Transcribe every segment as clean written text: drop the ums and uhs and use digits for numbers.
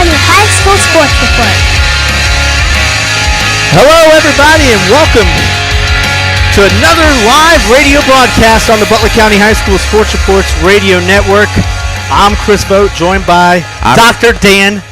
County High School Sports Report. Hello, everybody, and welcome to another live radio broadcast on the Butler County High School Sports Reports Radio Network. I'm Chris Vogt, joined by Dr. Dan.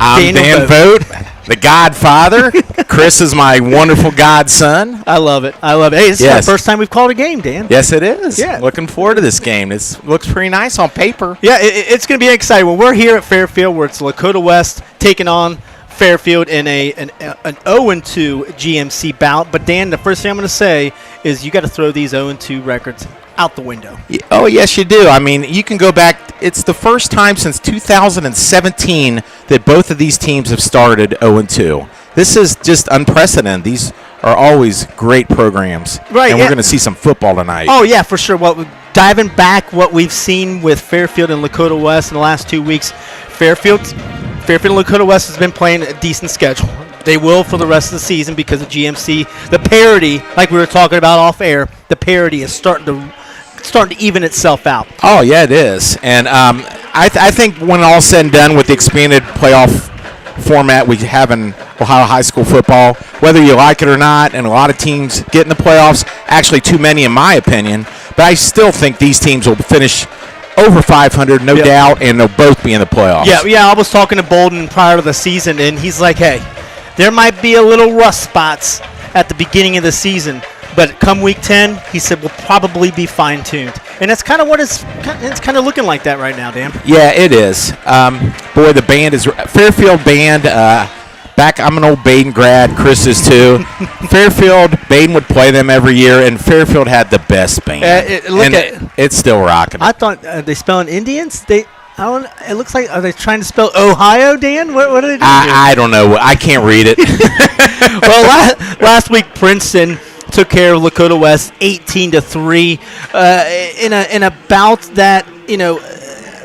I'm Dan Vogt, the Godfather. Chris is my wonderful godson. I love it. Hey, this is the first time we've called a game, Dan. Yes, it is. Yeah. Looking forward to this game. It looks pretty nice on paper. Yeah, it's going to be exciting. Well, we're here at Fairfield, where it's Lakota West taking on Fairfield in an 0-2 GMC bout. But, Dan, the first thing I'm going to say is you got to throw these 0-2 records out the window. Oh, yes, you do. I mean, you can go back. It's the first time since 2017 that both of these teams have started 0-2. This is just unprecedented. These are always great programs. Right. And we're going to see some football tonight. Oh, yeah, for sure. Well, diving back what we've seen with Fairfield and Lakota West in the last 2 weeks, Fairfield and Lakota West has been playing a decent schedule. They will for the rest of the season because of GMC. The parity, like we were talking about off air, the parity is starting to even itself out. Oh, yeah, it is. And I think when all's said and done with the expanded playoff format we have in Ohio high school football, whether you like it or not, and a lot of teams get in the playoffs, actually too many in my opinion, but I still think these teams will finish over 500, no doubt, and they'll both be in the playoffs. Yeah, I was talking to Bolden prior to the season, and he's like, hey, there might be a little rust spots at the beginning of the season, but come week 10, he said, we'll probably be fine-tuned. And that's kind of what it's kind of looking like that right now, Dan. Yeah, it is. Boy, the band is – Fairfield band, I'm an old Baden grad. Chris is too. Fairfield, Baden would play them every year, and Fairfield had the best band. It's still rocking. I thought they spelling Indians? It looks like, are they trying to spell Ohio, Dan? What are they doing? I don't know. I can't read it. Well, last week Princeton took care of Lakota West 18-3 in a bout that,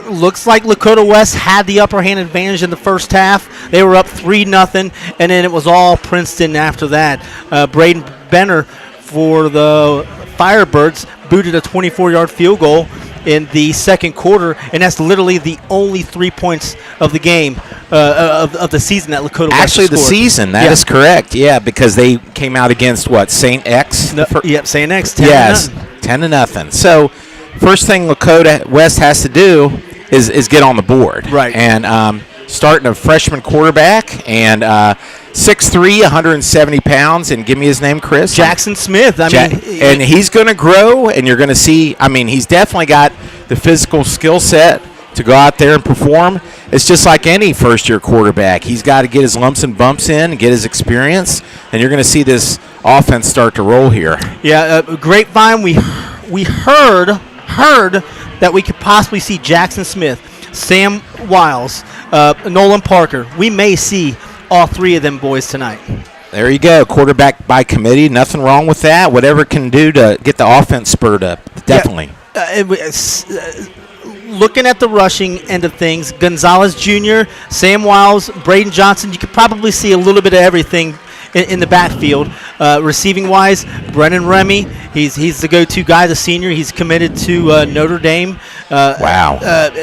looks like Lakota West had the upper hand advantage in the first half. They were up 3-0, and then it was all Princeton after that. Braden Benner for the Firebirds booted a 24-yard field goal in the second quarter, and that's literally the only 3 points of the game of the season that Lakota West Actually, scored. the season, that is correct, because they came out against, St. X? St. X, 10-0. Yes, 10-0. So, first thing Lakota West has to do is get on the board. Right. And starting a freshman quarterback, and 6'3", 170 pounds, and give me his name, Chris. Jackson Smith. And he's going to grow, and you're going to see, he's definitely got the physical skill set to go out there and perform. It's just like any first-year quarterback. He's got to get his lumps and bumps in and get his experience, and you're going to see this offense start to roll here. Yeah, grapevine, we heard that we could possibly see Jackson Smith, Sam Wiles, Nolan Parker. We may see all three of them boys tonight. There you go. Quarterback by committee. Nothing wrong with that. Whatever it can do to get the offense spurred up. Definitely. Looking at the rushing end of things, Gonzalez Jr., Sam Wiles, Braden Johnson, you could probably see a little bit of everything in the backfield. Receiving-wise, Brennan Remy, he's the go-to guy, the senior. He's committed to Notre Dame. Wow.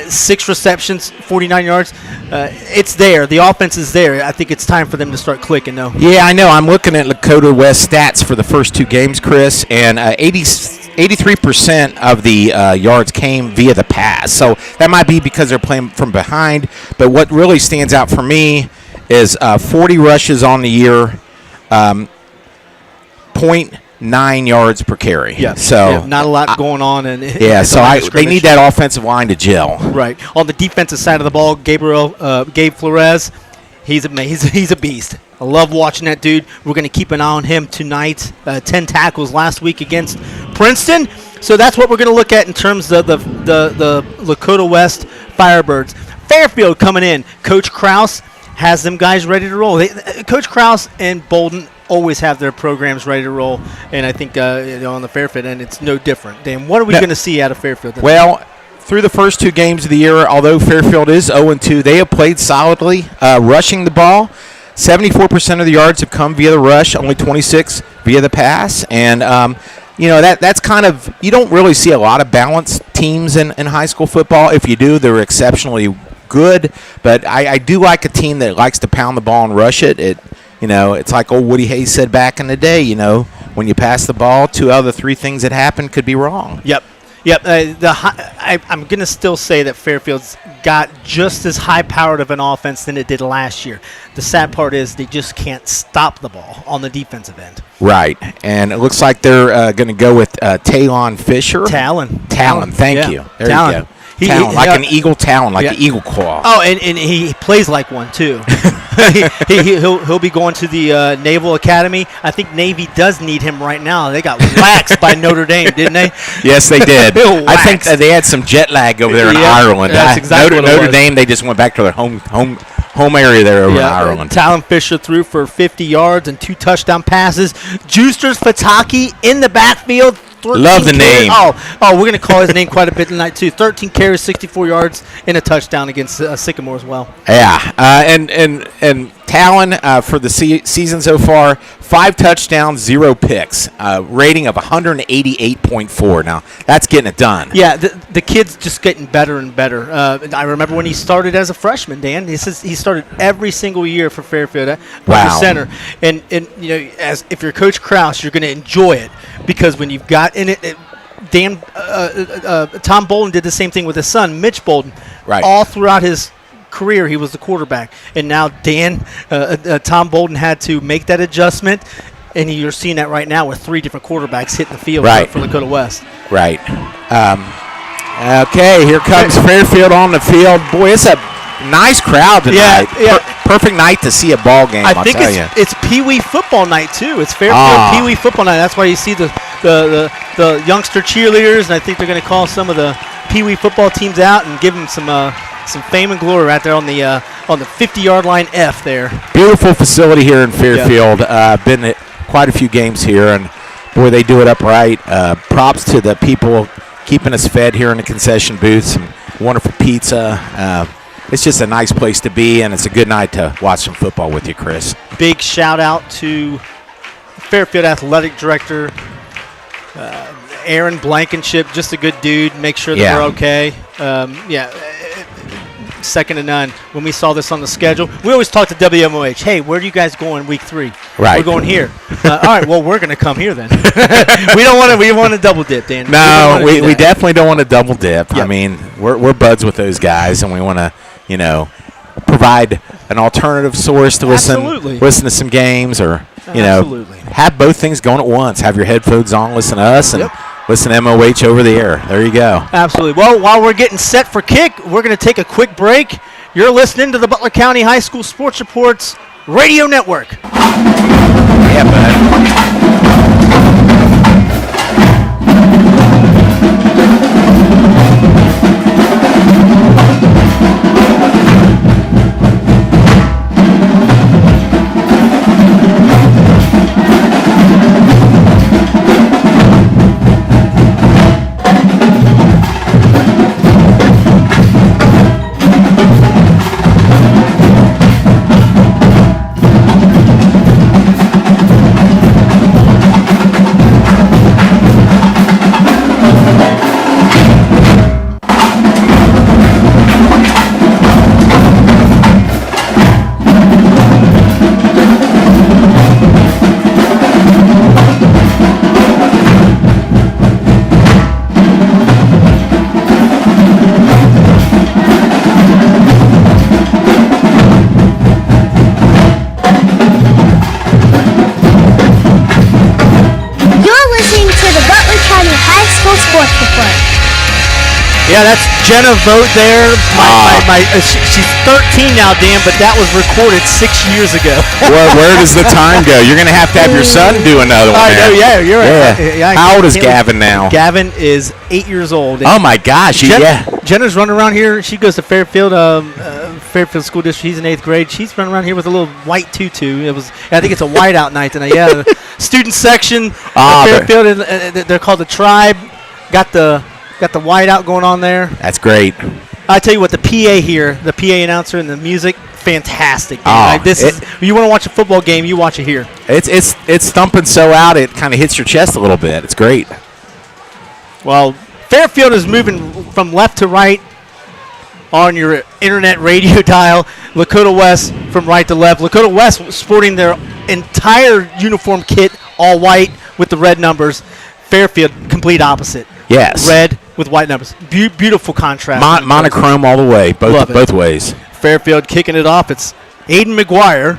6 receptions, 49 yards. It's there. The offense is there. I think it's time for them to start clicking, though. Yeah, I know. I'm looking at Lakota West stats for the first 2 games, Chris, and 83% of the yards came via the pass. So that might be because they're playing from behind. But what really stands out for me is 40 rushes on the year, 0.9 yards per carry. Yeah. So not a lot going on. And they need that offensive line to gel. Right. On the defensive side of the ball, Gabe Flores, he's a beast. I love watching that dude. We're going to keep an eye on him tonight. 10 tackles last week against Princeton. So that's what we're going to look at in terms of the Lakota West Firebirds. Fairfield coming in. Coach Krause has them guys ready to roll. Coach Krause and Bolden always have their programs ready to roll, and I think on the Fairfield end it's no different. Dan, what are we going to see out of Fairfield? Well, through the first 2 games of the year, although Fairfield is 0-2, they have played solidly, rushing the ball. 74% of the yards have come via the rush, only 26 via the pass, and that's kind of, you don't really see a lot of balanced teams in high school football. If you do, they're exceptionally good, but I do like a team that likes to pound the ball and rush it. It's like old Woody Hayes said back in the day, when you pass the ball, 2 out of the 3 things that happen could be wrong. Yep. I'm going to still say that Fairfield's got just as high-powered of an offense than it did last year. The sad part is they just can't stop the ball on the defensive end. Right, and it looks like they're going to go with Talon Fisher. Talon, thank you. There Talon. you go. Talon, like an eagle talon, like an eagle claw. Oh, and he plays like one, too. He'll be going to the Naval Academy. I think Navy does need him right now. They got waxed by Notre Dame, didn't they? Yes, they did. I think they had some jet lag over there in Ireland. That's exactly what it was. Notre Dame, they just went back to their home area there over in Ireland. Talon Fisher threw for 50 yards and 2 touchdown passes. Juicers Fataki in the backfield. Love the name. We're going to call his name quite a bit tonight, too. 13 carries, 64 yards, and a touchdown against Sycamore as well. Yeah, and Talon for the season so far, 5 touchdowns, 0 picks, rating of 188.4. Now, that's getting it done. Yeah, the kid's just getting better and better. I remember when he started as a freshman, Dan. He says he started every single year for Fairfield at center. And as if you're Coach Krause, you're going to enjoy it because when you've got in it Tom Bolden did the same thing with his son, Mitch Bolden. Right. All throughout his career, he was the quarterback. And now Tom Bolden had to make that adjustment, and you're seeing that right now with 3 different quarterbacks hitting the field for Lakota West. Right. Okay, here comes Fairfield on the field. Boy, it's a nice crowd tonight. Yeah. Perfect night to see a ball game, I think it's Pee Wee football night, too. It's Fairfield Pee Wee football night. That's why you see the youngster cheerleaders, and I think they're going to call some of the Pee Wee football teams out and give them some fame and glory right there on the 50-yard line F there. Beautiful facility here in Fairfield. Been at quite a few games here, and boy, they do it upright. Props to the people keeping us fed here in the concession booth. Some wonderful pizza. It's just a nice place to be, and it's a good night to watch some football with you, Chris. Big shout out to Fairfield Athletic Director Aaron Blankenship, just a good dude. Make sure that we're okay. Second to none. When we saw this on the schedule, we always talk to WMOH. Hey, where are you guys going week 3? Right. We're going here. All right. Well, we're going to come here then. We want to double dip, Dan. No, we definitely don't want to double dip. Yep. I mean, we're buds with those guys, and we want to provide an alternative source to listen to some games, or have both things going at once. Have your headphones on, listen to us, and listen to MOH over the air. There you go. Absolutely. Well, while we're getting set for kick, we're going to take a quick break. You're listening to the Butler County High School Sports Reports Radio Network. Yeah, bud. Yeah, that's Jenna Vogt there. She's 13 now, Dan, but that was recorded 6 years ago. Well, where does the time go? You're going to have your son do another one. I know, you're right. Yeah. How old is Gavin now? Gavin is 8 years old. Oh, my gosh. Jenna's running around here. She goes to Fairfield School District. She's in 8th grade. She's running around here with a little white tutu. I think it's a whiteout night tonight. Yeah, the student section at Fairfield, they're called the Tribe. Got the whiteout going on there. That's great. I tell you what, the PA here, the PA announcer and the music, fantastic. You want to watch a football game, you watch it here. It's thumping so out it kind of hits your chest a little bit. It's great. Well, Fairfield is moving from left to right. on your internet radio dial. Lakota West from right to left. Lakota West sporting their entire uniform kit, all white with the red numbers. Fairfield, complete opposite. Yes. Red with white numbers. Beautiful contrast. Monochrome all the way, both ways. Fairfield kicking it off. It's Aiden McGuire,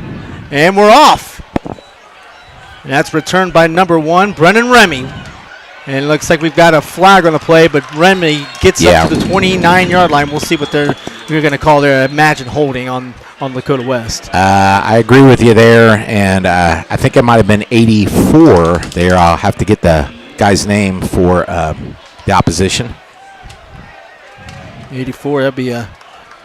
and we're off. And that's returned by number 1, Brennan Remy. And it looks like we've got a flag on the play, but Remy gets up to the 29-yard line. We'll see what they're going to call their imagined holding on Lakota West. I agree with you there, and I think it might have been 84 there. I'll have to get the guy's name for the opposition. 84, that'd be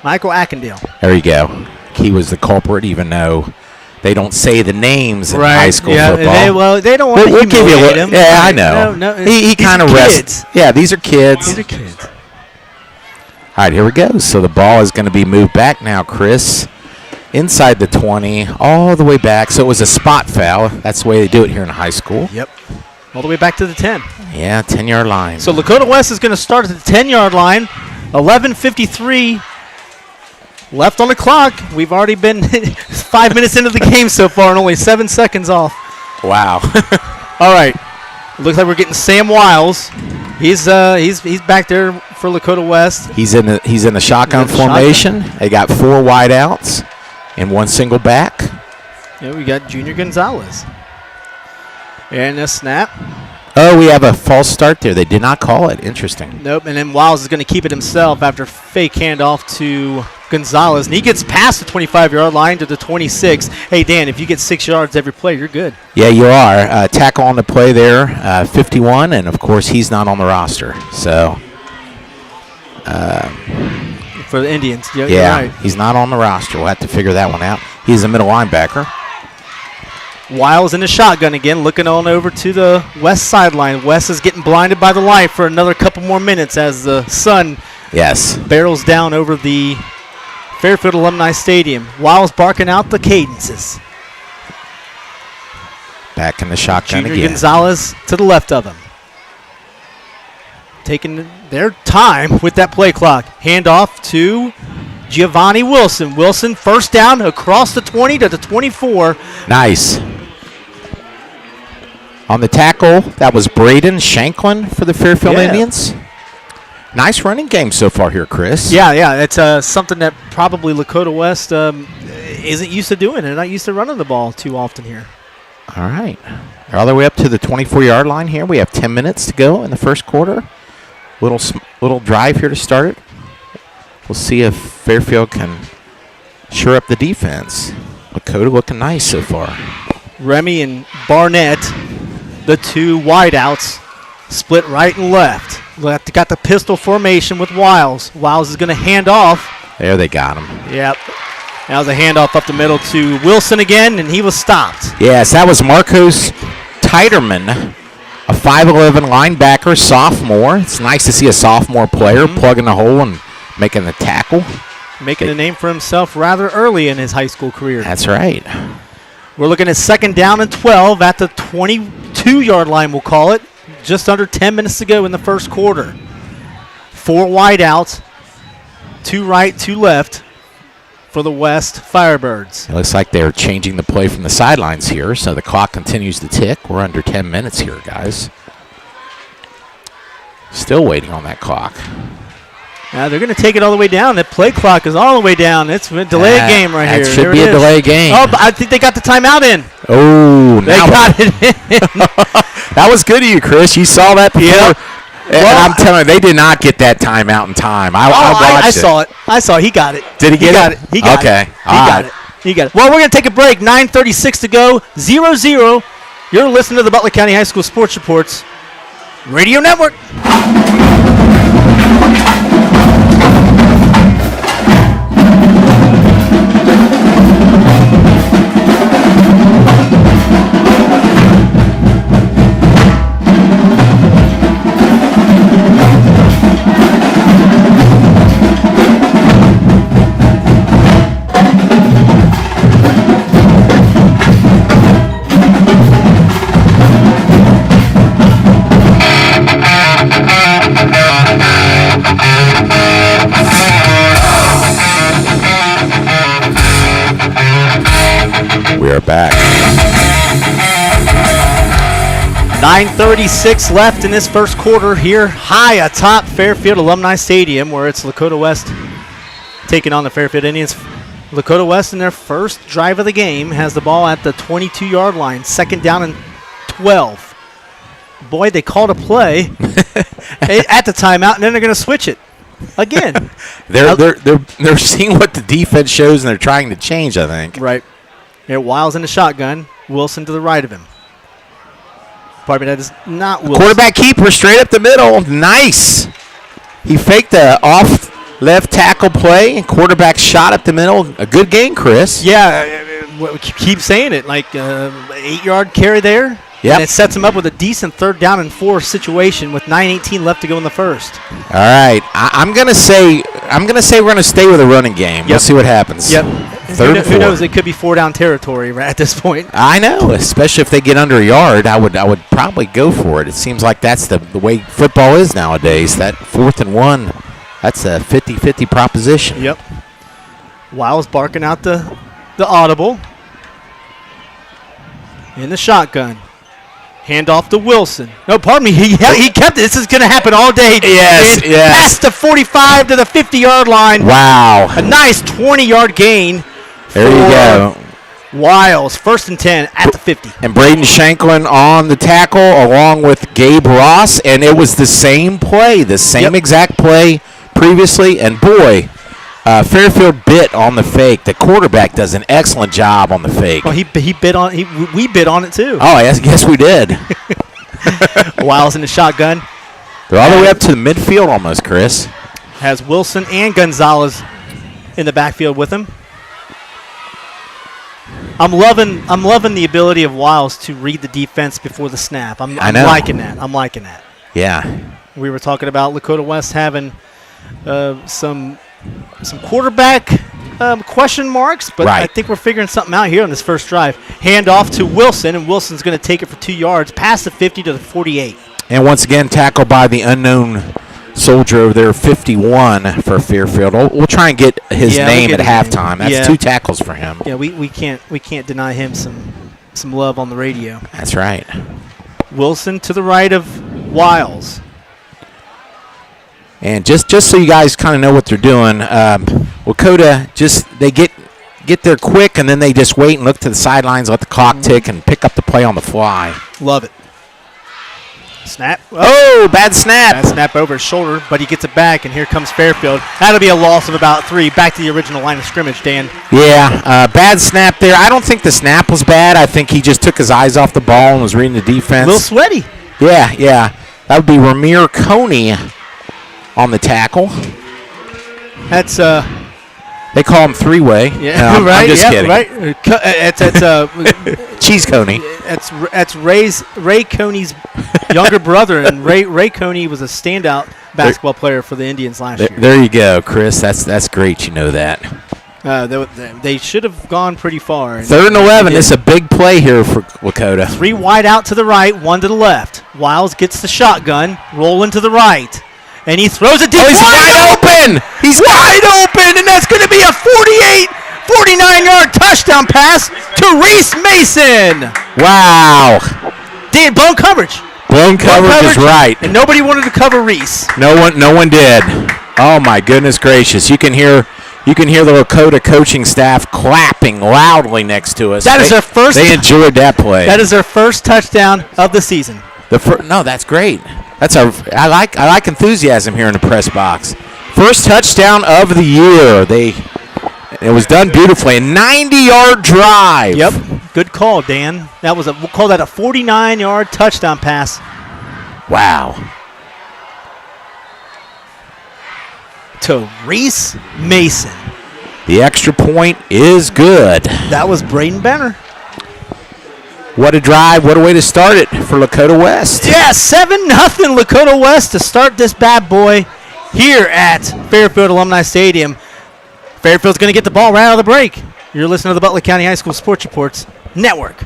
Michael Ackendale. There you go. He was the culprit, even though they don't say the names in high school football. They don't want to humiliate him. Yeah, I know. No, he kind of rests. Yeah, these are kids. These are kids. All right, here we go. So the ball is going to be moved back now, Chris. Inside the 20, all the way back. So it was a spot foul. That's the way they do it here in high school. Yep. All the way back to the 10. Yeah, 10-yard line. So Lakota West is going to start at the 10-yard line. 11:53 left on the clock. We've already been 5 minutes into the game so far and only 7 seconds off. Wow. All right. Looks like we're getting Sam Wiles. He's back there for Lakota West. He's in the shotgun formation. They got 4 wide outs and 1 single back. Yeah, we got Junior Gonzalez. And a snap. Oh, we have a false start there. They did not call it. Interesting. Nope, and then Wiles is going to keep it himself after fake handoff to Gonzalez. And he gets past the 25-yard line to the 26. Hey, Dan, if you get 6 yards every play, you're good. Yeah, you are. Tackle on the play there, 51, and, of course, he's not on the roster. So, for the Indians. Yeah, yeah, you're right. He's not on the roster. We'll have to figure that one out. He's a middle linebacker. Wiles in the shotgun again, looking on over to the west sideline. West is getting blinded by the light for another couple more minutes as the sun barrels down over the Fairfield Alumni Stadium. Wiles barking out the cadences. Back in the shotgun Junior again. Gonzalez to the left of him. Taking their time with that play clock. Handoff to Giovanni Wilson. Wilson first down across the 20 to the 24. Nice. On the tackle, that was Braden Shanklin for the Fairfield Indians. Nice running game so far here, Chris. Yeah. It's something that probably Lakota West isn't used to doing. They're not used to running the ball too often here. All right. All the way up to the 24-yard line here. We have 10 minutes to go in the first quarter. Little drive here to start it. We'll see if Fairfield can shore up the defense. Lakota looking nice so far. Remy and Barnett, the 2 wideouts, split right and left. Got the pistol formation with Wiles. Wiles is going to hand off. There they got him. Yep. That was a handoff up the middle to Wilson again, and he was stopped. Yes, that was Marcos Titerman, a 5'11 linebacker, sophomore. It's nice to see a sophomore player plugging the hole and making the tackle. Making a name for himself rather early in his high school career. That's right. We're looking at 2nd down and 12 at the 22-yard line, we'll call it. Just under 10 minutes to go in the first quarter. 4 wideouts, 2 right, 2 left for the West Firebirds. It looks like they're changing the play from the sidelines here, so the clock continues to tick. We're under 10 minutes here, guys. Still waiting on that clock. Now they're going to take it all the way down. That play clock is all the way down. It's a delay game right here. It should be a delay game. Oh, but I think they got the timeout in. Oh, they got it in. That was good of you, Chris. You saw that before. Yep. And I'm telling you, they did not get that timeout in time. I watched it. I saw it. He got it. Did he get it? He got it. He got it. Well, we're going to take a break. 9:36 to go. 0-0. You're listening to the Butler County High School Sports Reports Radio Network. We are back. 9:36 left in this first quarter here high atop Fairfield Alumni Stadium, where it's Lakota West taking on the Fairfield Indians. Lakota West in their first drive of the game has the ball at the 22-yard line, second down and 12. Boy, they called a play at the timeout, and then they're going to switch it again. They're seeing what the defense shows, and they're trying to change, I think. Right. Here, Wiles in the shotgun. Wilson to the right of him. Pardon me, that is not Wilson. Quarterback keeper straight up the middle. Nice. He faked the off left tackle play, and quarterback shot up the middle. A good game, Chris. Yeah, we keep saying it. Like 8-yard carry there. Yep. And it sets him up with a decent 3rd down and 4 situation with 9:18 left to go in the first. All right. I'm gonna say we're gonna stay with a running game. We'll see what happens. Yep. 3rd and 4. Who knows? It could be 4-down territory right at this point. I know, especially if they get under a yard. I would probably go for it. It seems like that's the way football is nowadays. That 4th and 1, that's a 50-50 proposition. Yep. Wiles barking out the audible. In the shotgun. Hand off to Wilson. No, pardon me. He kept it. This is going to happen all day. Yes. Past the 45 to the 50-yard line. Wow. A nice 20-yard gain. There you go. Wiles, 1st and 10 at the 50. And Braden Shanklin on the tackle along with Gabe Ross. And it was the same play, the same exact play previously. And boy, Fairfield bit on the fake. The quarterback does an excellent job on the fake. Well, we bid on it too. Oh, yes, we did. Wiles in the shotgun. They're all the way up to the midfield almost, Chris. Has Wilson and Gonzalez in the backfield with him. I'm loving the ability of Wiles to read the defense before the snap. I'm liking that. Yeah. We were talking about Lakota West having some quarterback question marks, but right. I think we're figuring something out here on this first drive. Hand off to Wilson, and Wilson's going to take it for 2 yards, past the 50 to the 48. And once again, tackled by the unknown soldier over there, 51 for Fairfield. We'll try and get his name at halftime. That's 2 tackles for him. Yeah, we can't deny him some love on the radio. That's right. Wilson to the right of Wiles. And just so you guys kind of know what they're doing, Lakota they get there quick, and then they just wait and look to the sidelines, let the clock tick, and pick up the play on the fly. Love it. Snap. Oh, bad snap. Bad snap over his shoulder, but he gets it back, and here comes Fairfield. That'll be a loss of about 3. Back to the original line of scrimmage, Dan. Yeah, bad snap there. I don't think the snap was bad. I think he just took his eyes off the ball and was reading the defense. A little sweaty. Yeah. That would be Ramir Coney on the tackle. That's they call him three-way. Yeah, right. I'm just kidding. Right. It's Cheese Coney. That's Ray Coney's younger brother, and Ray Coney was a standout basketball player for the Indians last year. There you go, Chris. That's great. You know that. They should have gone pretty far. 3rd and 11. It's a big play here for Lakota. 3 wide out to the right, 1 to the left. Wiles gets the shotgun, rolling to the right. And he throws it deep. Oh, he's wide open! He's wide open, and that's going to be a 49-yard touchdown pass to Reese Mason. Wow. Dan, blown coverage. Blown coverage is right. And nobody wanted to cover Reese. No one did. Oh, my goodness gracious. You can hear the Lakota coaching staff clapping loudly next to us. That is their first. They enjoyed that play. That is their first touchdown of the season. No, that's great. I like enthusiasm here in the press box. First touchdown of the year. It was done beautifully. A 90-yard drive. Yep. Good call, Dan. We'll call that a 49-yard touchdown pass. Wow. To Reese Mason. The extra point is good. That was Braden Benner. What a drive. What a way to start it for Lakota West. Yeah, 7-0 Lakota West to start this bad boy here at Fairfield Alumni Stadium. Fairfield's going to get the ball right out of the break. You're listening to the Butler County High School Sports Reports Network.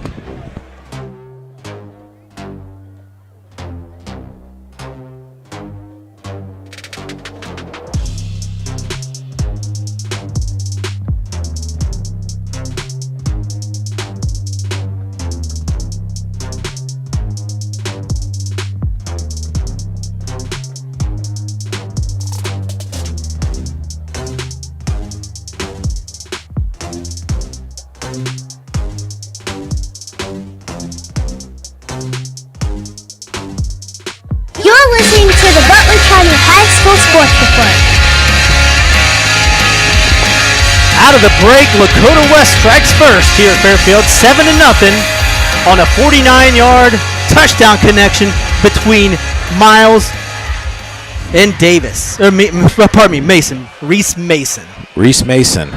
Sports Report. Out of the break, Lakota West strikes first here at Fairfield, 7-0 on a 49-yard touchdown connection between Miles and Davis. Mason. Reese Mason. Reese Mason.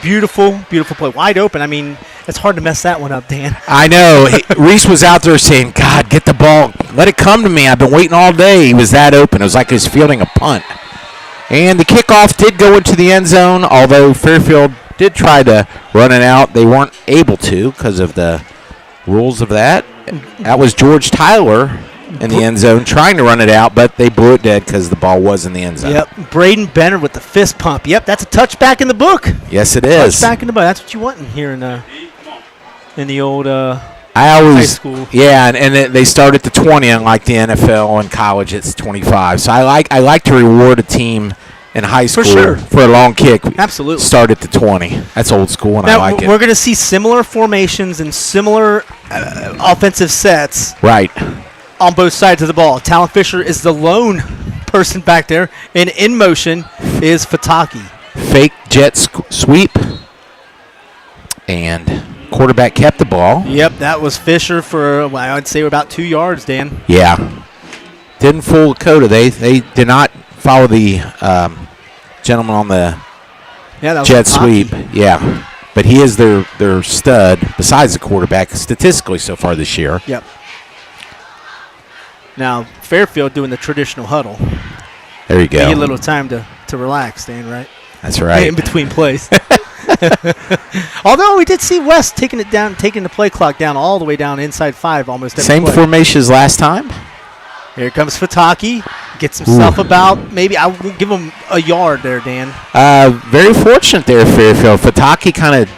Beautiful play. Wide open. I mean, it's hard to mess that one up, Dan. I know. Reese was out there saying, God, get the ball. Let it come to me. I've been waiting all day. He was that open. It was like he was fielding a punt. And the kickoff did go into the end zone, although Fairfield did try to run it out. They weren't able to because of the rules of that. That was George Tyler in the end zone trying to run it out, but they blew it dead because the ball was in the end zone. Yep, Braden Benner with the fist pump. Yep, that's a touchback in the book. Yes, it is. Touchback in the book. That's what you want in here in the old high school. Yeah, and they start at the 20, unlike the NFL and college, it's 25. So I like to reward a team in high school for a long kick. Absolutely. Start at the 20. That's old school, and now, I like it. We're going to see similar formations and similar offensive sets. Right. On both sides of the ball. Talon Fisher is the lone person back there, and in motion is Fataki. Fake jet sweep, and quarterback kept the ball. Yep, that was Fisher for, I would say, about 2 yards, Dan. Yeah. Didn't fool Lakota. They did not follow the gentleman on the jet sweep. Yeah. But he is their stud, besides the quarterback, statistically so far this year. Yep. Now, Fairfield doing the traditional huddle. There you go. Need a little time to relax, Dan, right? That's right. In between plays. Although we did see West taking the play clock down all the way down inside 5 almost every Same play. formation as last time. Here comes Fataki. Gets himself about, maybe I will give him a yard there, Dan. Very fortunate there, Fairfield. Fataki kind of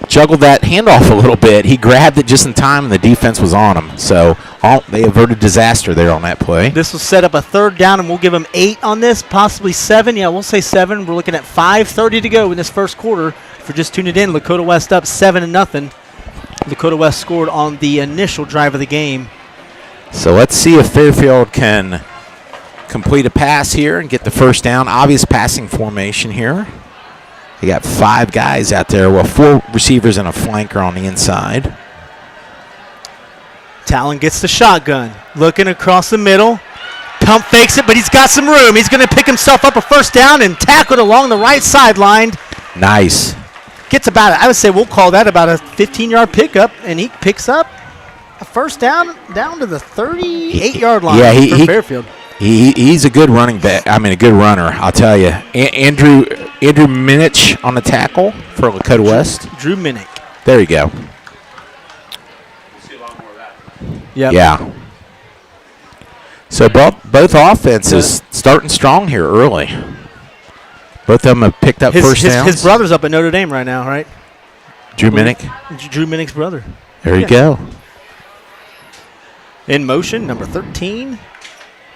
juggled that handoff a little bit. He grabbed it just in time, and the defense was on him. So they averted disaster there on that play. This will set up a 3rd down, and we'll give them 8 on this, possibly 7. Yeah, we'll say 7. We're looking at 5:30 to go in this first quarter. If you're just tuning in, Lakota West up 7-0. Lakota West scored on the initial drive of the game. So let's see if Fairfield can complete a pass here and get the first down. Obvious passing formation here. They got 5 guys out there. Well, 4 receivers and a flanker on the inside. Talon gets the shotgun. Looking across the middle. Pump fakes it, but he's got some room. He's going to pick himself up a first down and tackle it along the right sideline. Nice. Gets about it. I would say we'll call that about a 15-yard pickup, and he picks up a first down to the 38-yard line for Fairfield. He's a good running back. I mean, a good runner, I'll tell you. Andrew Minich on the tackle for Lakota West. Drew Minnick. There you go. Yep. Yeah. So both offenses starting strong here early. Both of them have picked up first downs. His brother's up at Notre Dame right now, right? Drew Minnick? Drew Minnick's brother. There you go. In motion, number 13,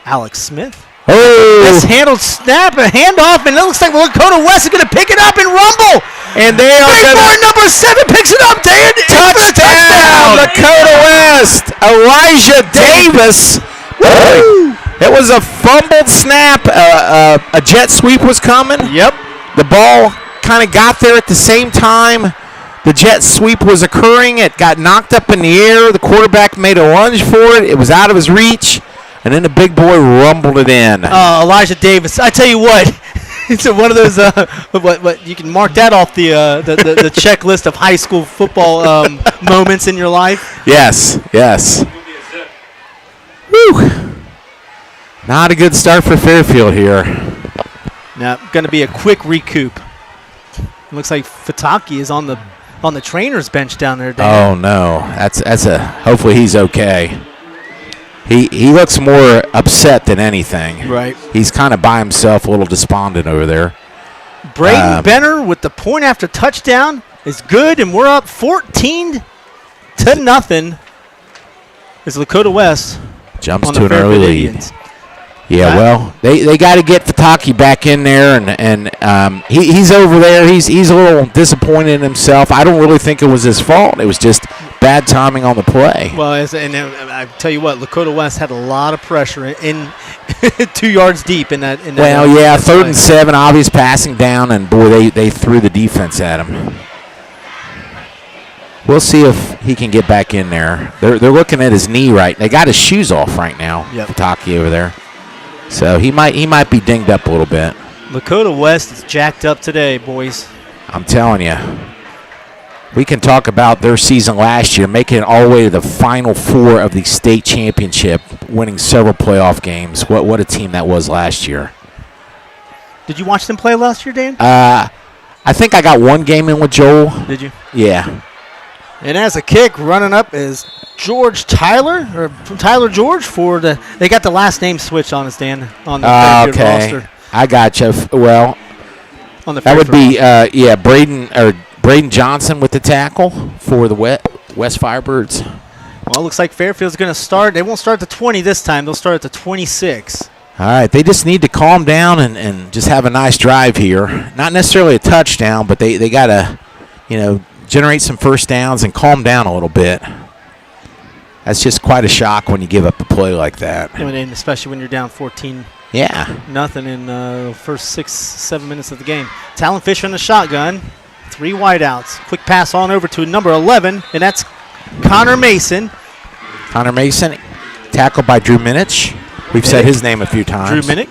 Alex Smith. Oh! Mishandled snap, a handoff, and it looks like Lakota West is going to pick it up and rumble. And they are Big boy number 7 picks it up, Dan. Touchdown, Lakota West. Elijah Davis. Woo! It was a fumbled snap. A jet sweep was coming. Yep. The ball kind of got there at the same time. The jet sweep was occurring. It got knocked up in the air. The quarterback made a lunge for it. It was out of his reach. And then the big boy rumbled it in. Elijah Davis. I tell you what, it's one of those. What you can mark that off the checklist of high school football moments in your life. Yes. Whew. Not a good start for Fairfield here. Now, going to be a quick recoup. It looks like Fataki is on the trainer's bench down there, Dan. Oh no, that's a. Hopefully he's okay. He looks more upset than anything. Right. He's kind of by himself, a little despondent over there. Braden Benner with the point after touchdown is good, and we're up 14-0. As Lakota West jumps on to the an early Fairfield lead. Indians. Yeah, well, they got to get Fataki back in there, and he's over there. He's a little disappointed in himself. I don't really think it was his fault. It was just bad timing on the play. Well, and I tell you what, Lakota West had a lot of pressure in 2 yards deep in that. Well, yeah, 3rd and 7, obvious passing down, and boy, they threw the defense at him. We'll see if he can get back in there. They're looking at his knee right. They got his shoes off right now. Yep. Pataki over there, so he might be dinged up a little bit. Lakota West is jacked up today, boys. I'm telling you. We can talk about their season last year, making it all the way to the Final Four of the state championship, winning several playoff games. What a team that was last year. Did you watch them play last year, Dan? I think I got one game in with Joel. Did you? Yeah. And as a kick, running up is George Tyler, or Tyler George for the. They got the last name switch on us, Dan, on the Fairfield roster. I got you. Well, On the that would be roster. Braden Johnson with the tackle for the West Firebirds. Well, it looks like Fairfield's going to start. They won't start at the 20 this time. They'll start at the 26. All right, they just need to calm down and just have a nice drive here. Not necessarily a touchdown, but they got to, generate some first downs and calm down a little bit. That's just quite a shock when you give up a play like that. And especially when you're down 14. Yeah. Nothing in the first 6-7 minutes of the game. Talon Fisher in the shotgun. 3 wideouts. Quick pass on over to number 11, and that's Connor Mason. Connor Mason, tackled by Drew Minich. We've said his name a few times. Drew Minich.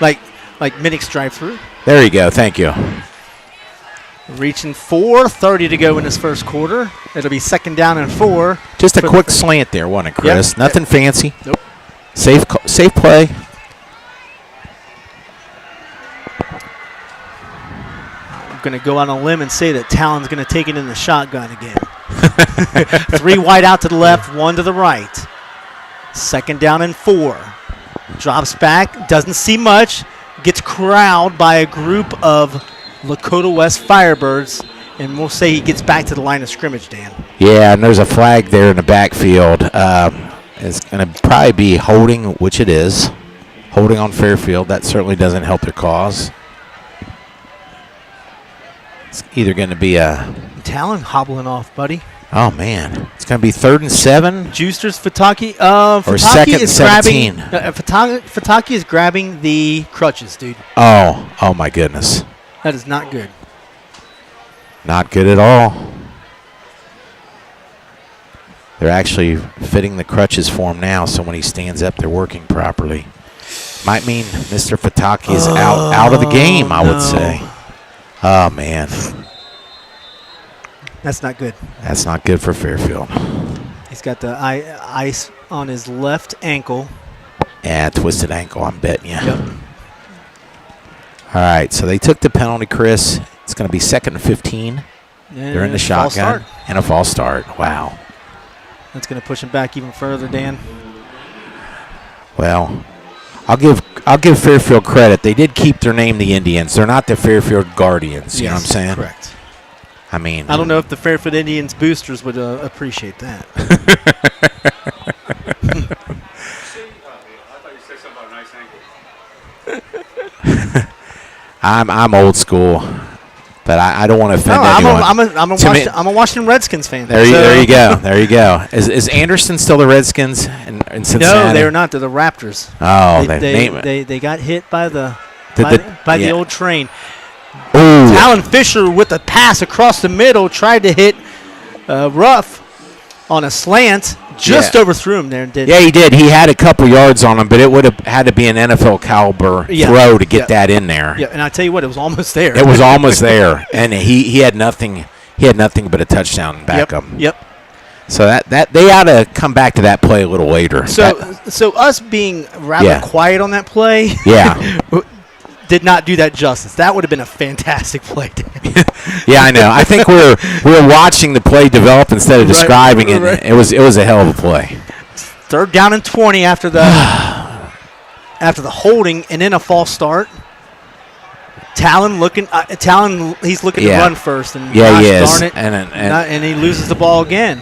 Like Minich's drive-through. There you go. Thank you. Reaching 4:30 to go in this first quarter. It'll be 2nd down and 4. Just a quick slant there, wasn't it, Chris? Yep. Nothing fancy. Nope. Safe play. I'm going to go on a limb and say that Talon's going to take it in the shotgun again. 3 wide out to the left, 1 to the right. 2nd down and 4. Drops back, doesn't see much, gets corralled by a group of Lakota West Firebirds, and we'll say he gets back to the line of scrimmage, Dan. Yeah, and there's a flag there in the backfield. It's going to probably be holding, which it is. Holding on Fairfield. That certainly doesn't help their cause. It's either going to be a... Talon hobbling off, buddy. Oh, man. It's going to be 3rd and 7. Juicer's Fataki. Or Fataki 2nd and is 17. Fataki is grabbing the crutches, dude. Oh, my goodness. That is not good. Not good at all. They're actually fitting the crutches for him now, so when he stands up, they're working properly. Might mean Mr. Fataki is out of the game, I would say. Oh, man. That's not good. That's not good for Fairfield. He's got the ice on his left ankle. Yeah, twisted ankle, I'm betting you. Yep. All right, so they took the penalty, Chris. It's going to be 2nd and 15. They're in the shotgun. And a false start. Wow. That's going to push him back even further, Dan. Well, I'll give Fairfield credit. They did keep their name the Indians. They're not the Fairfield Guardians. You know what I'm saying? Correct. I mean, I don't know if the Fairfield Indians boosters would appreciate that. I'm old school, but I don't want to offend anyone. I'm a Washington Redskins fan. There you go. There you go. Is Anderson still the Redskins in Cincinnati? No, they're not. They're the Raptors. Oh, they got hit by the old train. Ooh. Talon Fisher with a pass across the middle tried to hit Ruff on a slant. Just overthrew him there. Yeah, he did. He had a couple yards on him, but it would have had to be an NFL caliber throw to get that in there. Yeah, and I tell you what, it was almost there. It was almost there, and he had nothing. He had nothing but a touchdown back up. Yep. So that they ought to come back to that play a little later. So us being rather quiet on that play. Yeah. Did not do that justice. That would have been a fantastic play. Yeah, I know. I think we're watching the play develop instead of describing it. Right. It was a hell of a play. 3rd down and 20 after the holding and then a false start. Talon he's looking to run first, and he is. Darn it, and he loses the ball again,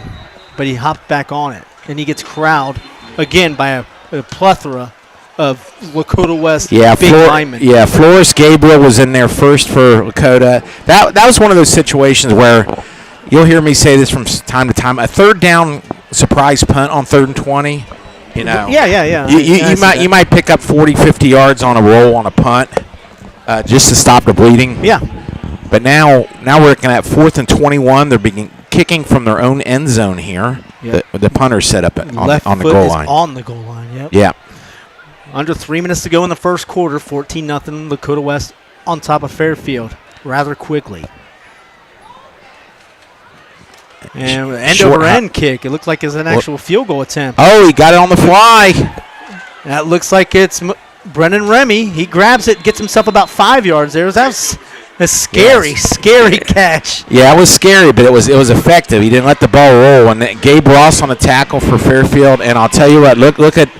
but he hopped back on it, and he gets corralled again by a plethora of Lakota West big linemen. Yeah, Flores Gabriel was in there first for Lakota. That was one of those situations where you'll hear me say this from time to time. A 3rd down surprise punt on 3rd and 20 You know. Yeah. You might pick up 40, 50 yards on a roll on a punt just to stop the bleeding. Yeah. But now we're looking at 4th and 21. They're kicking from their own end zone here. Yep. The punter's set up on the goal line. On the goal line. Yep. Yeah. Under 3 minutes to go in the first quarter. 14-0 Lakota West on top of Fairfield rather quickly. And end-over-end kick. It looks like it's an actual field goal attempt. Oh, he got it on the fly. That looks like it's Brennan Remy. He grabs it, gets himself about 5 yards there. That was a scary catch. Yeah, it was scary, but it was effective. He didn't let the ball roll. And Gabe Ross on the tackle for Fairfield. And I'll tell you what, look at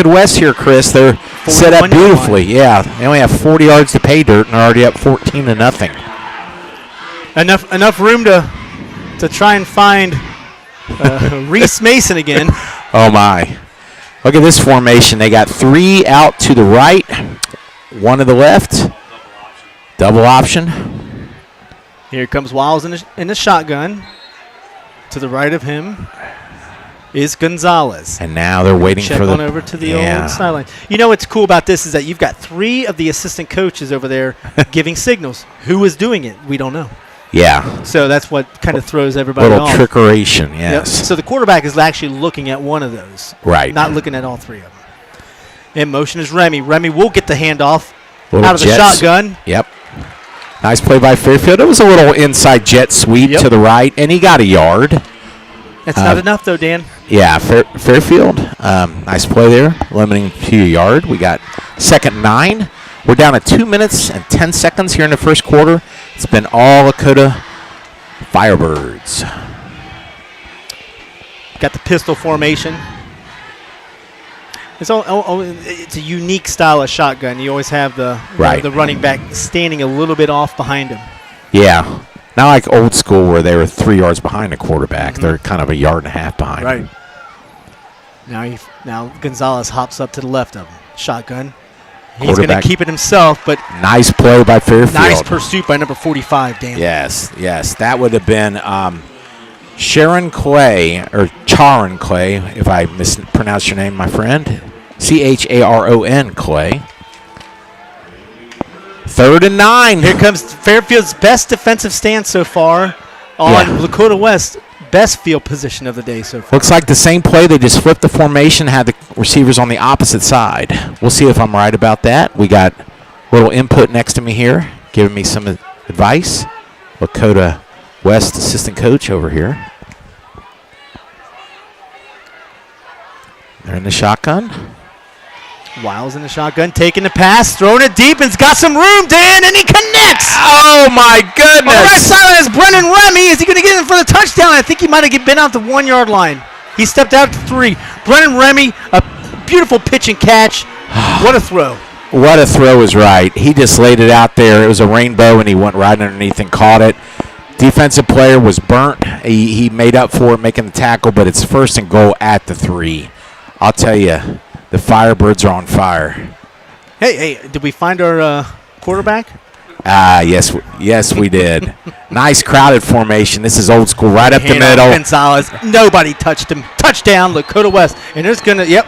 West here, Chris. They're set up beautifully. Yeah, they only have 40 yards to pay dirt, and they're already up 14-0. Enough room to try and find Reese Mason again. Oh, my. Look at this formation. They got 3 out to the right, 1 to the left. Double option. Here comes Wiles in the shotgun. To the right of him is Gonzalez. And now they're waiting Check for on over to the old sideline. You know what's cool about this is that you've got 3 of the assistant coaches over there giving signals. Who is doing it? We don't know. Yeah. So that's what kind of throws everybody off. off. Trickeration, yes. Yep. So the quarterback is actually looking at one of those. Right. Not looking at all 3 of them. In motion is Remy. Remy will get the handoff out of the shotgun. Yep. Nice play by Fairfield. It was a little inside jet sweep to the right, and he got a yard. That's not enough, though, Dan. Yeah, Fairfield. Nice play there, limiting to a yard. We got 2nd and 9. We're down to 2 minutes and 10 seconds here in the first quarter. It's been all Lakota Firebirds. Got the pistol formation. It's a unique style of shotgun. You always have the running back standing a little bit off behind him. Yeah. Not like old school where they were 3 yards behind the quarterback. Mm-hmm. They're kind of 1.5 yards behind him. Now Gonzalez hops up to the left of him. Shotgun. He's going to keep it himself, but nice play by Fairfield. Nice pursuit by number 45, Dan. Yes. That would have been Sharon Clay, or Charon Clay, if I mispronounced your name, my friend. Charon Clay. 3rd and 9. Here comes Fairfield's best defensive stand so far on Lakota West. Best field position of the day so far. Looks like the same play. They just flipped the formation, had the receivers on the opposite side. We'll see if I'm right about that. We got a little input next to me here, giving me some advice. Lakota West assistant coach over here. They're in the shotgun. Wiles in the shotgun, taking the pass, throwing it deep, and it's got some room, Dan, and he connects. Oh, my goodness. On the right side is Brennan Remy. Is he going to get in for the touchdown? I think he might have been out the 1 yard line. He stepped out to 3. Brennan Remy, a beautiful pitch and catch. What a throw. What a throw is right. He just laid it out there. It was a rainbow, and he went right underneath and caught it. Defensive player was burnt. He made up for it making the tackle, but it's 1st and goal at the 3. I'll tell you. The Firebirds are on fire. Hey, did we find our quarterback? Yes, we did. Nice crowded formation. This is old school, right up the middle. Gonzalez. Nobody touched him. Touchdown, Lakota West. And there's going to,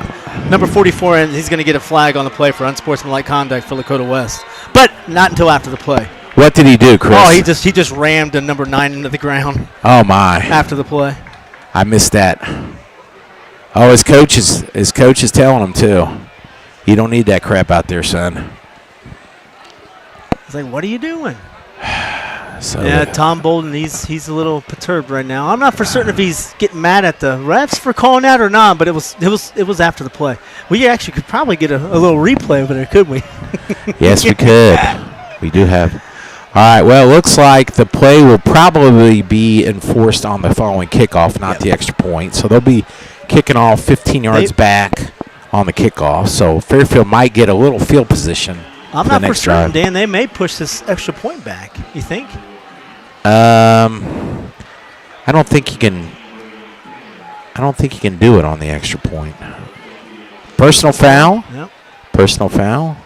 number 44, and he's going to get a flag on the play for unsportsmanlike conduct for Lakota West. But not until after the play. What did he do, Chris? Oh, he just rammed a number 9 into the ground. Oh, my. After the play. I missed that. Oh, his coach is telling him, too. You don't need that crap out there, son. He's like, what are you doing? Tom Bolden, he's a little perturbed right now. I'm not for certain if he's getting mad at the refs for calling out or not, but it was after the play. We actually could probably get a little replay over there, couldn't we? Yes, we could. We do have. All right, well, it looks like the play will probably be enforced on the following kickoff, not the extra point. So they'll be kicking off 15 yards back on the kickoff. So Fairfield might get a little field position. I'm not for certain, Dan. They may push this extra point back. You think? I don't think he can. I don't think he can do it on the extra point. Personal foul. Yep. Personal foul.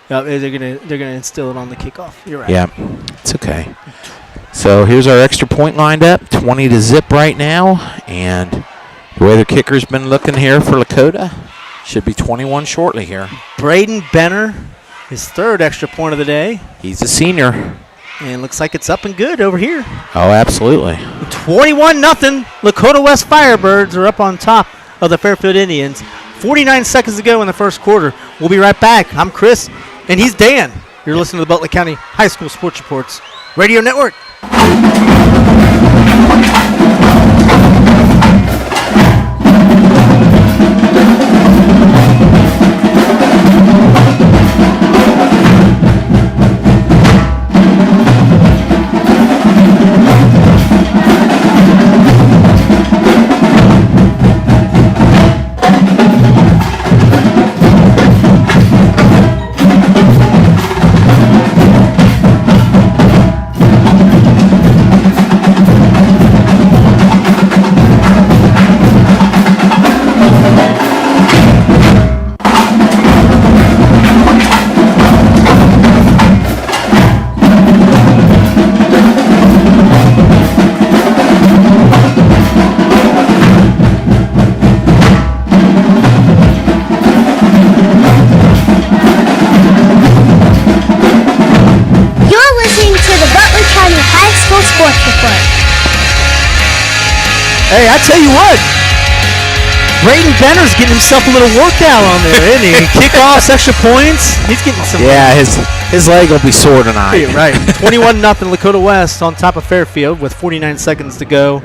Yep, they're gonna instill it on the kickoff. You're right. Yeah, it's okay. So here's our extra point lined up. 20 to zip right now, and The way the kicker's been looking here for Lakota, should be 21 shortly here. Braden Benner, his third extra point of the day. He's a senior. And looks like it's up and good over here. Oh, absolutely. 21-0. Lakota West Firebirds are up on top of the Fairfield Indians. 49 seconds to go in the first quarter. We'll be right back. I'm Chris, and he's Dan. You're listening to the Butler County High School Sports Reports Radio Network. Hey, I tell you what, Braden Benner's getting himself a little workout on there, isn't he? Kickoffs, extra points. He's getting some. Yeah, his leg will be sore tonight. Yeah, right. 21-0 Lakota West on top of Fairfield with 49 seconds to go.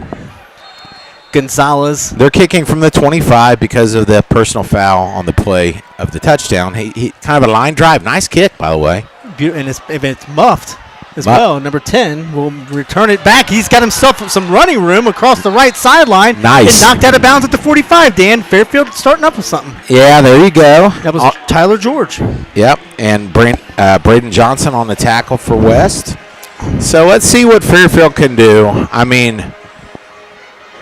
Gonzalez. They're kicking from the 25 because of the personal foul on the play of the touchdown. He kind of a line drive. Nice kick, by the way. And it's muffed as well. Number 10 will return it back. He's got himself some running room across the right sideline. Nice. And knocked out of bounds at the 45, Dan. Fairfield starting up with something. Yeah, there you go. That was Tyler George. Yep, and Braden Johnson on the tackle for West. So let's see what Fairfield can do. I mean,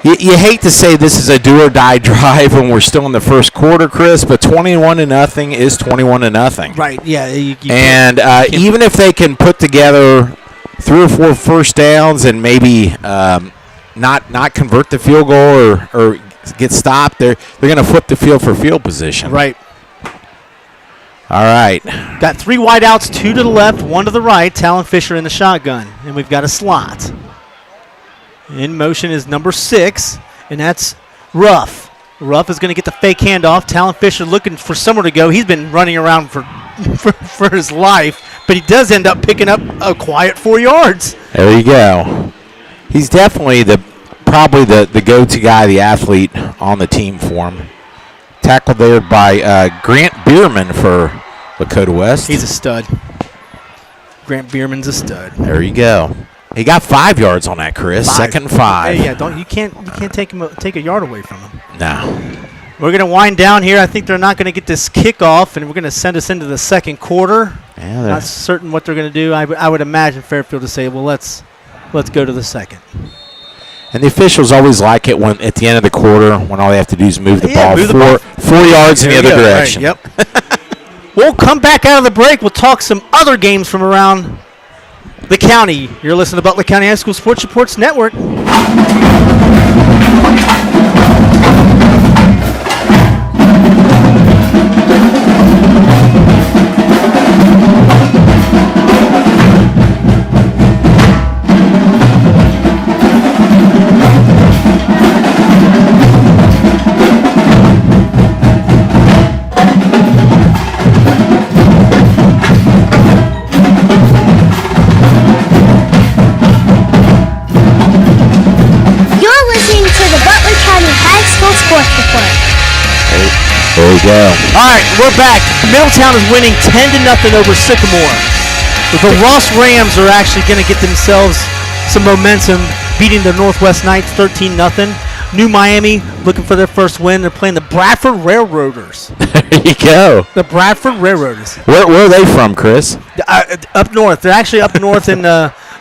you hate to say this is a do-or-die drive when we're still in the first quarter, Chris, but 21-0 is 21-0. Right, yeah. And even if they can put together 3 or 4 first downs and maybe not convert the field goal or get stopped, they're going to flip the field for field position. Right. All right. Got 3 wideouts, 2 to the left, 1 to the right. Talon Fisher in the shotgun. And we've got a slot. In motion is number 6, and that's Ruff. Ruff is going to get the fake handoff. Talon Fisher looking for somewhere to go. He's been running around for his life, but he does end up picking up a quiet 4 yards. There you go. He's definitely probably the go-to guy, the athlete on the team for him. Tackled there by Grant Bierman for Lakota West. He's a stud. Grant Bierman's a stud. There you go. He got 5 yards on that, Chris. 5. 2nd and 5. Hey, yeah, you can't take a yard away from him. No. We're going to wind down here. I think they're not going to get this kickoff, and we're going to send us into the second quarter. Yeah, not certain what they're going to do. I would imagine Fairfield to say, well, let's go to the second. And the officials always like it when at the end of the quarter when all they have to do is move the ball 4 yards in the other direction. Right, yep. We'll come back out of the break. We'll talk some other games from around the county. You're listening to Butler County High School Sports Reports Network. There we go. All right, we're back. Middletown is winning 10-0 over Sycamore. The Ross Rams are actually going to get themselves some momentum, beating the Northwest Knights 13-0. New Miami looking for their first win. They're playing the Bradford Railroaders. There you go. The Bradford Railroaders. Where are they from, Chris? Up north. They're actually up north in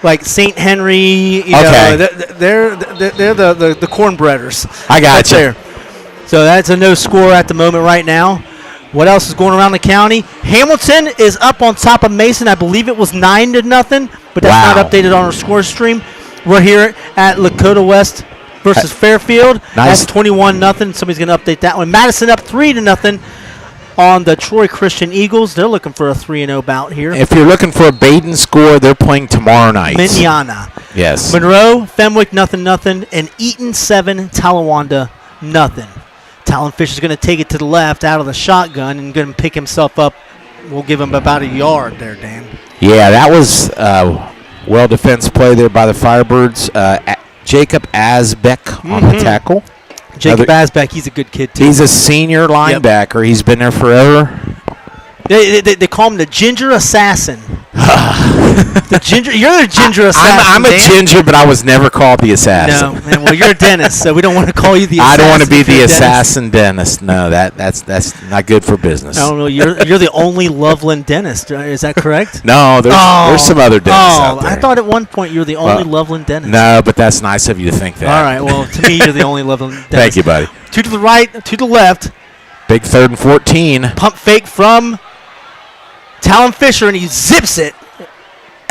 like St. Henry. Okay. They're the cornbreaders. I got you. There. So that's a no score at the moment right now. What else is going around the county? Hamilton is up on top of Mason. I believe it was 9-0, but that's not updated on our score stream. We're here at Lakota West versus Fairfield. Nice. That's 21-0. Somebody's going to update that one. Madison up 3-0 on the Troy Christian Eagles. They're looking for a 3-0 bout here. If you're looking for a Baden score, they're playing tomorrow night. Manana. Yes. Monroe, Fenwick 0-0, and Eaton 7, Talawanda 0. Talon Fisher's going to take it to the left out of the shotgun and going to pick himself up. We'll give him about a yard there, Dan. Yeah, that was well defense play there by the Firebirds. Jacob Asbeck on the tackle. Jacob Asbeck, he's a good kid, too. He's a senior linebacker. Yep. He's been there forever. They call him the Ginger Assassin. The ginger, you're the Ginger Assassin. I'm a ginger, but I was never called the assassin. No, man. Well, you're a dentist, so we don't want to call you the assassin. I don't want to be the assassin dentist. No, that's not good for business. I don't know. You're the only Loveland dentist. Is that correct? No, there's some other dentists out there. I thought at one point you were the only Loveland dentist. No, but that's nice of you to think that. All right. Well, to me, you're the only Loveland dentist. Thank you, buddy. 2 to the right, 2 to the left. Big 3rd and 14. Pump fake from Talon Fisher, and he zips it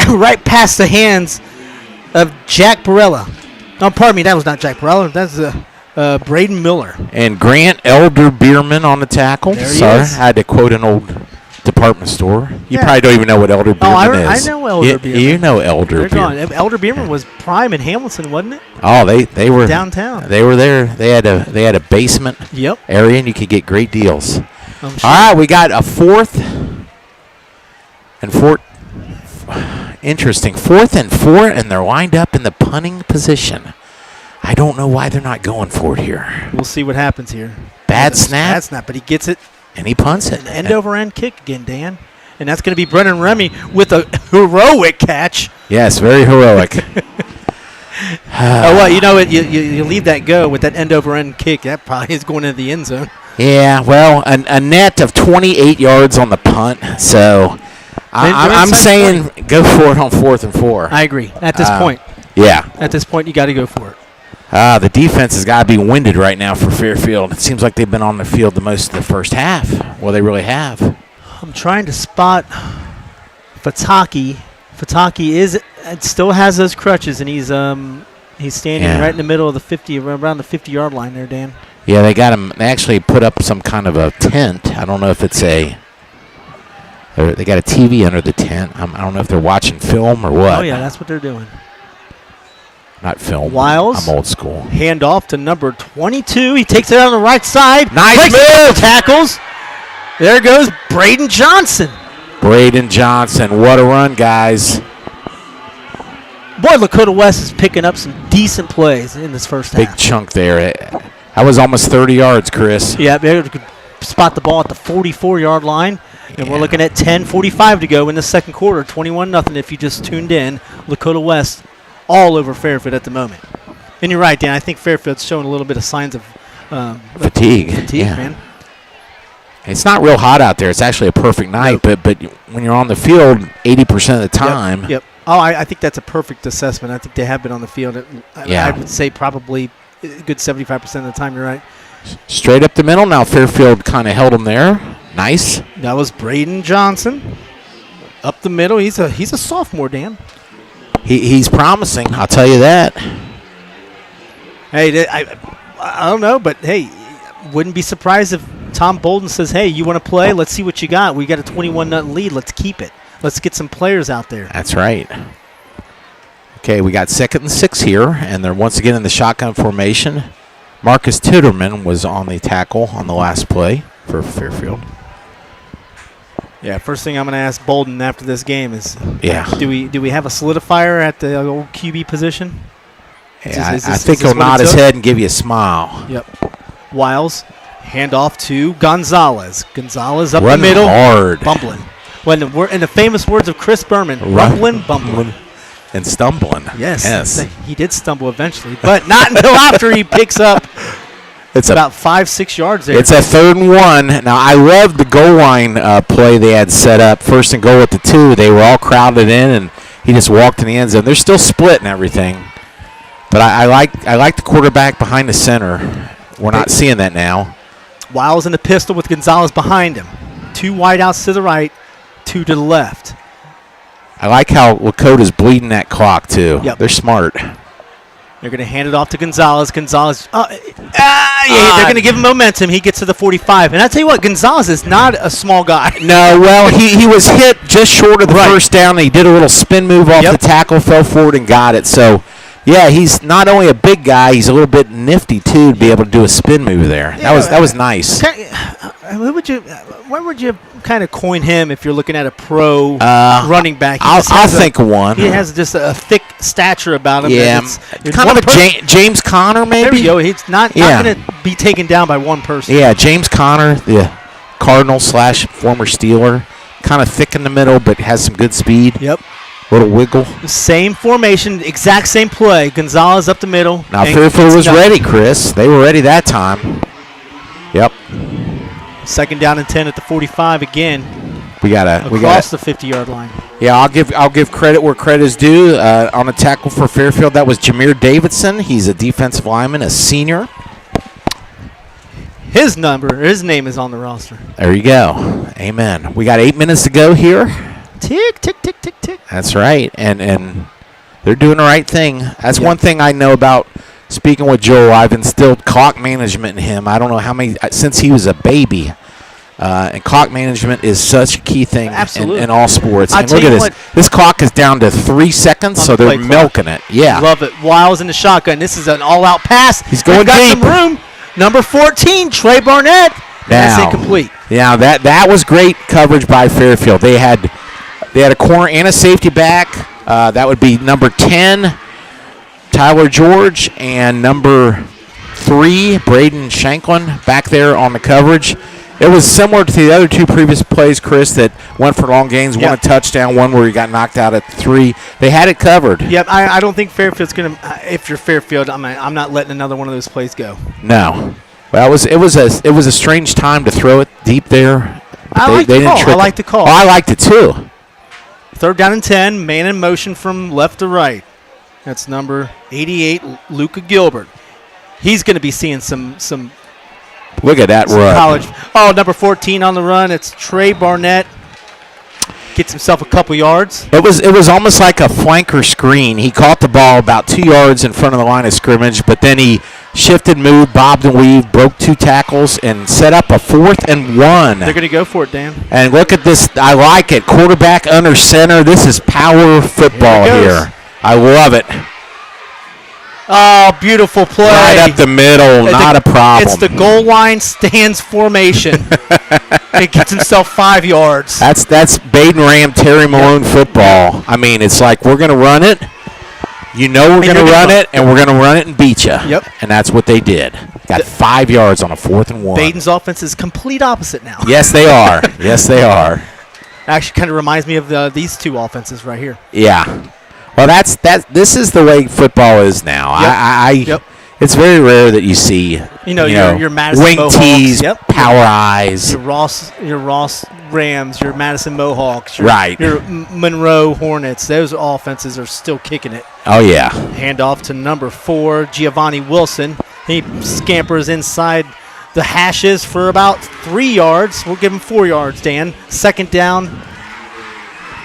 right past the hands of Jack Barella. No, pardon me, that was not Jack Barella. That's Braden Miller. And Grant Elder Bierman on the tackle. There he Sorry, is. I had to quote an old department store. You probably don't even know what Elder Bierman is. I know Elder Bierman. You know Elder Bierman. Elder Bierman was prime in Hamilton, wasn't it? Oh, they were downtown. They were there. They had a basement area, and you could get great deals. Sure. All right, we got a 4th and 4. Interesting. 4th and 4, and they're lined up in the punting position. I don't know why they're not going for it here. We'll see what happens here. Bad snap, but he gets it. And he punts it. An end-over-end kick again, Dan. And that's going to be Brennan Remy with a heroic catch. Yes, very heroic. Oh, well, you know what? You leave that go with that end-over-end kick. That probably is going into the end zone. Yeah, well, a net of 28 yards on the punt, so I'm saying go for it on 4th and 4. I agree. At this point. Yeah. At this point, you got to go for it. The defense has got to be winded right now for Fairfield. It seems like they've been on the field the most of the first half. Well, they really have. I'm trying to spot Fataki. Fataki still has those crutches, and he's standing right in the middle of the 50, around the 50-yard line there, Dan. Yeah, they got him. They actually put up some kind of a tent. I don't know if it's they got a TV under the tent. I don't know if they're watching film or what. Oh, yeah, that's what they're doing. Not film. Wiles. I'm old school. Hand off to number 22. He takes it on the right side. Nice move. Tackles. There goes Braden Johnson. Braden Johnson. What a run, guys. Boy, Lakota West is picking up some decent plays in this first half. Big chunk there. That was almost 30 yards, Chris. Yeah, they could spot the ball at the 44-yard line. And we're looking at 10:45 to go in the second quarter. 21-0 if you just tuned in. Lakota West all over Fairfield at the moment. And you're right, Dan. I think Fairfield's showing a little bit of signs of fatigue. Fatigue, man. It's not real hot out there. It's actually a perfect night, but when you're on the field 80% of the time. Yep. Oh, I think that's a perfect assessment. I think they have been on the field. I would say probably a good 75% of the time. You're right. Straight up the middle. Now Fairfield kind of held them there. Nice. That was Braden Johnson. Up the middle. He's a sophomore, Dan. He's promising. I'll tell you that. Hey, I don't know, but hey, wouldn't be surprised if Tom Bolden says, "Hey, you want to play? Let's see what you got. We got a 21-0 lead. Let's keep it. Let's get some players out there." That's right. Okay, we got 2nd and 6 here, and they're once again in the shotgun formation. Marcus Titterman was on the tackle on the last play for Fairfield. Yeah, first thing I'm going to ask Bolden after this game is, do we have a solidifier at the old QB position? Yeah, I think he'll nod his head and give you a smile. Yep. Wiles, handoff to Gonzalez. Gonzalez up Running the middle. Hard. Bumbling. In the famous words of Chris Berman, rumbling, bumbling. And stumbling. Yes. He did stumble eventually, but not until after he picks up about 5-6 yards there. It's a 3rd and 1. Now, I love the goal line play they had set up. 1st and goal at the 2. They were all crowded in, and he just walked in the end zone. They're still split and everything. But I like the quarterback behind the center. We're not seeing that now. Wiles in the pistol with Gonzalez behind him. 2 wideouts to the right, 2 to the left. I like how Lakota's bleeding that clock, too. Yep. They're smart. They're going to hand it off to Gonzalez. Gonzalez, they're going to give him momentum. He gets to the 45. And I tell you what, Gonzalez is not a small guy. No, well, he was hit just short of the first down. He did a little spin move off the tackle, fell forward, and got it. So, yeah, he's not only a big guy, he's a little bit nifty, too, to be able to do a spin move there. Yeah, that was nice. Where would you kind of coin him if you're looking at a pro running back? I'll think of one. He has just a thick stature about him. Yeah, it's kind of a James Conner, maybe. There we go. He's not going to be taken down by one person. Yeah, James Conner, the Cardinal / former Steeler, kind of thick in the middle, but has some good speed. Yep. Little wiggle. Same formation, exact same play. Gonzalez up the middle. Now Fairfield was ready, Chris. They were ready that time. Yep. 2nd down and 10 at the 45 again. We got the 50-yard line. Yeah, I'll give credit where credit is due. On a tackle for Fairfield, that was Jameer Davidson. He's a defensive lineman, a senior. His name is on the roster. There you go. Amen. We got 8 minutes to go here. Tick, tick, tick, tick, tick. That's right, and they're doing the right thing. That's one thing I know about. Speaking with Joel, I've instilled clock management in him. I don't know how many since he was a baby. And clock management is such a key thing in all sports. And look at this. This clock is down to 3 seconds, so they're milking it. Yeah. Love it. Wiles in the shotgun. This is an all-out pass. He's going got deep. Some room. Number 14, Trey Barnett. That's incomplete. Yeah, that was great coverage by Fairfield. They had a corner and a safety back. That would be number 10, Tyler George, and number 3, Braden Shanklin, back there on the coverage. It was similar to the other 2 previous plays, Chris, that went for long gains. One a touchdown, one where he got knocked out at 3. They had it covered. Yep, I don't think Fairfield's going to. If you're Fairfield, I'm not letting another one of those plays go. No. Well, it was a strange time to throw it deep there. I like the call. Oh, I liked it too. 3rd down and 10, man in motion from left to right. That's number 88, Luka Gilbert. He's going to be seeing some. Look at that run. College. Oh, number 14 on the run. It's Trey Barnett. Gets himself a couple yards. It was almost like a flanker screen. He caught the ball about 2 yards in front of the line of scrimmage, but then he shifted, moved, bobbed and weaved, broke 2 tackles, and set up a 4th and 1. They're going to go for it, Dan. And look at this. I like it. Quarterback under center. This is power football here. I love it. Oh, beautiful play. Right up the middle, not a problem. It's the goal line stands formation. He gets himself 5 yards. That's Baden Ram, Terry Malone football. I mean, it's like we're going to run it. You know we're going to run it, and we're going to run it and beat you. Yep. And that's what they did. Got 5 yards on a 4th and 1. Baden's offense is complete opposite now. Yes, they are. Yes, they are. Actually, kind of reminds me of these 2 offenses right here. Yeah. Well, this is the way football is now. Yep. It's very rare that you see your Madison wing Mohawks, tees, power eyes, your Ross Rams, your Madison Mohawks, your Monroe Hornets. Those offenses are still kicking it. Oh yeah. Handoff to number 4, Giovanni Wilson. He scampers inside the hashes for about 3 yards. We'll give him 4 yards, Dan. 2nd down.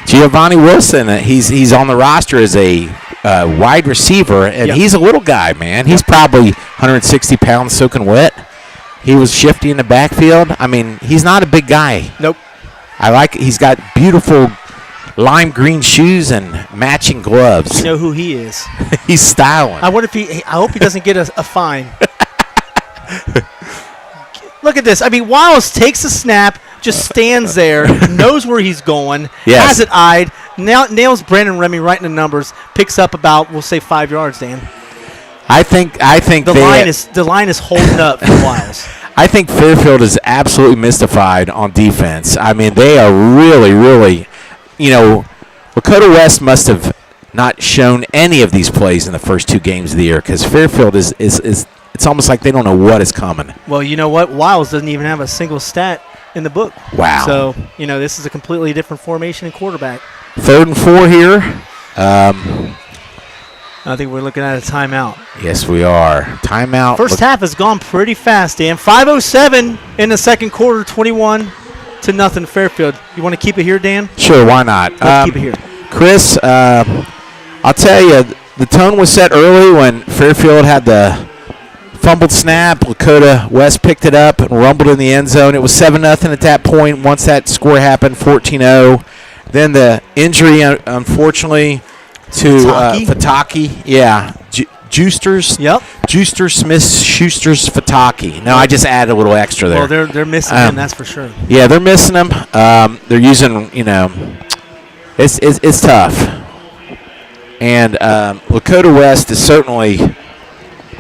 Giovanni Wilson, he's on the roster as a wide receiver, and he's a little guy, man. He's probably 160 pounds soaking wet. He was shifty in the backfield. I mean, he's not a big guy. Nope. I like it. He's got beautiful lime green shoes and matching gloves. You know who he is. He's styling. I hope he doesn't get a fine. Look at this. I mean, Wiles takes a snap, just stands there, knows where he's going, has it eyed, nails Brandon Remy right in the numbers, picks up about, we'll say 5 yards, Dan. I think the line is holding up for Wiles. I think Fairfield is absolutely mystified on defense. I mean, they are really, really, Lakota West must have not shown any of these plays in the first 2 games of the year because Fairfield is it's almost like they don't know what is coming. Well, you know what? Wiles doesn't even have a single stat in the book. Wow. So, this is a completely different formation and quarterback. 3rd and 4 here. I think we're looking at a timeout. Yes, we are. Timeout. First half has gone pretty fast, Dan. 5:07 in the second quarter, 21-0 Fairfield. You want to keep it here, Dan? Sure, why not? Let's keep it here. Chris, I'll tell you, the tone was set early when Fairfield had the fumbled snap. Lakota West picked it up and rumbled in the end zone. It was 7-0 at that point. Once that score happened, 14-0. Then the injury, unfortunately, to Fataki. Yeah. Juicers. Yep. Juicer, Smith, Schuster's, Fataki. No, I just added a little extra there. Well, they're missing him, that's for sure. Yeah, they're missing him. They're using, it's tough. And Lakota West is certainly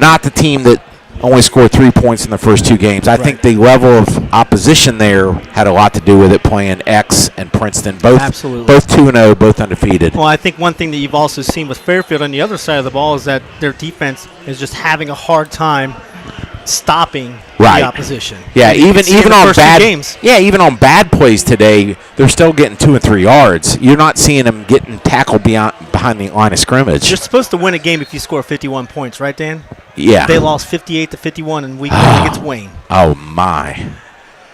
not the team that only scored 3 points in the first 2 games. I think the level of opposition there had a lot to do with it, playing X and Princeton, both 2-0, both undefeated. Well, I think one thing that you've also seen with Fairfield on the other side of the ball is that their defense is just having a hard time stopping the opposition. Yeah, even on bad games. Yeah, even on bad plays today, they're still getting 2 and 3 yards. You're not seeing them getting tackled behind the line of scrimmage. You're supposed to win a game if you score 51 points, right, Dan? Yeah. They lost 58-51 in week 1 against Wayne. Oh my!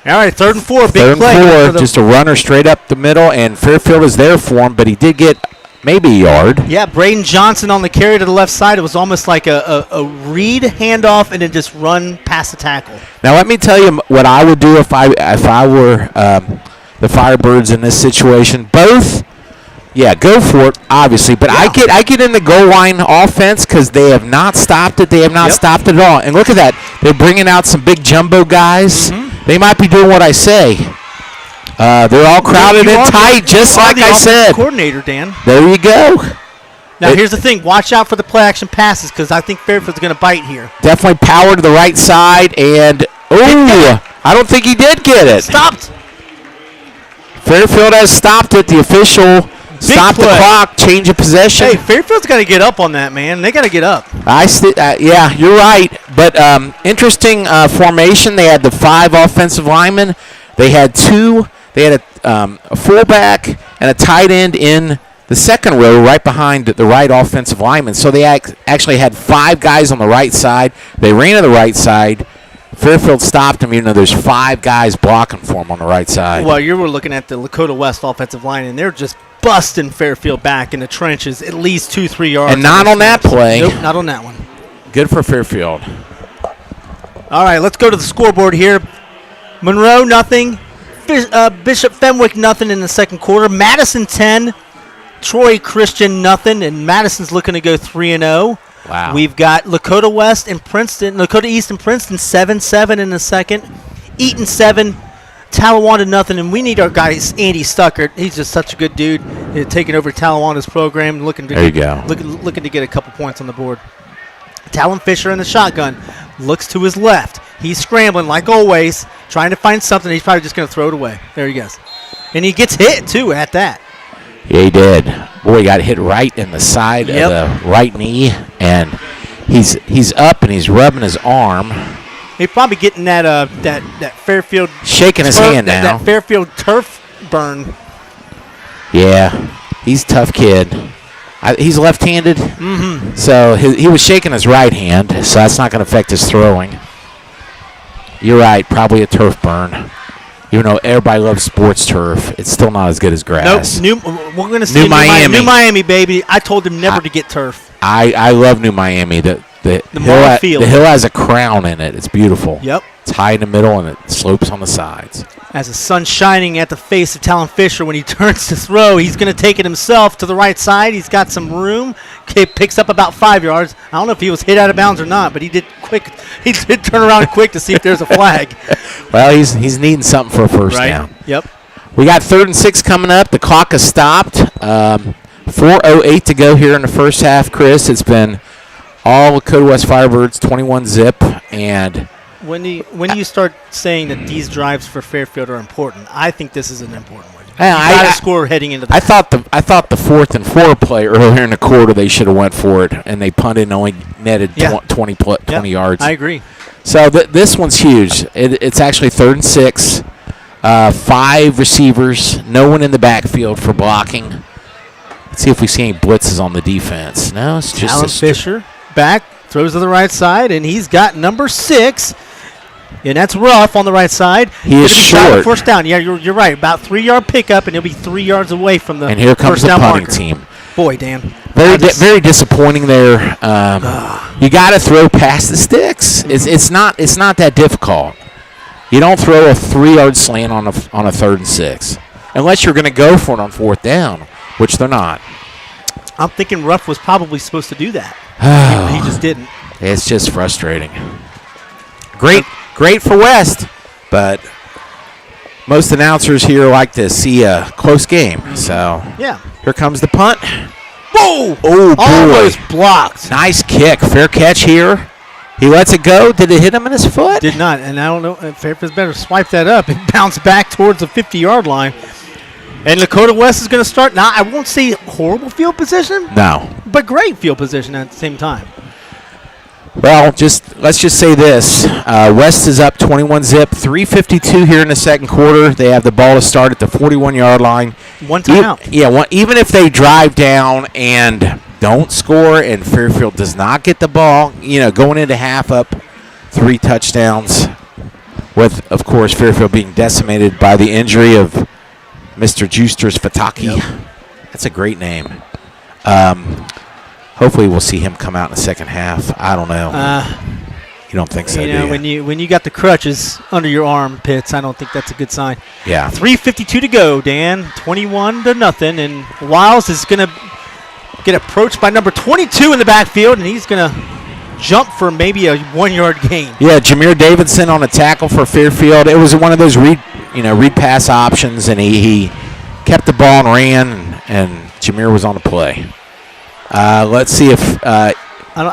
All right, 3rd and 4, big play. 3rd and 4, just a runner straight up the middle, and Fairfield is there for him, but he did get maybe a yard. Yeah, Braden Johnson on the carry to the left side. It was almost like a read handoff and then just run past the tackle. Now let me tell you what I would do if I were the Firebirds in this situation. Both, yeah, go for it, obviously. But I get in the goal line offense because they have not stopped it. They have not stopped it at all. And look at that. They're bringing out some big jumbo guys. Mm-hmm. They might be doing what I say. They're all crowded and tight, just like I said. Coordinator, Dan. There you go. Now, here's the thing. Watch out for the play-action passes because I think Fairfield's going to bite here. Definitely power to the right side, and, I don't think he did get it. Stopped. Fairfield has stopped it. The official stopped the clock, change of possession. Hey, Fairfield's got to get up on that, man. They got to get up. Yeah, you're right. But interesting formation. They had the 5 offensive linemen. They had a fullback and a tight end in the second row right behind the right offensive lineman. So they actually had 5 guys on the right side. They ran to the right side. Fairfield stopped him, even though there's 5 guys blocking for him on the right side. Well, you were looking at the Lakota West offensive line, and they're just busting Fairfield back in the trenches at least 2-3 yards. And not on that play. Nope, not on that one. Good for Fairfield. All right, let's go to the scoreboard here. Monroe, nothing. Bishop Fenwick, nothing in the second quarter. Madison, 10. Troy Christian, nothing. And Madison's looking to go 3-0. Wow. We've got Lakota West and Princeton, Lakota East and Princeton, 7-7 in the second. Eaton, 7. Talawanda, nothing. And we need our guy, Andy Stuckert. He's just such a good dude. Taking over Talawanda's program, looking to get a couple points on the board. Talon Fisher in the shotgun. Looks to his left. He's scrambling like always, trying to find something. He's probably just going to throw it away. There he goes. And he gets hit, too, at that. Yeah, he did. Boy, he got hit right in the side of the right knee, and he's up and he's rubbing his arm. He's probably getting that Fairfield shaking his hand now. That Fairfield turf burn. Yeah, he's a tough kid. He's left-handed, so he was shaking his right hand, so that's not going to affect his throwing. You're right, probably a turf burn. Even though everybody loves sports turf, it's still not as good as grass. Nope. We're going to see New Miami, baby. I told him never to get turf. I love New Miami. The hill has a crown in it. It's beautiful. Yep. It's high in the middle and it slopes on the sides. As the sun shining at the face of Talon Fisher when he turns to throw, he's going to take it himself to the right side. He's got some room. Okay, picks up about 5 yards. I don't know if he was hit out of bounds or not, but he did quick. He did turn around quick to see if there's a flag. Well, he's needing something for a first down. Yep. We got 3rd and 6 coming up. The clock has stopped. 4:08 to go here in the first half, Chris. It's been all Lakota West Firebirds, 21-zip, and when you start saying that these drives for Fairfield are important, I think this is an important one. I got to score heading into that. I thought the 4th and 4 play earlier in the quarter they should have went for it, and they punted and only netted 20 yards. I agree. So this one's huge. It's actually 3rd and 6. 5 receivers, no one in the backfield for blocking. Let's see if we see any blitzes on the defense. No, it's just Alan Fisher back, throws to the right side, and he's got number 6. And that's rough on the right side. He is short. First down. Yeah, you're right. About 3 yard pickup, and he'll be 3 yards away from the and here comes first the down punting marker. team. Boy, Dan. Very disappointing there. You got to throw past the sticks. It's not that difficult. You don't throw a 3-yard slant on a 3rd and 6 unless you're going to go for it on 4th down, which they're not. I'm thinking Ruff was probably supposed to do that. He just didn't. It's just frustrating. Great for West, but most announcers here like to see a close game. So yeah, here comes the punt. Whoa! Oh, boy. Almost blocked. Nice kick. Fair catch here. He lets it go. Did it hit him in his foot? Did not. And I don't know. Fairfield's better swipe that up and bounce back towards the 50-yard line. And Lakota West is going to start. Now, I won't say horrible field position. No. But great field position at the same time. Well, let's just say this. West is up 21-zip. 3:52 here in the second quarter. They have the ball to start at the 41-yard line. One timeout. Even if they drive down and don't score and Fairfield does not get the ball, going into half up 3 touchdowns with, of course, Fairfield being decimated by the injury of Mr. Juster's Fataki. Yep. That's a great name. Hopefully we'll see him come out in the second half. I don't know. You don't think so, do you? When you got the crutches under your armpits, I don't think that's a good sign. Yeah. 3:52 to go, Dan. 21-0, and Wiles is going to get approached by number 22 in the backfield, and he's going to jump for maybe a 1-yard gain. Yeah, Jameer Davidson on a tackle for Fairfield. It was one of those read pass options, and he kept the ball and ran, and Jameer was on the play. Let's see if I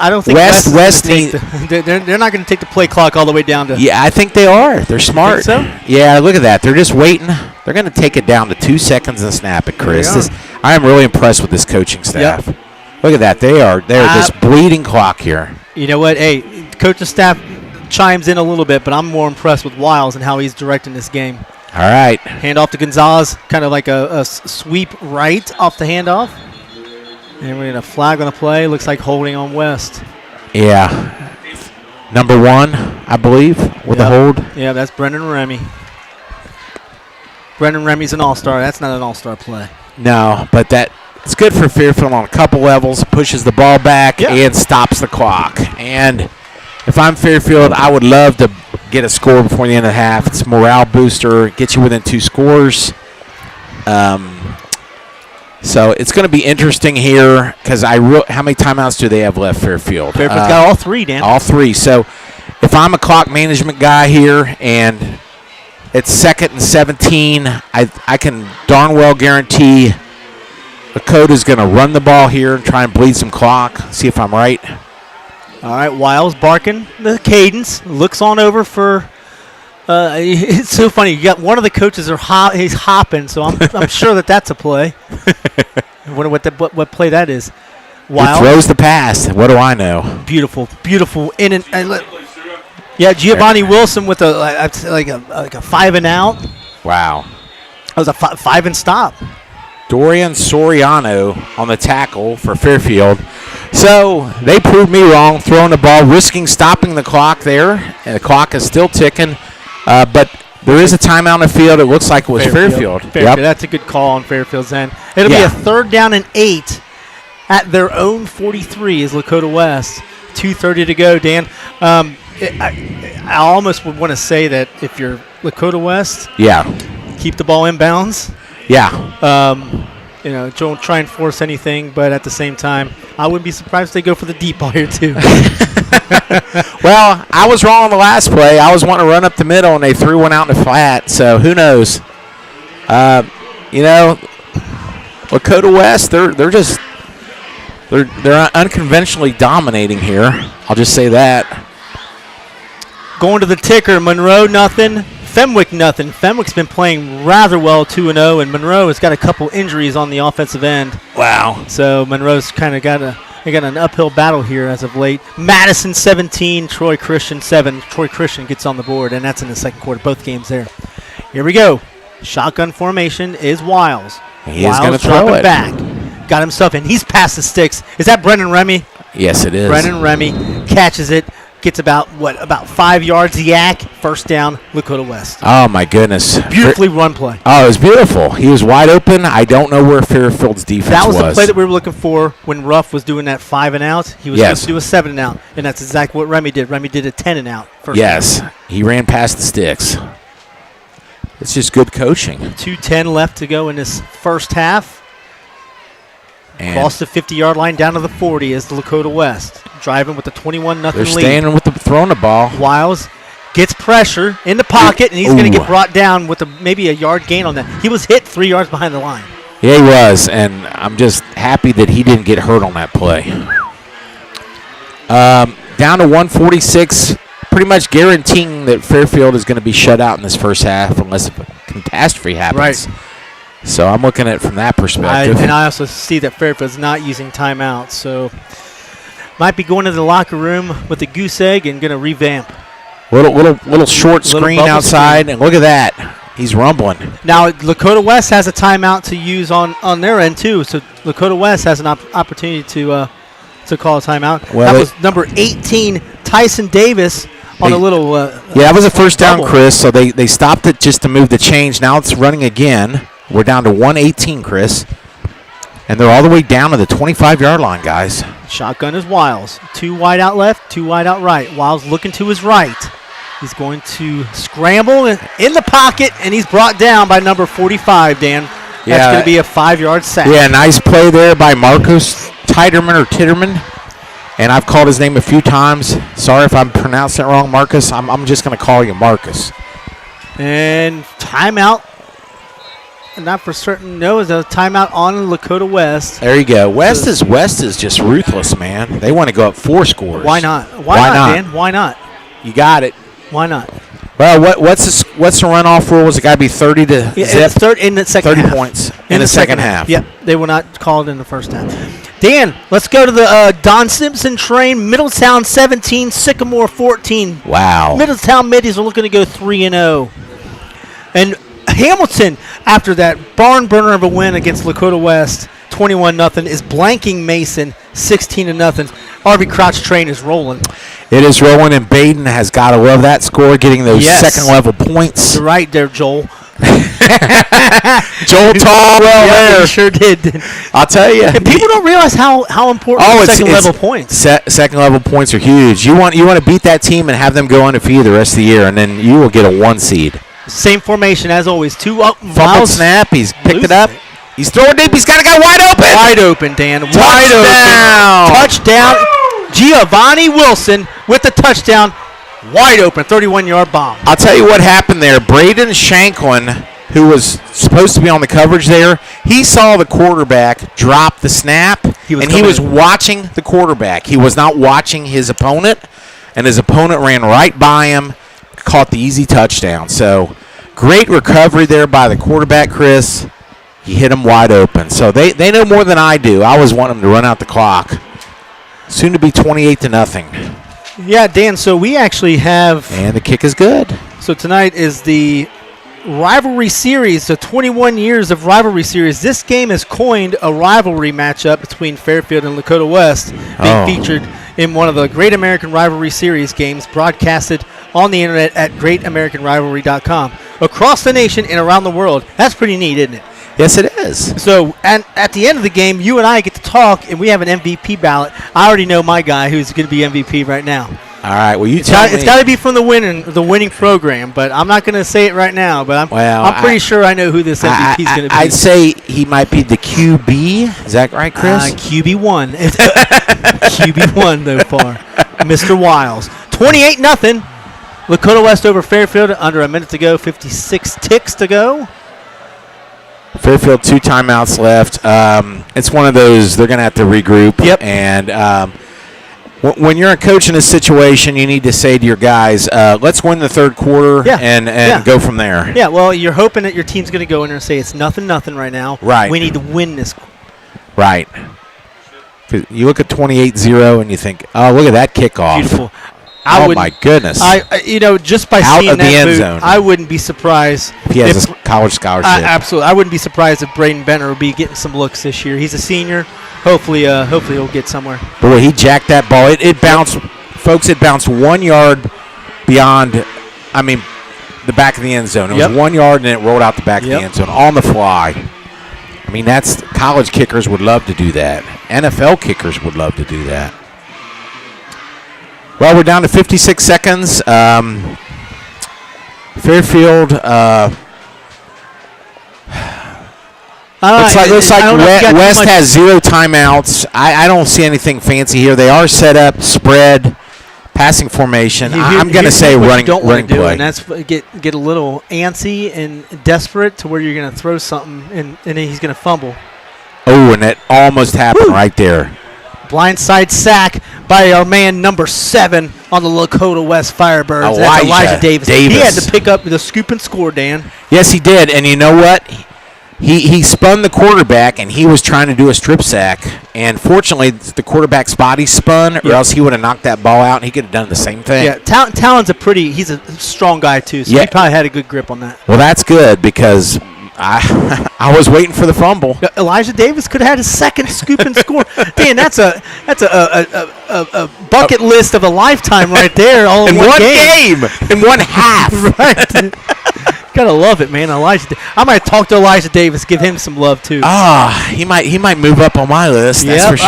don't think West they're not going to take the play clock all the way down to. Yeah, I think they are. They're smart. Think so? Yeah, look at that. They're just waiting. They're going to take it down to 2 seconds and snap it, Chris. I am really impressed with this coaching staff. Yep. Look at that. They're just bleeding clock here. You know what? Hey, coaching staff chimes in a little bit, but I'm more impressed with Wiles and how he's directing this game. All right. Hand off to Gonzalez, kind of like a sweep right off the handoff. And we're going to flag on the play. Looks like holding on West. Yeah. Number 1, I believe, with the hold. Yeah, that's Brendan Remy. Brendan Remy's an all-star. That's not an all-star play. No, but it's good for Fairfield on a couple levels. Pushes the ball back and stops the clock. And if I'm Fairfield, I would love to get a score before the end of the half. It's a morale booster. Gets you within 2 scores. So it's going to be interesting here because how many timeouts do they have left, Fairfield? Fairfield's got all 3, Dan. All 3. So if I'm a clock management guy here and it's 2nd and 17, I can darn well guarantee Lakota's going to run the ball here and try and bleed some clock. See if I'm right. All right, Wiles barking the cadence. Looks on over for. It's so funny. You got one of the coaches he's hopping, so I'm sure that's a play. I wonder what play that is. Wiles throws the pass. What do I know? Beautiful in and yeah, Giovanni Wilson with a 5 and out. Wow. That was a 5 and stop. Dorian Soriano on the tackle for Fairfield. So they proved me wrong, throwing the ball, risking stopping the clock there. And the clock is still ticking. But there is a timeout on the field. It looks like it was Fairfield. Yep. That's a good call on Fairfield's end. It'll be a 3rd down and 8 at their own 43 is Lakota West. 2:30 to go, Dan. I almost would want to say that if you're Lakota West, keep the ball in bounds. Don't try and force anything, but at the same time, I wouldn't be surprised if they go for the deep ball here too. Well, I was wrong on the last play. I was wanting to run up the middle, and they threw one out in the flat. So who knows? Lakota West, they're unconventionally dominating here. I'll just say that. Going to the ticker, Monroe nothing, Fenwick nothing. Fenwick's been playing rather well, 2-0, and Monroe has got a couple injuries on the offensive end. Wow. So Monroe's kind of got an uphill battle here as of late. Madison 17, Troy Christian 7. Troy Christian gets on the board, and that's in the second quarter. Both games there. Here we go. Shotgun formation is Wiles. He is going to throw it back. Got himself in. He's past the sticks. Is that Brendan Remy? Yes, it is. Brendan Remy catches it. gets about 5 yards yak, first down, Lakota West. Oh, my goodness. Beautifully run play. Oh, it was beautiful. He was wide open. I don't know where Fairfield's defense was. That was the play that we were looking for when Ruff was doing that 5 and out. He was supposed to do a 7 and out, and that's exactly what Remy did. Remy did a 10 and out. Yes, he ran past the sticks. It's just good coaching. 2:10 left to go in this first half. And cross the 50-yard line down to the 40 as the Lakota West driving with the 21-0 lead. They're staying with throwing the ball. Wiles gets pressure in the pocket, and he's going to get brought down with maybe a yard gain on that. He was hit 3 yards behind the line. Yeah, he was, and I'm just happy that he didn't get hurt on that play. Down to 146, pretty much guaranteeing that Fairfield is going to be shut out in this first half unless a catastrophe happens. Right. So I'm looking at it from that perspective. And I also see that Fairfield's not using timeouts, so might be going to the locker room with a goose egg and going to revamp. Little short screen outside, and look at that. He's rumbling. Now, Lakota West has a timeout to use on their end, too, so Lakota West has an opportunity to call a timeout. Well, that was number 18, Tyson Davis, on a little that was a first down, bubble. Chris, so they stopped it just to move the change. Now it's running again. We're down to 118, Chris. And they're all the way down to the 25-yard line, guys. Shotgun is Wiles. 2 wide out left, 2 wide out right. Wiles looking to his right. He's going to scramble in the pocket, and he's brought down by number 45, Dan. That's going to be a 5-yard sack. Yeah, nice play there by Marcos Titterman. And I've called his name a few times. Sorry if I'm pronouncing it wrong, Marcus. I'm just going to call you Marcus. And timeout. Not for certain. No, it's a timeout on Lakota West. There you go. West is just ruthless, man. They want to go up 4 scores. Why not? Why not, Dan? Why not? You got it. Why not? Well, what's the runoff rule? Is it got to be 30 to zip? In the second 30 half. points in the second half. Yep, they were not called in the first half. Dan, let's go to the Don Simpson train. Middletown 17, Sycamore 14. Wow. Middletown Middies are looking to go 3-0. And Hamilton, after that barn burner of a win against Lakota West, 21-0, is blanking Mason 16-0. RV Crouch train is rolling. It is rolling, and Baden has got to love that score, getting those second-level points. You're right there, Joel. Joel Tall, there. He sure did. I'll tell you. And people don't realize how important second-level points. Second-level points are huge. You want to beat that team and have them go undefeated the rest of the year, and then you will get a 1 seed. Same formation as always. 2 up. Fumble snap. He's picked it up. He's throwing deep. He's got a guy wide open. Wide open, Dan. Touchdown. Touchdown. Giovanni Wilson with the touchdown. Wide open. 31-yard bomb. I'll tell you what happened there. Braden Shanklin, who was supposed to be on the coverage there, he saw the quarterback drop the snap, he was watching the quarterback. He was not watching his opponent, and his opponent ran right by him, caught the easy touchdown. So great recovery there by the quarterback, Chris. He hit him wide open. So they know more than I do. I always want them to run out the clock. Soon to be 28-0. Yeah, Dan, so we actually have... And the kick is good. So tonight is the rivalry series, the 21 years of rivalry series. This game has coined a rivalry matchup between Fairfield and Lakota West, being featured in one of the Great American Rivalry Series games broadcasted on the internet at greatamericanrivalry.com. Across the nation and around the world. That's pretty neat, isn't it? Yes, it is. So, and at the end of the game, you and I get to talk, and we have an MVP ballot. I already know my guy who's going to be MVP right now. All right. Well, you tell me. It's got to be from the winning program, but I'm not going to say it right now. But I'm pretty sure I know who this MVP is going to be. I'd say he might be the QB. Is that right, Chris? QB1. QB1 so far. Mr. Wiles. 28-0. Lakota West over Fairfield. Under a minute to go. 56 ticks to go. Fairfield, 2 timeouts left. It's one of those they're going to have to regroup. Yep. And when you're a coach in this situation, you need to say to your guys, let's win the third quarter and go from there. Yeah, well, you're hoping that your team's going to go in there and say it's 0-0 right now. Right. We need to win this. Right. You look at 28-0 and you think, oh, look at that kickoff. Beautiful. My goodness. Just by Out seeing of the that end boot, zone. I wouldn't be surprised. If he has a college scholarship. Absolutely. I wouldn't be surprised if Braden Benner will be getting some looks this year. He's a senior. Hopefully he'll get somewhere. Boy, he jacked that ball. It bounced folks, it bounced 1 yard beyond, the back of the end zone. It was 1 yard, and it rolled out the back of the end zone on the fly. That's college kickers would love to do that. NFL kickers would love to do that. Well, we're down to 56 seconds. Fairfield. Looks like West has 0 timeouts. I don't see anything fancy here. They are set up, spread, passing formation. I'm going to say running play. And that's get a little antsy and desperate to where you're going to throw something and then he's going to fumble. Oh, and it almost happened right there. Blindside sack by our man number 7 on the Lakota West Firebirds. That's Elijah Davis. He had to pick up the scoop and score, Dan. Yes, he did. And you know what? He spun the quarterback, and he was trying to do a strip sack. And fortunately, the quarterback's body spun, or else he would have knocked that ball out, and he could have done the same thing. Yeah, Talon's he's a strong guy, too, so he probably had a good grip on that. Well, that's good because I was waiting for the fumble. Elijah Davis could have had his second scoop and score. Dan, that's a bucket list of a lifetime right there. All in one game. In one half. Right. Gotta love it, man. I might talk to Elijah Davis, give him some love too. He might move up on my list. That's for sure.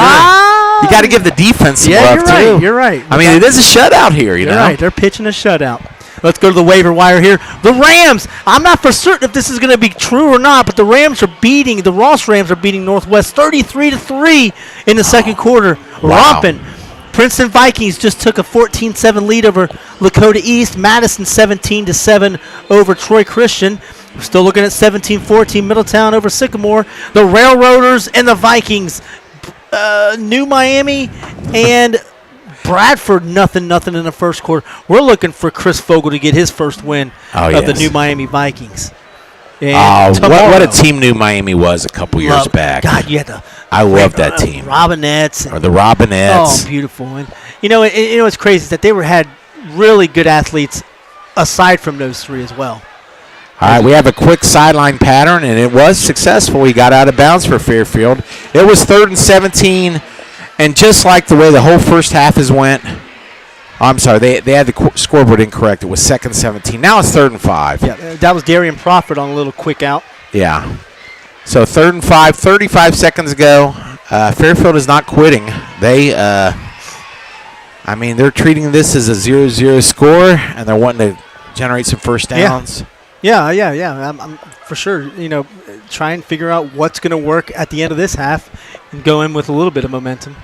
You got to give the defense some love too. You're right. It is a shutout here. You're right. They're pitching a shutout. Let's go to the waiver wire here. The Rams. I'm not for certain if this is going to be true or not, but the Ross Rams are beating Northwest 33-3 in the second quarter. Wow. Romping. Princeton Vikings just took a 14-7 lead over Lakota East. Madison 17-7 over Troy Christian. We're still looking at 17-14 Middletown over Sycamore. The Railroaders and the Vikings. New Miami and Bradford, nothing in the first quarter. We're looking for Chris Fogle to get his first win of the New Miami Vikings. What a team New Miami was a couple years back. God, you had to. I love that team. Robinettes. Or the Robinettes. Oh, beautiful. And what's crazy is that they had really good athletes aside from those three as well. All right, we have a quick sideline pattern, and it was successful. He got out of bounds for Fairfield. It was 3rd and 17, and just like the way the whole first half has went, I'm sorry, they had the scoreboard incorrect. It was 2nd and 17. Now it's 3rd and 5. Yeah, that was Darian Crawford on a little quick out. Yeah. So 3rd and 5, 35 seconds ago. Fairfield is not quitting. They're treating this as a 0-0 score, and they're wanting to generate some first downs. Yeah. I'm for sure, try and figure out what's going to work at the end of this half and go in with a little bit of momentum.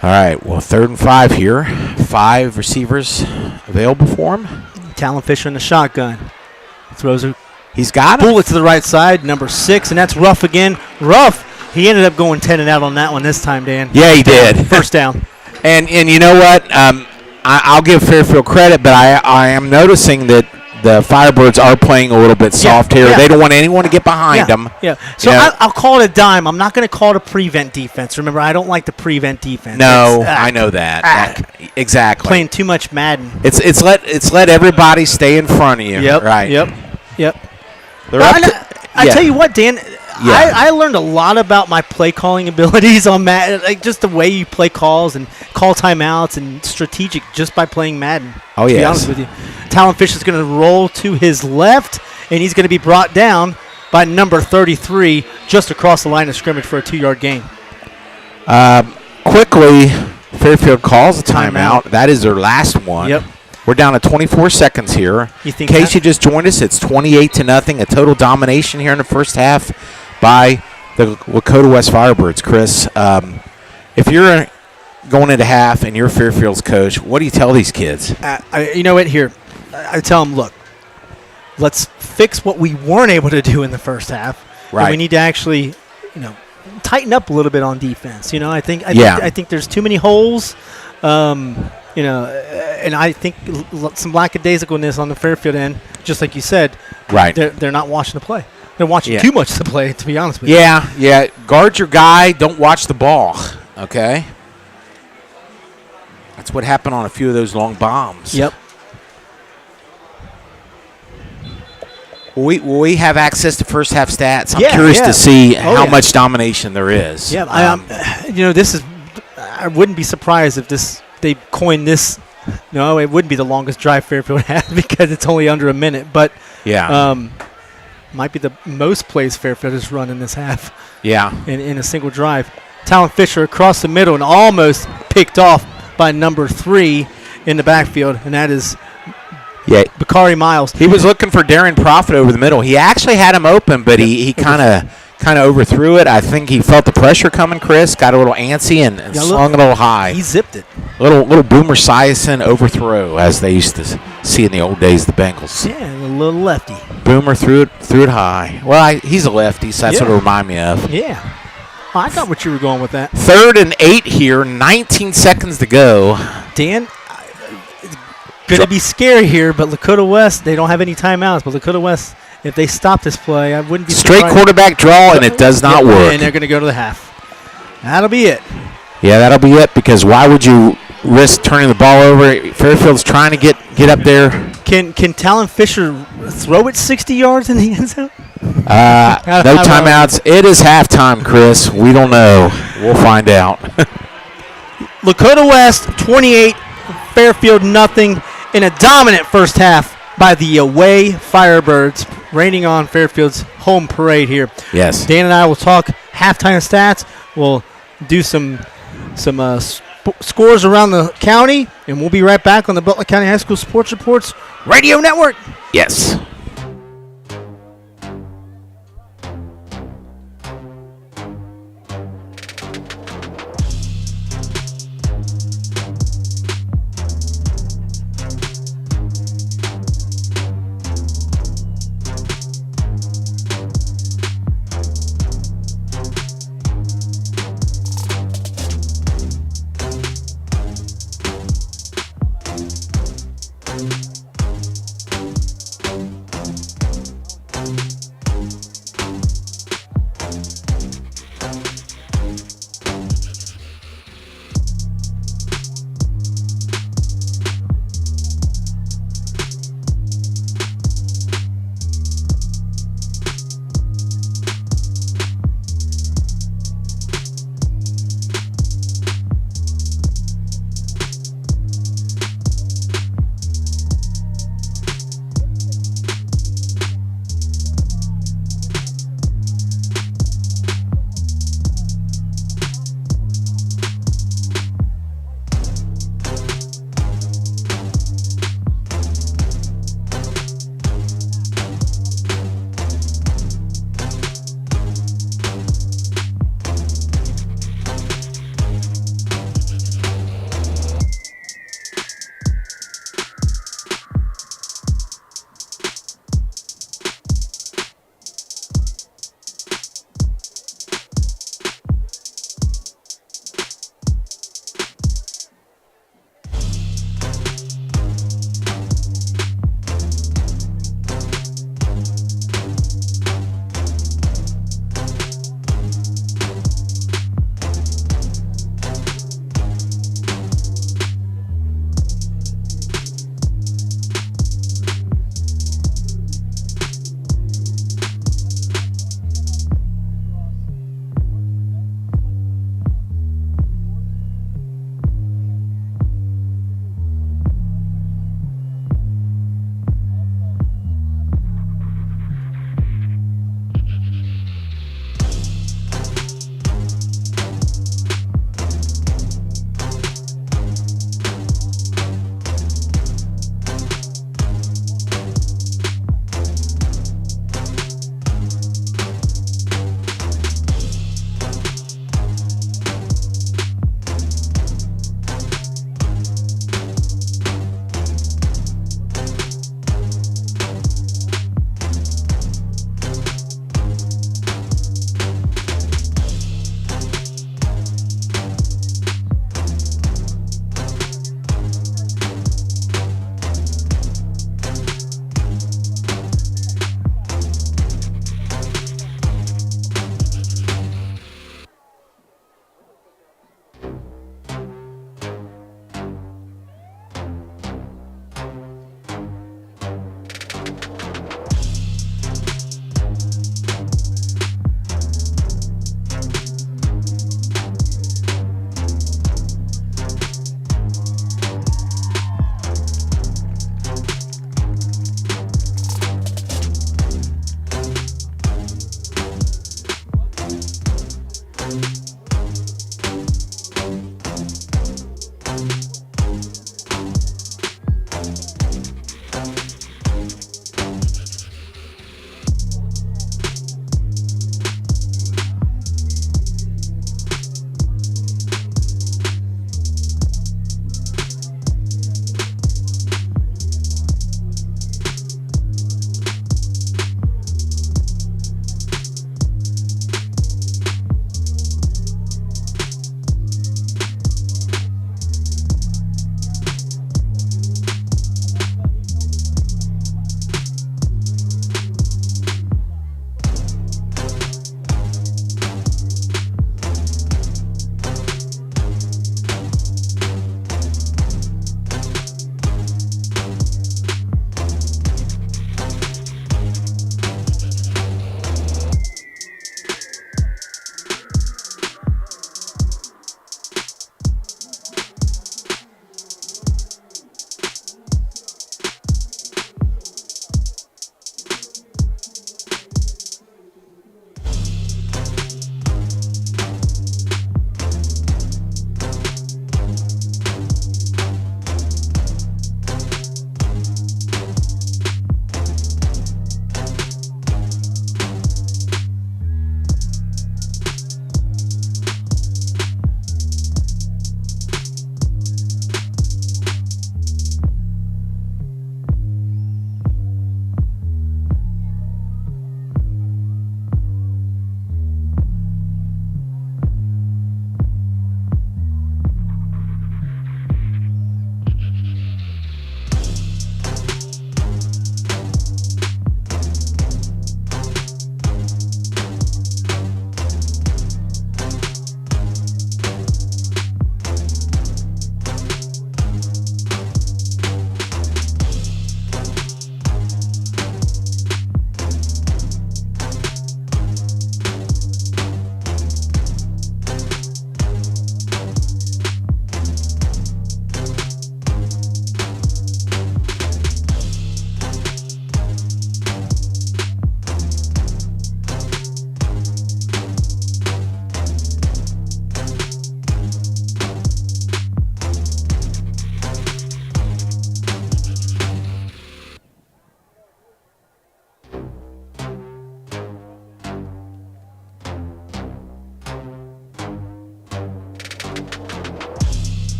All right, well, 3rd and 5 here. 5 receivers available for him. Talon Fisher in the shotgun. Throws a bullet to the right side, number 6, and that's Ruff again. Ruff, he ended up going 10 and out on that one this time, Dan. Yeah, he did. First down. And you know what? I'll give Fairfield credit, but I am noticing that the Firebirds are playing a little bit soft here. They don't want anyone to get behind them. Yeah. So I'll call it a dime. I'm not going to call it a prevent defense. Remember, I don't like the prevent defense. No, I know that. Exactly. Playing too much Madden. It's let everybody stay in front of you. Yep. Right. Yep. I tell you what, Dan. I learned a lot about my play calling abilities on Madden, like just the way you play calls and call timeouts and strategic just by playing Madden. Oh, to be honest with you. Talon Fish is going to roll to his left, and he's going to be brought down by number 33 just across the line of scrimmage for a 2-yard gain. Quickly, Fairfield calls a timeout. That is their last one. Yep. We're down to 24 seconds here. In case you just joined us, it's 28-0, a total domination here in the first half by the Lakota West Firebirds. Chris, if you're going into half and you're Fairfield's coach, what do you tell these kids? You know what? Here, I tell them, look, let's fix what we weren't able to do in the first half. Right. And we need to actually, tighten up a little bit on defense. I think there's too many holes. And I think some lackadaisicalness on the Fairfield end, just like you said. Right. They're not watching the play. They're watching too much of the play, to be honest with you. Yeah. Guard your guy. Don't watch the ball. Okay. That's what happened on a few of those long bombs. Yep. Will we have access to first half stats? I'm curious to see how much domination there is. Yeah. This is. I wouldn't be surprised if this they coined this. No, it wouldn't be the longest drive Fairfield has because it's only under a minute. But might be the most plays Fairfield has run in this half. Yeah. In a single drive. Talon Fisher across the middle and almost picked off by number 3 in the backfield, and that is Bakari Miles. He was looking for Darren Profit over the middle. He actually had him open, but he kind of overthrew it. I think he felt the pressure coming, Chris, got a little antsy and slung it a little high. He zipped it. Little Boomer Esiason overthrow, as they used to see in the old days, the Bengals. Yeah, a little lefty. Boomer threw it high. Well, he's a lefty, so that's what it reminded me of. Yeah. Oh, I got what you were going with that. 3rd and 8 here, 19 seconds to go. Dan, it's going to be scary here, but Lakota West, they don't have any timeouts. But Lakota West, if they stop this play, I wouldn't be straight surprised. Quarterback draw, and it does not work. And they're going to go to the half. That'll be it. Yeah, that'll be it, because why would you risk turning the ball over? Fairfield's trying to get up there. Can Talon Fisher throw it 60 yards in the end zone? No timeouts. It is halftime, Chris. We don't know. We'll find out. Lakota West 28, Fairfield nothing in a dominant first half by the away Firebirds, raining on Fairfield's home parade here. Yes. Dan and I will talk halftime stats. We'll do some scores around the county, and we'll be right back on the Butler County High School Sports Reports Radio Network. Yes.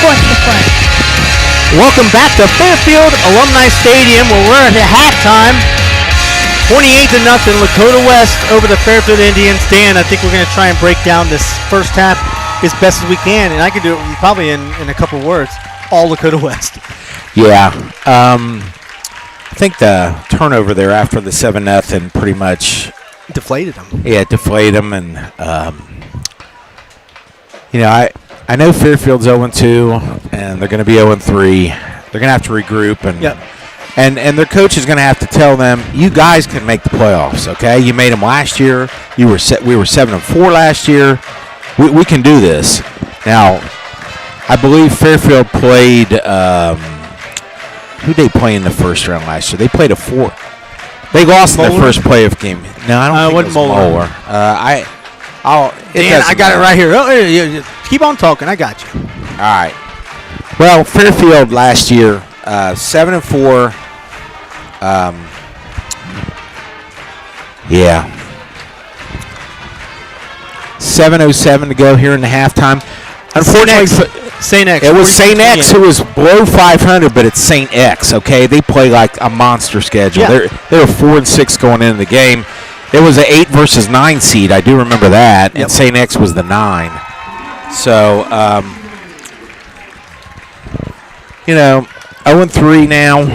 Sports Report. Welcome back to Fairfield Alumni Stadium, where we're at halftime. 28-0 Lakota West over the Fairfield Indians. Dan, I think we're going to try and break down this first half as best as we can, and I can do it probably in a couple words. All Lakota West. Yeah. I think the turnover there after the 7-0 pretty much Deflated them. Yeah, deflate them, and I know Fairfield's 0-2, and they're going to be 0-3. They're going to have to regroup, and their coach is going to have to tell them, you guys can make the playoffs. Okay, you made them last year. We were 7-4 last year. We can do this. Now, I believe Fairfield played. Who they play in the first round last year? They played a 4. They lost their first playoff game. No, I don't think it was Moeller. I got it right here. Oh, keep on talking. I got you. All right. Well, Fairfield last year, 7-4. Yeah. 7:07 to go here in the halftime. Unfortunately, St. X. It was St. X who was below 500, but it's St. X. Okay, they play like a monster schedule. Yeah. They were 4-6 going into the game. It was an 8 versus 9 seed. I do remember that. Yep. And St. X was the 9. So, 0-3 now.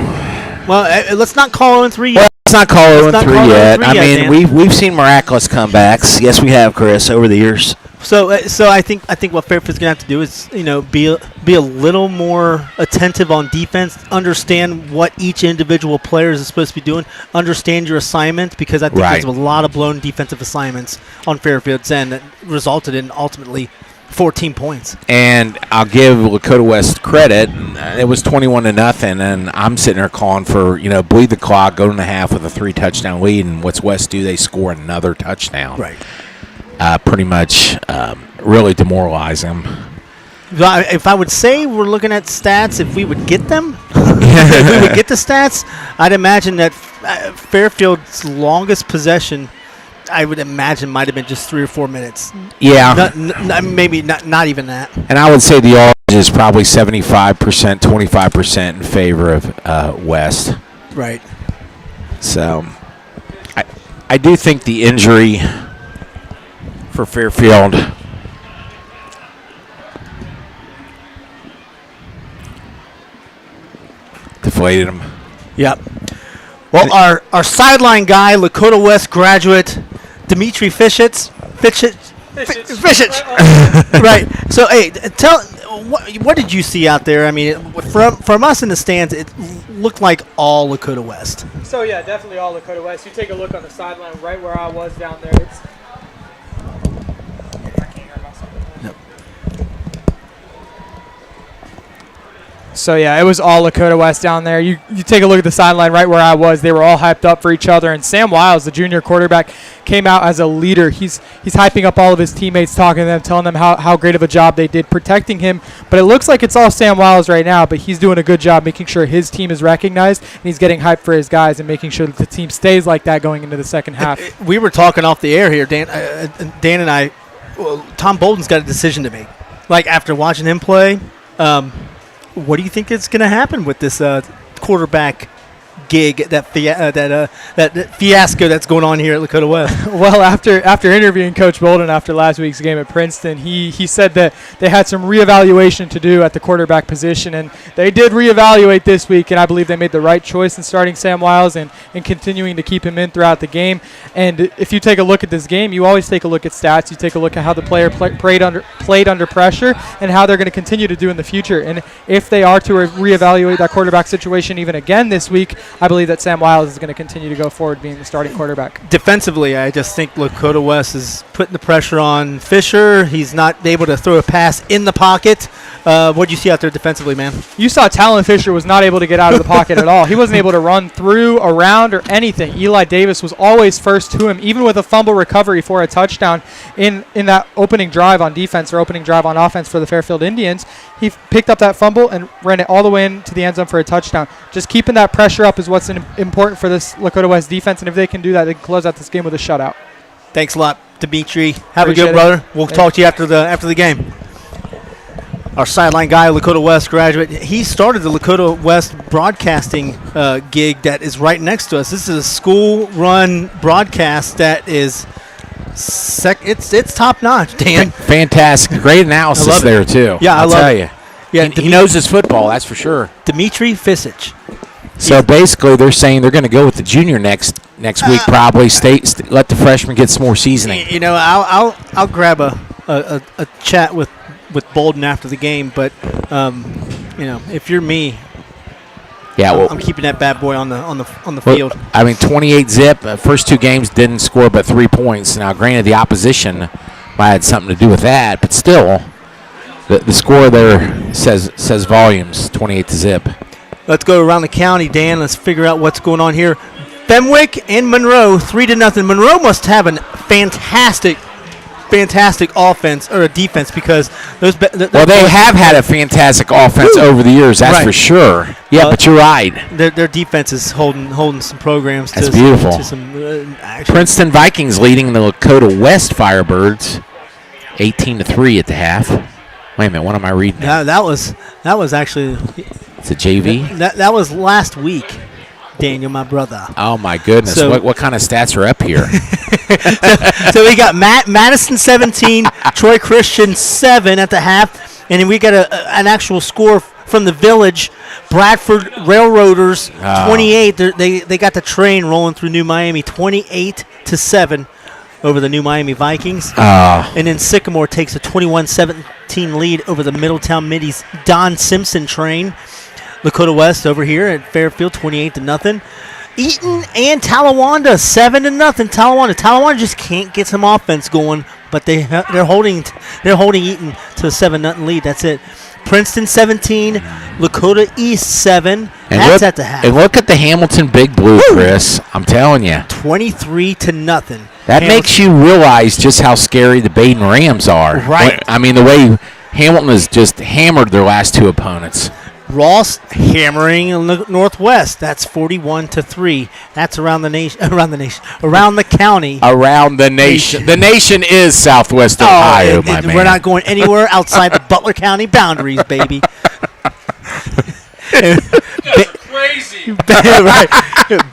Well, let's not call 0-3 yet. Well, let's not call 0-3 yet. I mean, we've seen miraculous comebacks. Yes, we have, Chris, over the years. So I think what Fairfield's gonna have to do is be a little more attentive on defense, understand what each individual player is supposed to be doing, understand your assignment, because I think there's a lot of blown defensive assignments on Fairfield's end that resulted in ultimately 14 points. And I'll give Lakota West credit. It was 21-0, and I'm sitting there calling for bleed the clock, go to the half with a 3-touchdown lead, and what's West do? They score another touchdown. Right. Pretty much really demoralize them. If I would say we're looking at stats, if we would get them, if we would get the stats, I'd imagine that Fairfield's longest possession, I would imagine, might have been just 3 or 4 minutes. Yeah. Maybe not even that. And I would say the odds is probably 75%, 25% in favor of West. Right. So I do think the injury for Fairfield deflated him. Yep. Well, our sideline guy, Lakota West graduate, Dimitri Fishich. Right. So, hey, tell what did you see out there? I mean, from us in the stands, it looked like all Lakota West. So yeah, definitely all Lakota West. You take a look on the sideline, right where I was down there. It's So, yeah, it was all Lakota West down there. You take a look at the sideline right where I was. They were all hyped up for each other. And Sam Wiles, the junior quarterback, came out as a leader. He's hyping up all of his teammates, talking to them, telling them how great of a job they did protecting him. But it looks like it's all Sam Wiles right now, but he's doing a good job making sure his team is recognized, and he's getting hyped for his guys and making sure that the team stays like that going into the second half. We were talking off the air here, Dan and I. Well, Tom Bolden's got a decision to make. Like, after watching him play, what do you think is going to happen with this quarterback gig, that fiasco that's going on here at Lakota West? Well, after interviewing Coach Bolden after last week's game at Princeton, he said that they had some reevaluation to do at the quarterback position, and they did reevaluate this week, and I believe they made the right choice in starting Sam Wiles and continuing to keep him in throughout the game. And if you take a look at this game, you always take a look at stats. You take a look at how the player played under pressure and how they're going to continue to do in the future. And if they are to reevaluate that quarterback situation even again this week, I believe that Sam Wiles is going to continue to go forward being the starting quarterback. Defensively, I just think Lakota West is putting the pressure on Fisher. He's not able to throw a pass in the pocket. What do you see out there defensively, man? You saw Talon Fisher was not able to get out of the pocket at all. He wasn't able to run through, around, or anything. Eli Davis was always first to him, even with a fumble recovery for a touchdown in that opening drive on defense or opening drive on offense for the Fairfield Indians. He picked up that fumble and ran it all the way into the end zone for a touchdown. Just keeping that pressure up is what's important for this Lakota West defense, and if they can do that, they can close out this game with a shutout. Thanks a lot, Dimitri. Have Appreciate a good brother. it. We'll talk to you after the game. our sideline guy, Lakota West graduate. He started the Lakota West broadcasting gig that is right next to us. This is a school-run broadcast that is it's top notch. Dan, fantastic, great analysis there too. Yeah, I'll tell you. Yeah, he knows his football. That's for sure. Dimitri Fisich. So basically, they're saying they're going to go with the junior next week, probably. Let the freshmen get some more seasoning. You know, I'll grab a chat with Bolden after the game, but you know, if you're me, yeah, well, I'm keeping that bad boy on the field. I mean, 28 zip. First 2 games didn't score but 3 points. Now, granted, the opposition might have had something to do with that, but still, the score there says volumes. 28 to zip. Let's go around the county, Dan. Let's figure out what's going on here. Fenwick and Monroe, 3-0. Monroe must have a fantastic offense or a defense because those. They have had a fantastic offense over the years. That's for sure. Yeah, but you're right. Their defense is holding some programs. That's beautiful. To some action. Princeton Vikings leading the Lakota West Firebirds, 18-3 at the half. Wait a minute, what am I reading? That was actually. It's a JV. That was last week. Daniel, my brother. Oh my goodness! So, what kind of stats are up here? so we got Madison 17, Troy Christian 7 at the half, and then we got an actual score from the Village. Bradford Railroaders 28. They got the train rolling through New Miami 28-7 over the New Miami Vikings. And then Sycamore takes a 21-17 lead over the Middletown Middies Don Simpson train. Lakota West over here at Fairfield, 28-0. Eaton and Talawanda, 7-0. Talawanda just can't get some offense going, but they're holding Eaton to a 7-0 lead. That's it. Princeton 17, Lakota East 7. That's at the half. And look at the Hamilton Big Blue, Chris. I'm telling you, 23-0. That makes you realize just how scary the Baden Rams are. Right. I mean, the way Hamilton has just hammered their last 2 opponents. Ross hammering Northwest. That's 41-3. That's around the nation. Around the county. Around the nation. The nation is Southwest Ohio, my man. We're not going anywhere outside the Butler County boundaries, baby. Crazy. Right.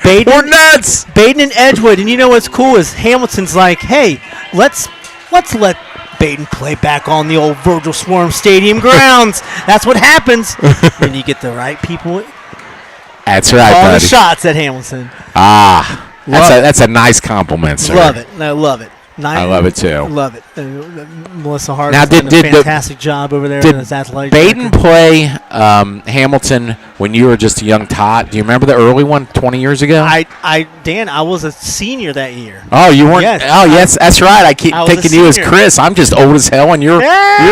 We're nuts. Baden and Edgewood, and you know what's cool is Hamilton's like, hey, let's let Baden play back on the old Virgil Swarm Stadium grounds. That's what happens when you get the right people. That's right, all buddy. The shots at Hamilton. That's a nice compliment, sir. Love it. I love it. I love it too. Love it. Melissa Hart now, did a fantastic job over there. Did in his athletic Baden play Hamilton when you were just a young tot? Do you remember the early one 20 years ago? Dan, I was a senior that year. Oh, you weren't? Yes. Oh, yes, that's right. I keep thinking you as Chris. I'm just old as hell, and you're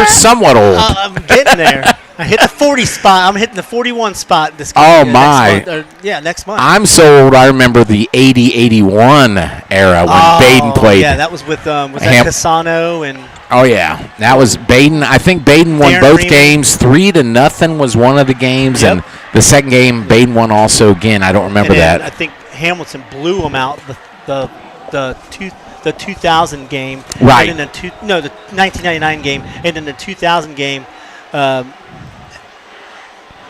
somewhat old. I'm getting there. I hit the 40 spot. I'm hitting the 41 spot this Oh, my. Next month. I'm so old, I remember the 80-81 era when Baden played. Yeah, that was with that Casano and... Oh, yeah. That was Baden. I think Baden won both games. 3-0 was one of the games, and the second game, Baden won also again. I don't remember that. I think Hamilton blew them out the 2000 game. Right. And then the 1999 game, and then the 2000 game...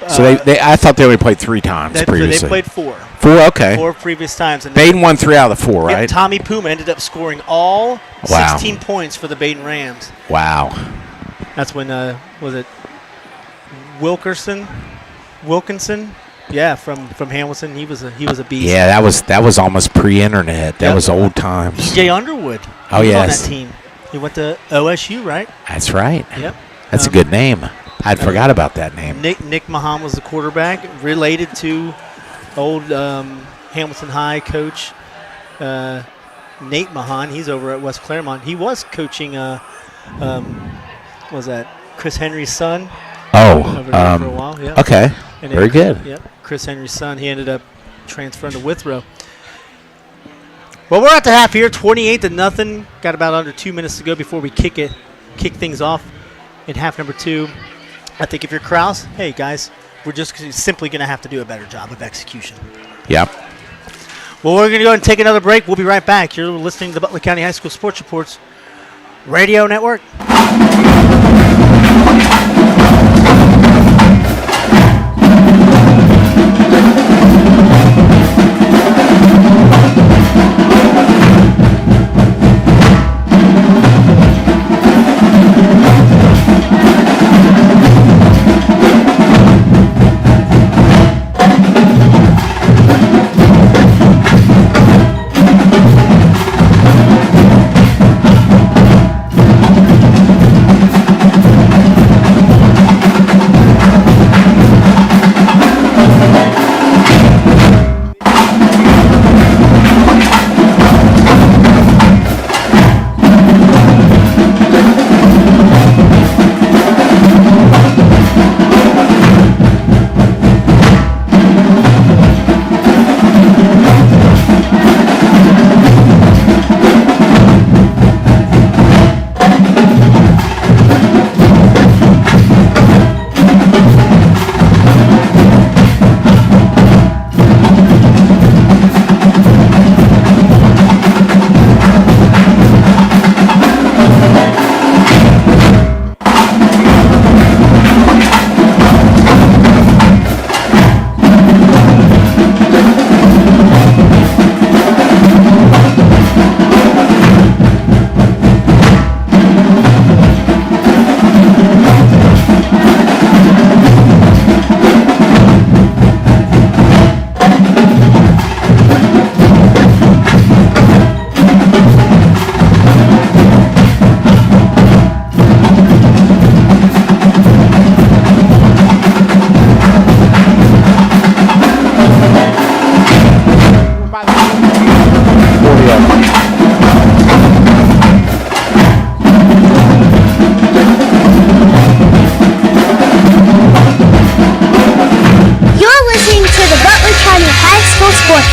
So I thought they only played 3 times previously. They played 4. 4, okay. 4 previous times. And Baden won 3 out of the 4, right? Yeah, Tommy Puma ended up scoring all 16 points for the Baden Rams. Wow. That's when was it Wilkinson? Yeah, from Hamilton. He was a beast. Yeah, that was almost pre-internet. That was old times. DJ Underwood. Oh, yes. On that team. He went to OSU, right? That's right. Yep. That's a good name. I'd forgot about that name. Nick Mahan was the quarterback, related to old Hamilton High coach Nate Mahan. He's over at West Claremont. He was coaching, was that Chris Henry's son? Over there for a while. Yeah. Okay. Very good. Yep. Chris Henry's son. He ended up transferring to Withrow. Well, we're at the half here, 28-0. Got about under 2 minutes to go before we kick things off in half number 2. I think if you're Krause, hey, guys, we're just simply going to have to do a better job of execution. Yep. Well, we're going to go ahead and take another break. We'll be right back. You're listening to the Butler County High School Sports Reports Radio Network.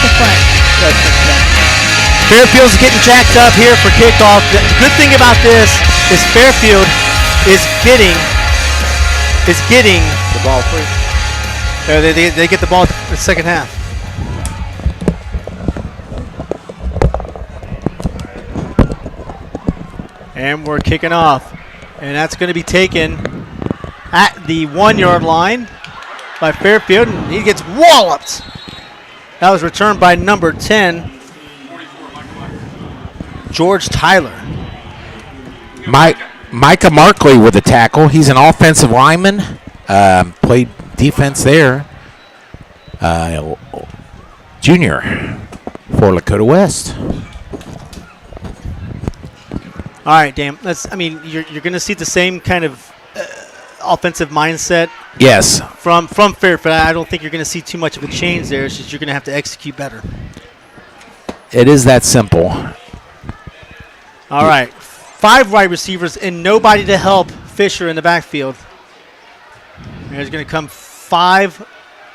to foot. Fairfield's getting jacked up here for kickoff. The good thing about this is Fairfield is getting The ball free. they get the ball in the second half. And we're kicking off. And that's going to be taken at the 1 yard line by Fairfield. And he gets walloped. That was returned by number 10, George Tyler. Micah Markley with the tackle. He's an offensive lineman. Played defense there. Junior for Lakota West. All right, Dan. You're going to see the same kind of offensive mindset. Yes. From Fairfield. I don't think you're going to see too much of a change there. It's just you're going to have to execute better. It is that simple. All right. 5 wide receivers and nobody to help Fisher in the backfield. There's going to come 5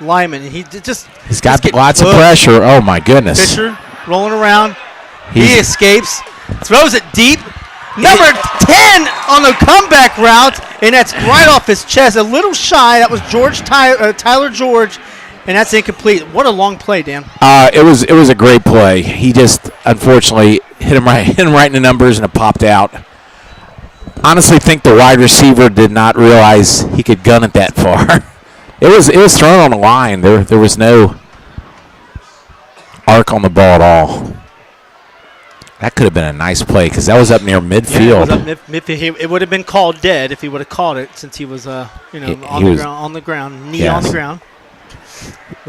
linemen. And he's got lots of pressure. Oh, my goodness. Fisher rolling around. He escapes. Throws it deep. Number 10 on the comeback route, and that's right off his chest. A little shy. That was Tyler George, and that's incomplete. What a long play, Dan. It was a great play. He just unfortunately hit him right in the numbers, and it popped out. Honestly, think the wide receiver did not realize he could gun it that far. It was thrown on the line. There was no arc on the ball at all. That could have been a nice play because that was up near midfield. Yeah, it was up midfield. It would have been called dead if he would have caught it since he was, on the ground, knee on the ground.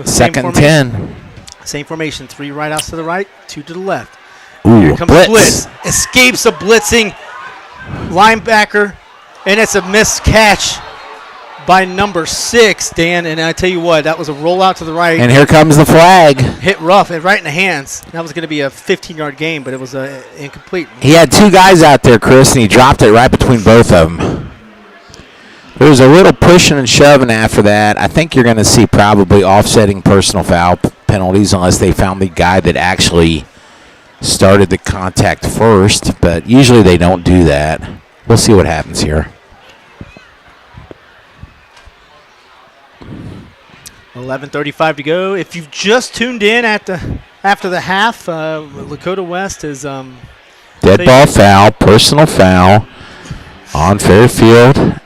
Second and 10. Same formation. 3 right outs to the right, 2 to the left. Ooh, here comes blitz. Escapes a blitzing linebacker, and it's a missed catch by number 6, Dan. And I tell you what, that was a rollout to the right. And here comes the flag. Hit rough and right in the hands. That was going to be a 15-yard gain, but it was incomplete. He had 2 guys out there, Chris, and he dropped it right between both of them. There was a little pushing and shoving after that. I think you're going to see probably offsetting personal foul penalties unless they found the guy that actually started the contact first, but usually they don't do that. We'll see what happens here. 11:35 to go. If you've just tuned in after the half, Lakota West is dead ball foul, personal foul on Fairfield,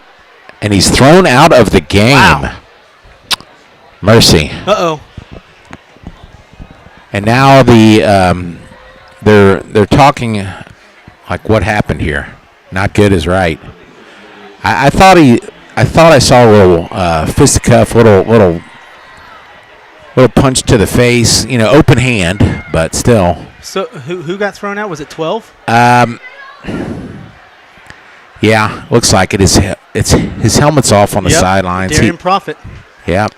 and he's thrown out of the game. Wow. Mercy. Uh-oh. And now they're talking like what happened here. Not good is right. I thought I saw a little fisticuff, little punch to the face, open hand, but still. So who got thrown out? Was it 12? Yeah, looks like it is. It's his helmet's off on the sidelines. Darian Prophet. Yep.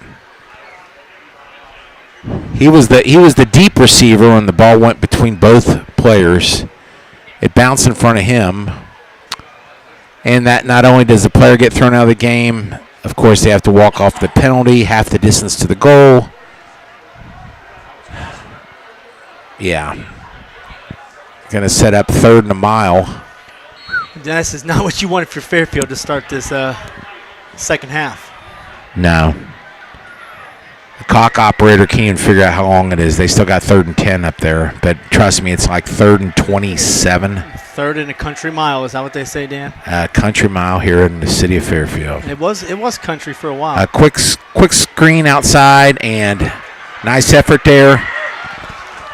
He was the deep receiver, and the ball went between both players. It bounced in front of him, and that not only does the player get thrown out of the game, of course they have to walk off the penalty, half the distance to the goal. Yeah. Going to set up 3rd and a mile. This is not what you wanted for Fairfield to start this second half. No. The clock operator can't even figure out how long it is. They still got 3rd and 10 up there. But trust me, it's like 3rd and 27. 3rd and a country mile. Is that what they say, Dan? Country mile here in the city of Fairfield. It was country for a while. A quick screen outside, and nice effort there.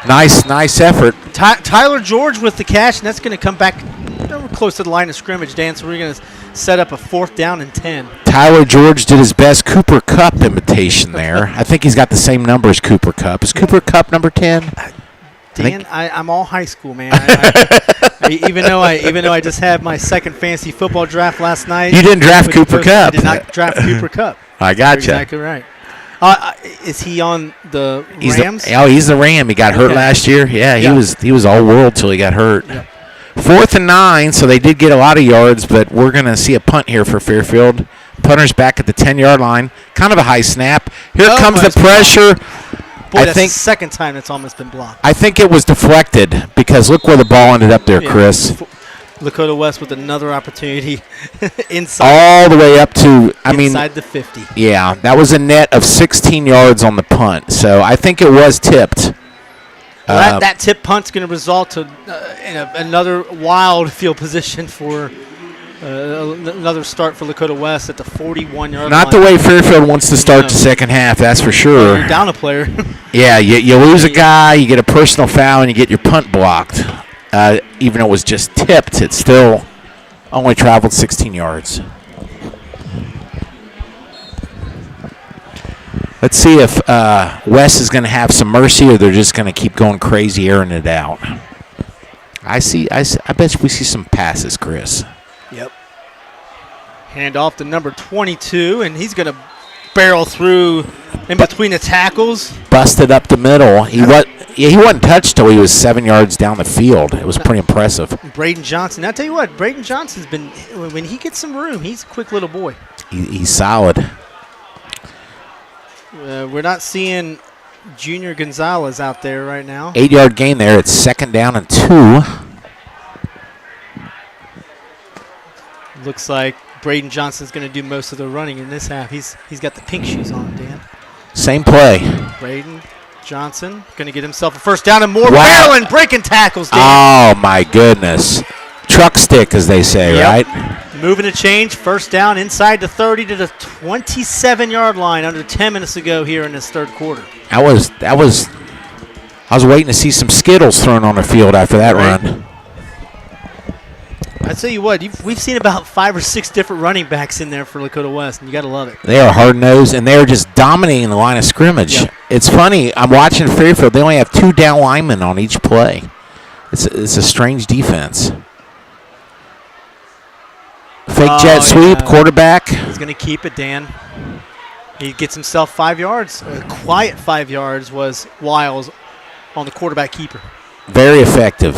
Nice effort. Tyler George with the catch, and that's going to come back close to the line of scrimmage, Dan, so we're going to set up a 4th down and 10. Tyler George did his best Cooper Kupp imitation there. I think he's got the same number as Cooper Kupp. Is Cooper Kupp number 10? Dan, I'm all high school, man. Even though I just had my second fantasy football draft last night. You didn't draft Cooper Kupp. I did not draft Cooper Kupp. I got you. Exactly right. Is he on the Rams? He's the Ram. He got hurt last year. Yeah, he was all world till he got hurt. Yep. 4th and 9, so they did get a lot of yards, but we're going to see a punt here for Fairfield. Punter's back at the 10-yard line. Kind of a high snap. Here comes the pressure. Boy, that's the second time that's almost been blocked. I think it was deflected because look where the ball ended up there, Chris. Lakota West with another opportunity inside. All the way up to, inside the 50. Yeah, that was a net of 16 yards on the punt. So I think it was tipped. Well, that tip punt's going to result in another wild field position for another start for Lakota West at the 41-yard line. Not the way Fairfield wants to start the second half, that's for sure. You're down a player. Yeah, you lose a guy, you get a personal foul, and you get your punt blocked. Even though it was just tipped, it still only traveled 16 yards. Let's see if Wes is going to have some mercy or they're just going to keep going crazy, airing it out. I bet we see some passes, Chris. Yep. Hand off to number 22, and he's going to barrel through in between the tackles. Busted up the middle. He wasn't touched till he was 7 yards down the field. It was pretty impressive. Braden Johnson. I'll tell you what, Braden Johnson's been, when he gets some room, he's a quick little boy. He's solid. We're not seeing Junior Gonzalez out there right now. 8-yard gain there. It's 2nd down and 2. Looks like Braden Johnson's going to do most of the running in this half. He's got the pink shoes on, Dan. Same play. Braden Johnson going to get himself a first down and more. Barreling, breaking tackles, Dan. Oh, my goodness. Truck stick, as they say, right? Moving to change, first down inside the 30 to the 27-yard line under 10 minutes to go here in this third quarter. I was waiting to see some Skittles thrown on the field after that run. I tell you what, we've seen about 5 or 6 different running backs in there for Lakota West, and you got to love it. They are hard-nosed, and they're just dominating the line of scrimmage. Yep. It's funny. I'm watching Fairfield. They only have 2 down linemen on each play. It's a strange defense. Fake jet sweep, quarterback. He's going to keep it, Dan. He gets himself 5 yards. A quiet 5 yards was Wiles on the quarterback keeper. Very effective.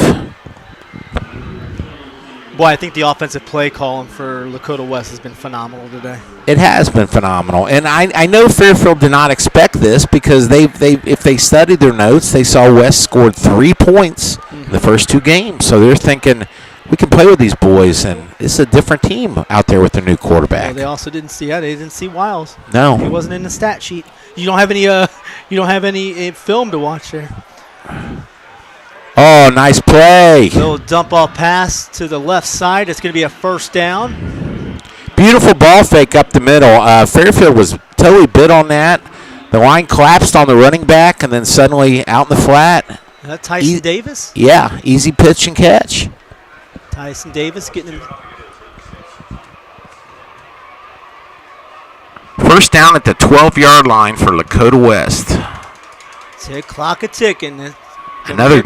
Boy, I think the offensive play calling for Lakota West has been phenomenal today. It has been phenomenal. And I know Fairfield did not expect this because if they studied their notes, they saw West scored 3 points in the first 2 games. So they're thinking, we can play with these boys, and it's a different team out there with their new quarterback. Well, they also didn't see that. They didn't see Wiles. No, he wasn't in the stat sheet. You don't have any film to watch there. Oh, nice play! Little dump off pass to the left side. It's going to be a first down. Beautiful ball fake up the middle. Fairfield was totally bid on that. The line collapsed on the running back, and then suddenly out in the flat. Is that Tyson Davis? Yeah, easy pitch and catch. Tyson Davis getting him. First down at the 12-yard line for Lakota West. Clock a ticking. Another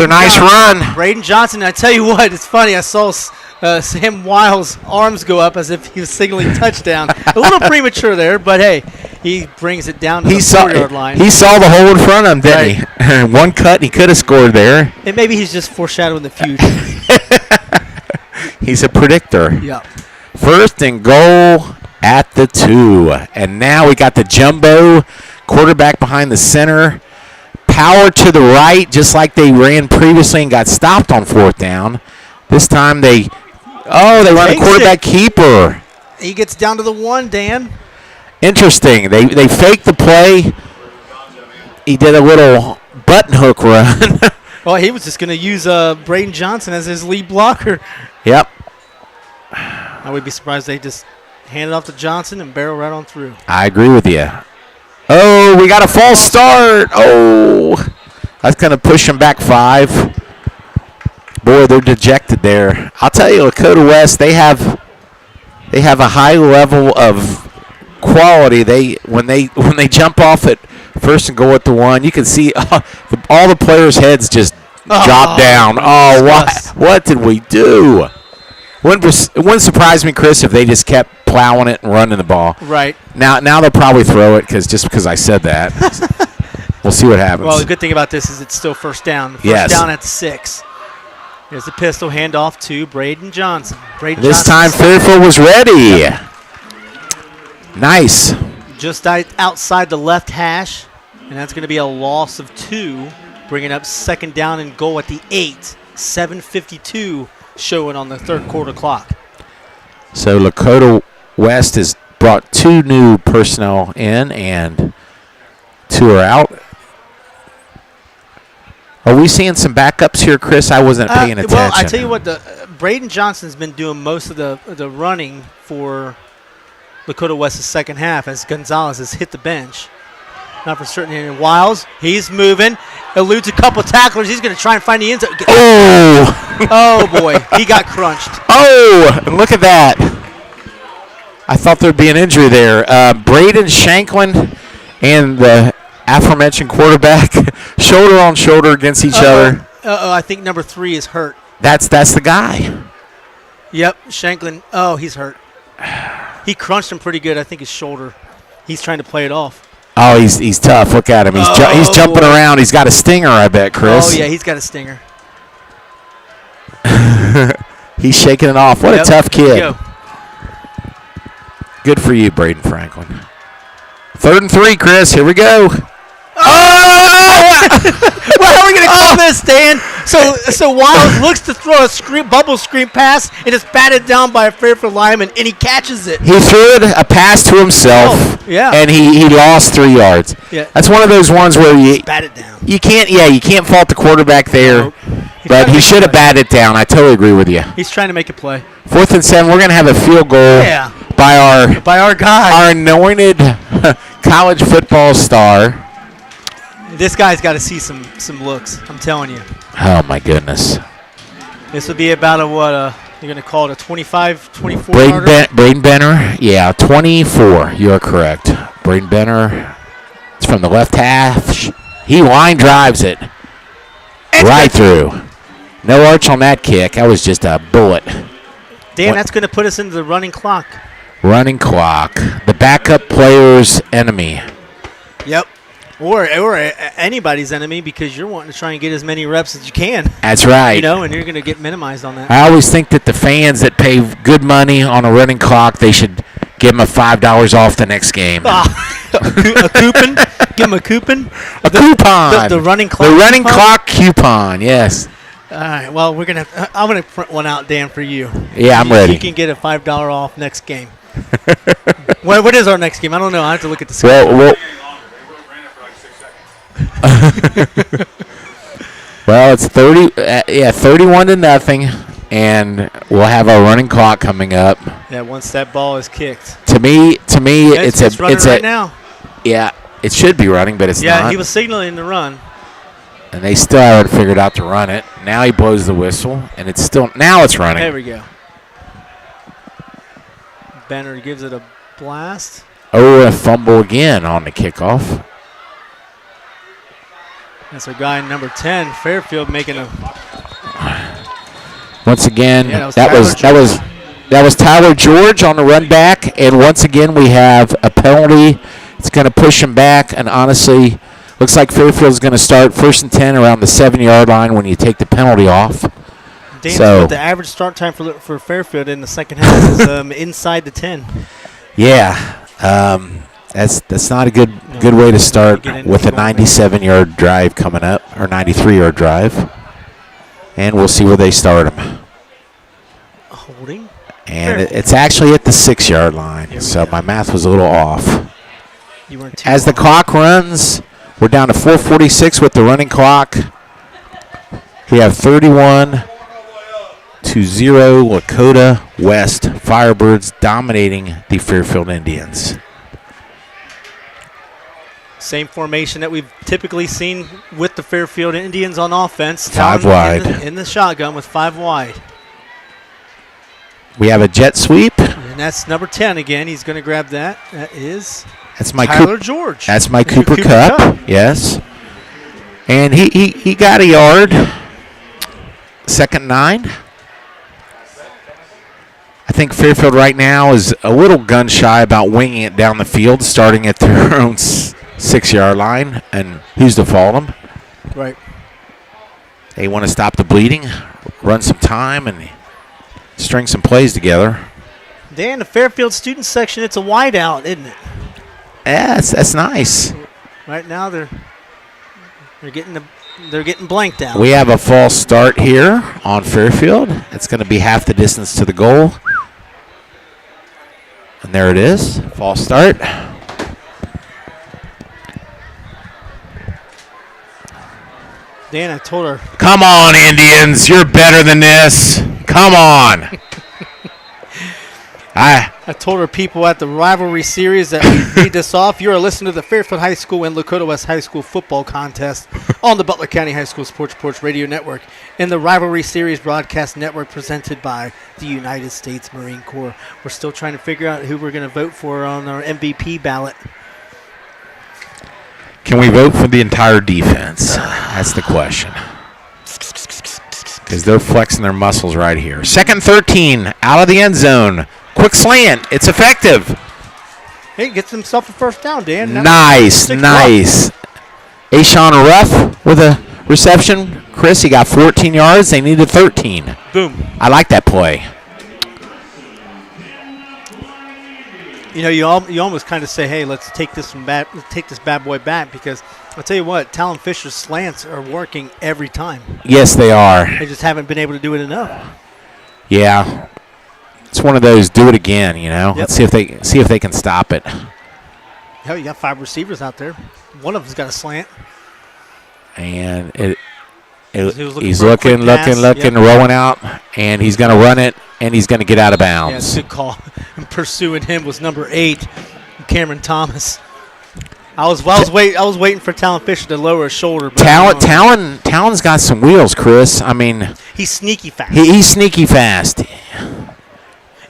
nice run. Braden Johnson, I tell you what, it's funny. I saw Sam Wiles' arms go up as if he was signaling touchdown. A little premature there, but hey, he brings it down to the 4-yard line. He saw the hole in front of him, didn't he? One cut, he could have scored there. And maybe he's just foreshadowing the future. He's a predictor. Yeah. First and goal at the 2. And now we got the jumbo quarterback behind the center. Power to the right, just like they ran previously and got stopped on 4th down. This time they run a quarterback keeper. He gets down to the 1, Dan. Interesting. They faked the play. He did a little button hook run. Well, he was just going to use Braden Johnson as his lead blocker. Yep. I would be surprised they just hand it off to Johnson and barrel right on through. I agree with you. Oh, we got a false start. Oh, that's going to push them back 5. Boy, they're dejected there. I'll tell you, Lakota West, they have a high level of quality. When they jump off at first and goal at the 1, you can see all the players' heads just drop down. Oh, what did we do? It wouldn't surprise me, Chris, if they just kept plowing it and running the ball. Right. Now they'll probably throw it because I said that. We'll see what happens. Well, the good thing about this is it's still first down. First down at 6. Here's the pistol handoff to Braden Johnson. This time Fairfield was ready. Yep. Nice. Just outside the left hash. And that's going to be a loss of 2, bringing up second down and goal at the 8. 7:52 showing on the third quarter clock. So Lakota West has brought 2 new personnel in and 2 are out. Are we seeing some backups here, Chris? I wasn't paying attention. Well, I tell you what, Braden Johnson's been doing most of the running for Lakota West's second half as Gonzalez has hit the bench. Not for certain. And Wiles, he's moving, eludes a couple tacklers. He's going to try and find the end zone. Oh, boy, he got crunched. Oh, look at that. I thought there'd be an injury there. Braden Shanklin and the aforementioned quarterback shoulder on shoulder against each other. I think number 3 is hurt. That's the guy. Yep, Shanklin. Oh, he's hurt. He crunched him pretty good. I think his shoulder. He's trying to play it off. Oh, he's tough. Look at him. He's jumping around. He's got a stinger, I bet, Chris. Oh, yeah, he's got a stinger. He's shaking it off. What a tough kid. Go. Good for you, Braden Franklin. 3rd and 3, Chris. Here we go. What are we going to call this, Dan? So Wiles looks to throw a bubble screen pass, and it's batted down by a Fairfield lineman, and he catches it. He threw a pass to himself, and he lost 3 yards. Yeah. That's one of those ones where you bat it down. You can't fault the quarterback there, Nope. but he should have batted it down. I totally agree with you. He's trying to make a play. 4th and 7. We're going to have a field goal by our guy, our anointed college football star. This guy's got to see some looks. I'm telling you. Oh my goodness. This would be about you're going to call it a 25-24 yarder? Braden Benner, yeah, 24. You are correct. Braden Benner, it's from the left half. He line drives it right through. No arch on that kick. That was just a bullet. Dan, that's going to put us into the running clock. Running clock. The backup player's enemy. Yep. Or anybody's enemy because you're wanting to try and get as many reps as you can. That's right. And you're going to get minimized on that. I always think that the fans that pay good money on a running clock, they should give them a $5 off the next game. A coupon? Give them a coupon? A coupon. The running clock. The running clock coupon. Yes. All right. Well, I'm going to print one out, Dan, for you. Yeah, I'm ready. You can get a $5 off next game. What is our next game? I don't know. I have to look at the schedule. Well, it's 31-0, and we'll have our running clock coming up. Yeah, once that ball is kicked. To me, it's running right now. Yeah, it should be running, but it's not. Yeah, he was signaling the run. And they still haven't figured out to run it. Now he blows the whistle, and it's running. There we go. Benner gives it a blast. Oh, a fumble again on the kickoff. That's our guy number 10, Fairfield, making a. Once again, that was Tyler George on the run back, and once again we have a penalty. It's going to push him back, and honestly, looks like Fairfield's going to start 1st and 10 around the 7-yard line when you take the penalty off. Dan, the average start time for Fairfield in the second half is inside the 10. Yeah. That's not a good way to start with a 97-yard drive coming up, or 93-yard drive. And we'll see where they start him. Holding. And it's actually at the 6-yard line, so my math was a little off. As the clock runs, we're down to 4:46 with the running clock. We have 31-0 Lakota West Firebirds dominating the Fairfield Indians. Same formation that we've typically seen with the Fairfield Indians on offense. 5 wide. In the shotgun with 5 wide. We have a jet sweep. And that's number 10 again. He's going to grab that. That's my Tyler George. That's my Cooper Cup. Yes. And he got a yard. 2nd and 9. I think Fairfield right now is a little gun shy about winging it down the field, starting at their own 6-yard line, and who's to fault them? Right. They want to stop the bleeding, run some time, and string some plays together. Dan, the Fairfield student section, it's a wide out, isn't it? Yeah, that's nice. Right right now they're getting blanked out. We have a false start here on Fairfield. It's going to be half the distance to the goal. And there it is, false start. Dan, I told her. Come on, Indians. You're better than this. Come on. I told our people at the rivalry series that we lead this off. You are listening to the Fairfield High School and Lakota West High School football contest on the Butler County High School Sports Reports Radio Network and the Rivalry Series broadcast network presented by the United States Marine Corps. We're still trying to figure out who we're going to vote for on our MVP ballot. Can we vote for the entire defense? That's the question. Because they're flexing their muscles right here. Second 13, out of the end zone. Quick slant. It's effective. Hey, gets himself a first down, Dan. Nice. Ashawn Ruff with a reception. Chris, he got 14 yards. They needed 13. Boom. I like that play. You know, you almost kind of say, hey, let's take this bad boy back, because I'll tell you what, Talon Fisher's slants are working every time. Yes, they are. They just haven't been able to do it enough. Yeah. It's one of those do it again, you know. Yep. Let's see if they can stop it. Hell, you got 5 receivers out there. One of them's got a slant. And he's looking, yep. rolling out, and he's going to run it, and he's going to get out of bounds. Yeah, good call. And pursuing him was number 8, Cameron Thomas. I was waiting for Talon Fisher to lower his shoulder. But Talon's got some wheels, Chris. I mean, he's sneaky fast. He's sneaky fast.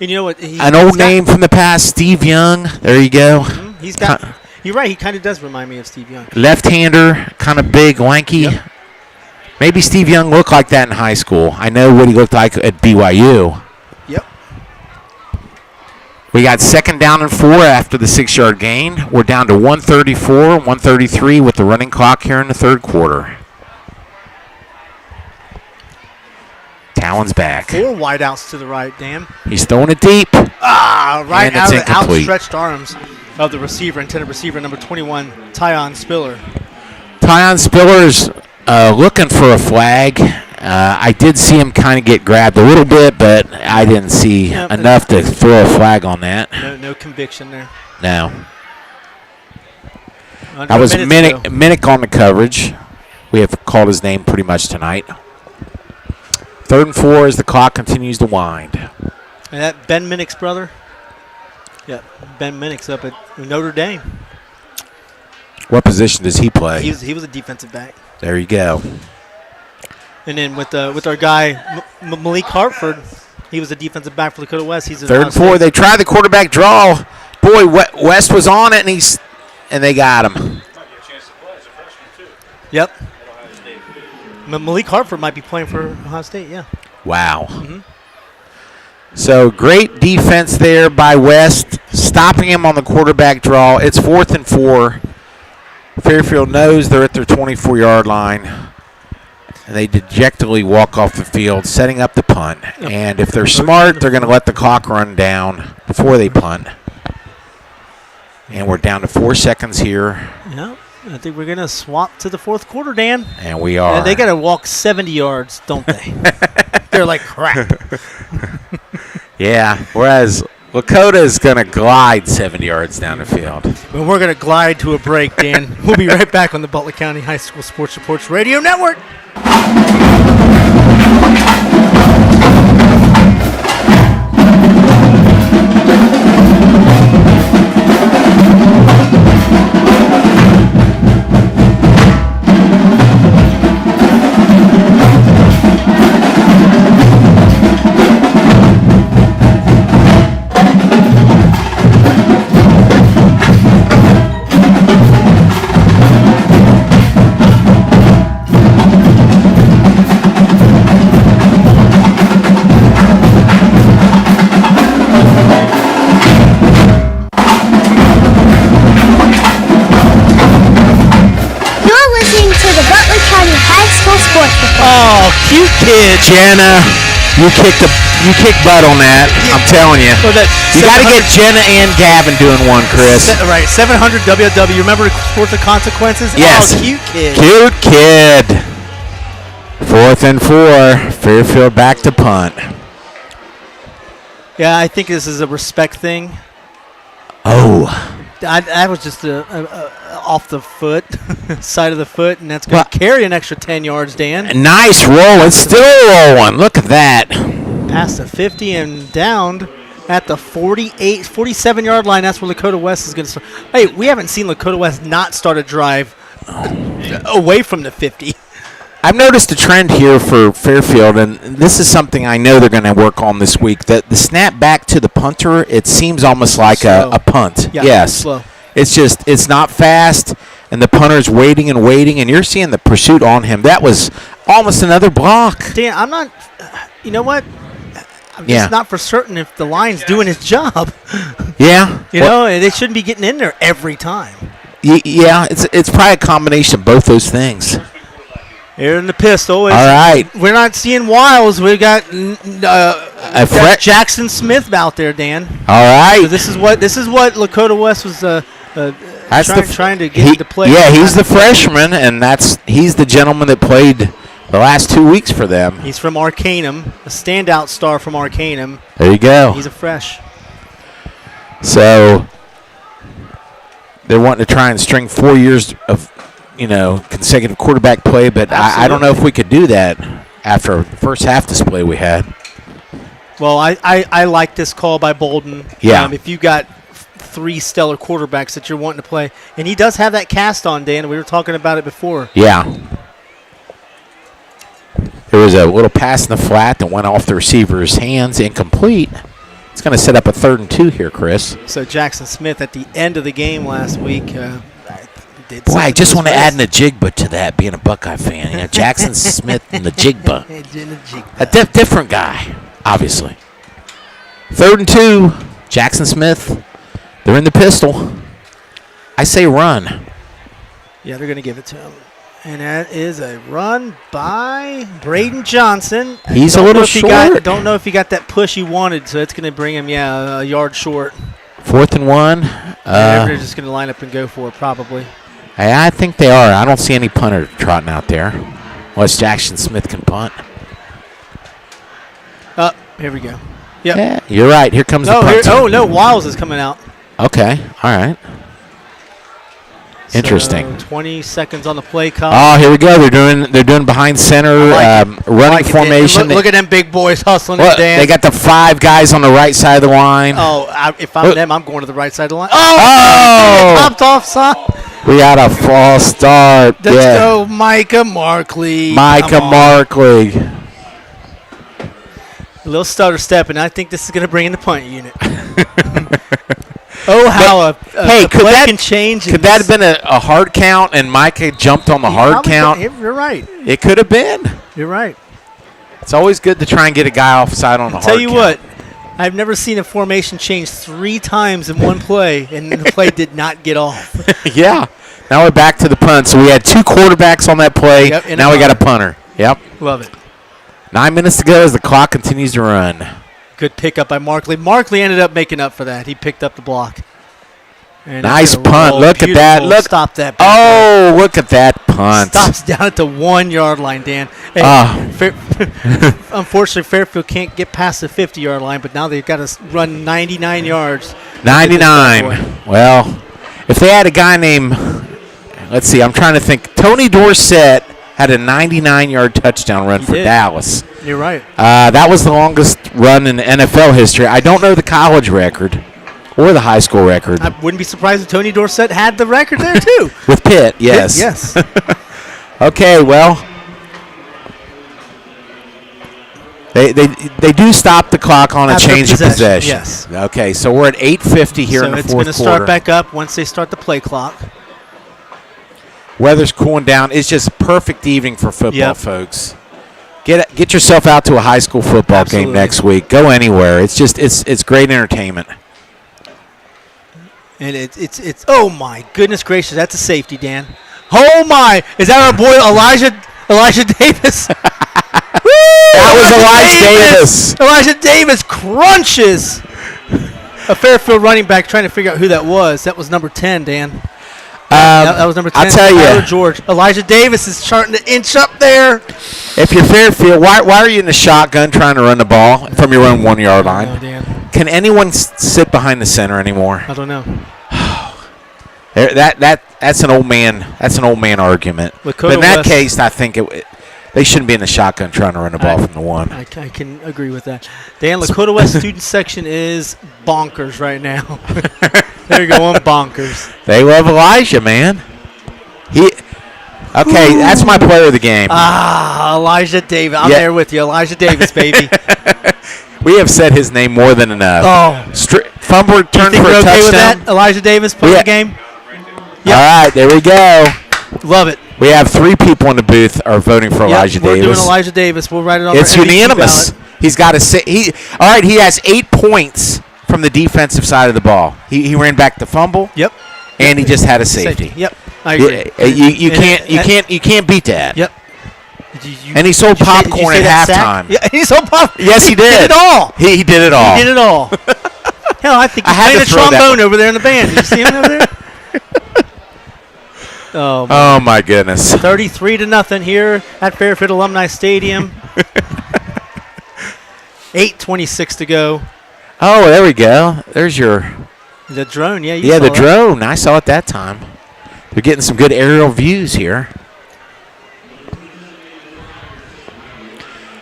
And you know what? An old name from the past, Steve Young. There you go. Mm-hmm. You're right. He kind of does remind me of Steve Young. Left-hander, kind of big, lanky. Yep. Maybe Steve Young looked like that in high school. I know what he looked like at BYU. Yep. We got second down and 4 after the 6-yard gain. We're down to 134, 133 with the running clock here in the third quarter. Talon's back. 4 wideouts to the right, Dan. He's throwing it deep. Right And out of it's the incomplete. outstretched arms of the intended receiver, number 21, Tyon Spiller. Tyon Spiller's looking for a flag. I did see him kind of get grabbed a little bit, but I didn't see enough to throw a flag on that. No conviction there. No. Under I was a minute to go. Minnick on the coverage. We have called his name pretty much tonight. Third and 4 as the clock continues to wind. And that Ben Minnick's brother? Yeah, Ben Minnick's up at Notre Dame. What position does he play? He was a defensive back. There you go. And then with our guy Malik Hartford, he was a defensive back for Lakota West. He's Third and 4. They tried the quarterback draw. Boy, West was on it, and they got him. Yep. Malik Hartford might be playing for Ohio State. Yeah. Wow. Mm-hmm. So great defense there by West, stopping him on the quarterback draw. It's 4th and 4. Fairfield knows they're at their 24-yard line, and they dejectedly walk off the field, setting up the punt. And if they're smart, they're going to let the clock run down before they punt. And we're down to 4 seconds here. Yeah. I think we're going to swap to the fourth quarter, Dan. And we are. Yeah, they got to walk 70 yards, don't they? They're like crap. Yeah, whereas Lakota is going to glide 70 yards down the field. Well, we're going to glide to a break, Dan. We'll be right back on the Butler County High School Sports Reports Radio Network. Oh, cute kid. Jana, you kicked You kick butt on that. I'm telling you. Well, that You got to get 700 Jenna and Gavin doing one, Chris. Right, 700 WW. Remember Sports of Consequences? Yes. Oh, cute kid. Cute kid. 4th and 4. Fairfield back to punt. Yeah, I think this is a respect thing. Oh. That was just off the foot, side of the foot, and that's going to carry an extra 10 yards, Dan. Nice roll. It's still rolling. Look at that. Past the 50 and down at the 47-yard line. That's where Lakota West is going to start. Hey, we haven't seen Lakota West not start a drive away from the 50. I've noticed a trend here for Fairfield, and this is something I know they're going to work on this week. That the snap back to the punter, it seems almost like a punt. Yeah, yes. Slow. It's not fast, and the punter's waiting, and you're seeing the pursuit on him. That was almost another block. Dan, I'm not, you know what? I'm just not for certain if the line's doing his job. Yeah. You know, they shouldn't be getting in there every time. Yeah, it's probably a combination of both those things. Here in the pistol. All right. We're not seeing Wiles. We got Jackson Smith out there, Dan. All right. So this is what Lakota West was trying to get into play. Yeah, he's the freshman, and he's the gentleman that played the last 2 weeks for them. He's from Arcanum, a standout star from Arcanum. There you go. He's a fresh. So they're wanting to try and string 4 years of consecutive quarterback play, but I don't know if we could do that after the first half display we had. Well, I like this call by Bolden. Yeah. If you got 3 stellar quarterbacks that you're wanting to play, and he does have that cast on, Dan. We were talking about it before. Yeah. There was a little pass in the flat that went off the receiver's hands, incomplete. It's going to set up a 3rd and 2 here, Chris. So Jackson Smith at the end of the game last week did. Boy, I just want to add an Ajigba to that, being a Buckeye fan. Jackson Smith and the Jigba. A different guy, obviously. 3rd and 2, Jackson Smith. They're in the pistol. I say run. Yeah, they're going to give it to him. And that is a run by Braden Johnson. He's a little short. Don't know if he got that push he wanted, so it's going to bring him, a yard short. 4th and 1. They're just going to line up and go for it, probably. I think they are. I don't see any punter trotting out there. Unless Jackson Smith can punt. Here we go. Yep. Yeah, you're right. Here comes the punt. No, Wiles is coming out. Okay, all right. Interesting. So 20 seconds on the play clock. Oh, here we go. They're doing behind center running formation. Look at them big boys hustling and dancing. They got the 5 guys on the right side of the line. Oh, if I'm them, I'm going to the right side of the line. Oh! Topped off side. We got a false start. Let's go, Micah Markley. Micah Markley. A little stutter step, and I think this is going to bring in the punt unit. How a play can change. Could that have been a hard count and Micah jumped on the hard count? You're right. It could have been. You're right. It's always good to try and get a guy offside on the hard count. Tell you what, I've never seen a formation change 3 times in one play, and the play did not get off. Yeah. Now we're back to the punt. So we had 2 quarterbacks on that play. Yep, now we got a punter. Yep. Love it. 9 minutes to go as the clock continues to run. Good pickup by Markley. Markley ended up making up for that. He picked up the block. And nice punt. Look at that. Look. Stop that. Oh, look at that punt. Stops down at the 1-yard line, Dan. Hey, unfortunately, Fairfield can't get past the 50-yard line, but now they've got to run 99 yards. 99. Well, if they had a guy named, let's see, I'm trying to think. Tony Dorsett had a 99-yard touchdown run for Dallas. You're right. That was the longest run in NFL history. I don't know the college record or the high school record. I wouldn't be surprised if Tony Dorsett had the record there, too. With Pitt, yes. Yes. Okay, well, they do stop the clock on a change of possession. Yes. Okay, so we're at 8:50 here in the fourth quarter. So it's going to start back up once they start the play clock. Weather's cooling down. It's just a perfect evening for football, folks. Get yourself out to a high school football game next week. Go anywhere. It's just it's great entertainment. And it's oh my goodness gracious, that's a safety, Dan. Oh my, is that our boy Elijah Davis? That was Elijah Davis. Elijah Davis crunches a Fairfield running back, trying to figure out who that was. That was number 10, Dan. That was number 10. I'll tell Tyler you. George. Elijah Davis is starting to inch up there. If you're Fairfield, why are you in the shotgun trying to run the ball from your own 1 yard line? Oh, Dan. Can anyone sit behind the center anymore? I don't know. That's an old man. That's an old man argument. Lakota But in that West- case, I think they shouldn't be in the shotgun trying to run the ball from the one. I can agree with that. Dan, Lakota West student section is bonkers right now. They're going bonkers. They love Elijah, man. Okay, that's my player of the game. Elijah Davis. I'm Yeah. there with you. Elijah Davis, baby. We have said his name more than enough. Fumble return Think for we're a okay with touchdown. that? Elijah Davis playing the game? Yep. All right, there we go. Love it. We have 3 people in the booth are voting for Elijah We're Davis. doing Elijah Davis. We'll write it on It's our MVP unanimous. ballot. He's got all right, he has 8 points from the defensive side of the ball. He ran back the fumble. Yep. And he just had a safety. Yep. I agree. You can't beat that. Yep. And he sold did you popcorn say at that halftime. sack? Yeah, he sold popcorn. Yes, he did. Did it all. He did it all. He did it all. Hell, I think I he's had playing to a throw that trombone one. over there in the band. Did you see him over there? Oh my goodness. 33-0 here at Fairfield Alumni Stadium. 8:26 to go. Oh, there we go. There's your The drone, yeah. the saw that. drone. I saw it that time. They're getting some good aerial views here.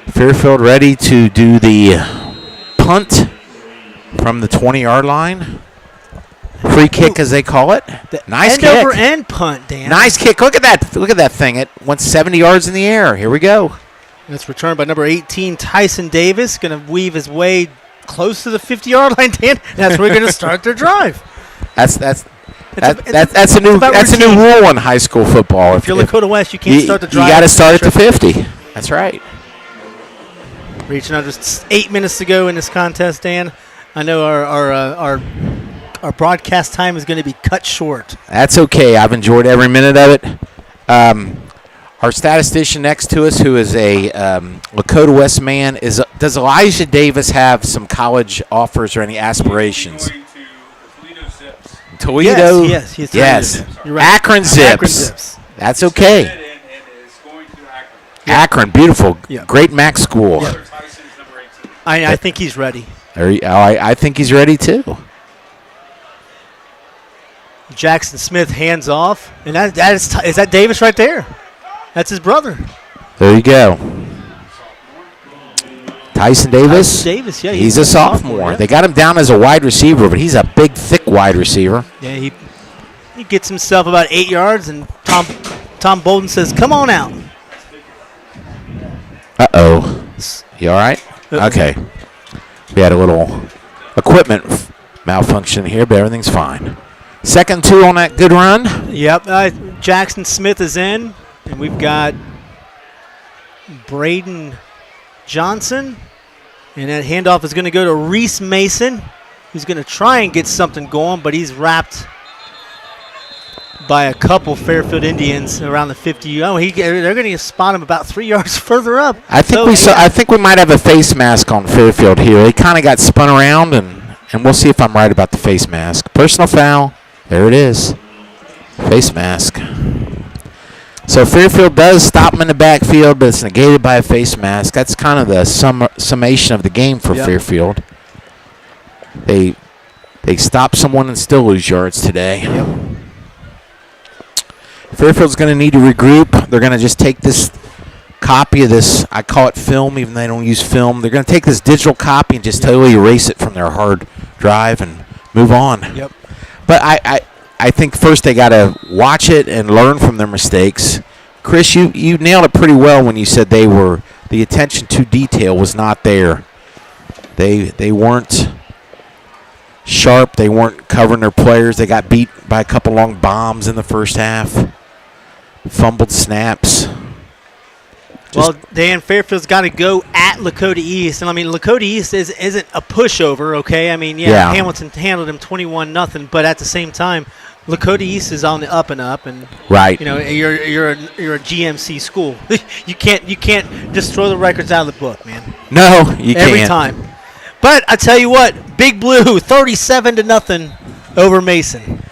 Fairfield ready to do the punt from the 20-yard line. Free kick, as they call it. Nice end kick. over end punt, Dan. Nice kick. Look at that. Look at that thing. It went 70 yards in the air. Here we go. That's returned by number 18, Tyson Davis. Going to weave his way close to the 50-yard line, Dan. And that's where we're going to start their drive. That's a new about new routine. rule in high school football. If you're Lakota West, you can't start the drive. You got to start at the 50. That's right. Reaching out just 8 minutes to go in this contest, Dan. I know our broadcast time is going to be cut short. That's okay. I've enjoyed every minute of it. Our statistician next to us, who is a Lakota West man, does Elijah Davis have some college offers or any aspirations? Going to the Toledo Zips. Toledo? Yes. Yes. You're right. Akron Zips. Akron Zips. That's okay. And is going to Akron. Akron, beautiful. Yeah. Great MAC school. Yeah. Tyson's number 18. I think he's ready. I think he's ready too. Jackson Smith hands off, and is that Davis right there? That's his brother. There you go. Tyson Davis. Tyson Davis, yeah, He's a sophomore. yeah. They got him down as a wide receiver, but he's a big, thick wide receiver. Yeah, he gets himself about 8 yards, and Tom Bolden says, "Come on out." Uh-oh. You all right? Okay. We had a little equipment malfunction here, but everything's fine. 2nd 2 on that good run. Yep, Jackson Smith is in, and we've got Braden Johnson, and that handoff is going to go to Reese Mason, who's going to try and get something going, but he's wrapped by a couple Fairfield Indians around the 50. Oh, they're going to spot him about 3 yards further up. I think we might have a face mask on Fairfield here. They kind of got spun around, and we'll see if I'm right about the face mask. Personal foul. There it is. Face mask. So Fairfield does stop him in the backfield, but it's negated by a face mask. That's kind of the summation of the game for Fairfield. They stop someone and still lose yards today. Yep. Fairfield's going to need to regroup. They're going to just take this copy of this. I call it film, even though they don't use film. They're going to take this digital copy and just totally erase it from their hard drive and move on. Yep. But I think first they got to watch it and learn from their mistakes. Chris, you nailed it pretty well when you said the attention to detail was not there. They weren't sharp. They weren't covering their players. They got beat by a couple long bombs in the first half. Fumbled snaps. Well, Dan, Fairfield's got to go at Lakota East, and I mean Lakota East isn't a pushover, okay? I mean, Yeah. Hamilton handled him 21-0, but at the same time, Lakota East is on the up and up, and Right. you know you're a GMC school. you can't just throw the records out of the book, man. No, you can't. Every time. But I tell you what, Big Blue 37-0 over Mason.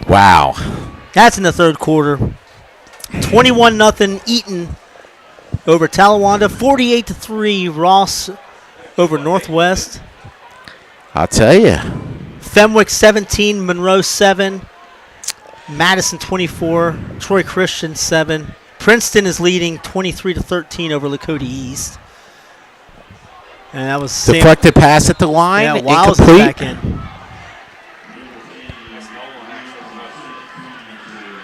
Wow. That's in the third quarter. 21-0 Eaton over Talawanda. 48-3 Ross over Northwest. I'll tell you. Fenwick 17, Monroe 7, Madison 24, Troy Christian 7. Princeton is leading 23-13 over Lakota East. And that was Deflected pass at the line. Yeah, Wiles is incomplete. back in.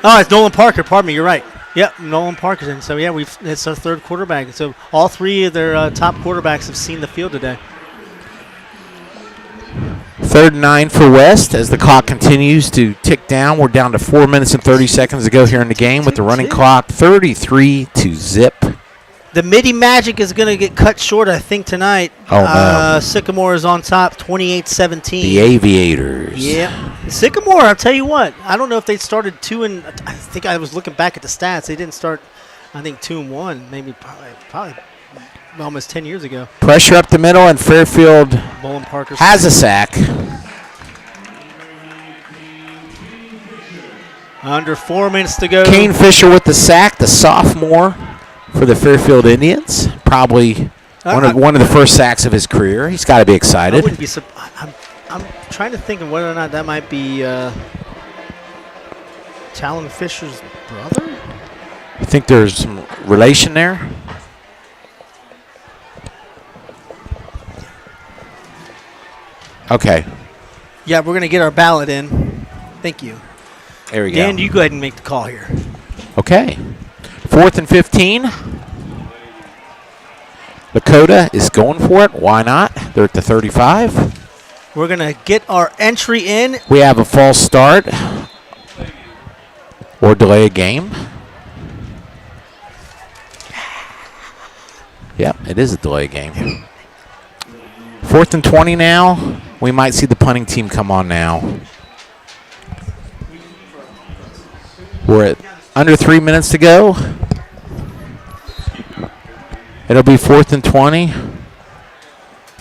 Oh, it's Nolan Parker. Pardon me. You're right. Yep, Nolan Parker's in. So, yeah, it's our third quarterback. So, all three of their top quarterbacks have seen the field today. 3rd and 9 for West as the clock continues to tick down. We're down to 4 minutes and 30 seconds to go here in the game with the running clock 33-0. The Midi Magic is going to get cut short, I think, tonight. Oh, no. Sycamore is on top, 28-17. The Aviators. Yeah. Sycamore, I'll tell you what. I don't know if they started 2 and I think I was looking back at the stats. They didn't start, I think, 2-1, maybe probably almost 10 years ago. Pressure up the middle, and Fairfield Nolan Parker has a sack. Under 4 minutes to go. Kane Fisher with the sack, the sophomore for the Fairfield Indians. Probably one of the first sacks of his career. He's got to be I excited. wouldn't be I'm trying to think of whether or not that might be Talon Fisher's brother. You think there's some relation there? Okay. Yeah, we're going to get our ballot in. Thank you. There we Dan, go. you go ahead and make the call here. Okay. 4th and 15. Lakota is going for it. Why not? They're at the 35. We're going to get our entry in. We have a false start or delay a game. Yep, it is a delay game. 4th and 20 now. We might see the punting team come on now. We're at under 3 minutes to go. It'll be 4th and 20.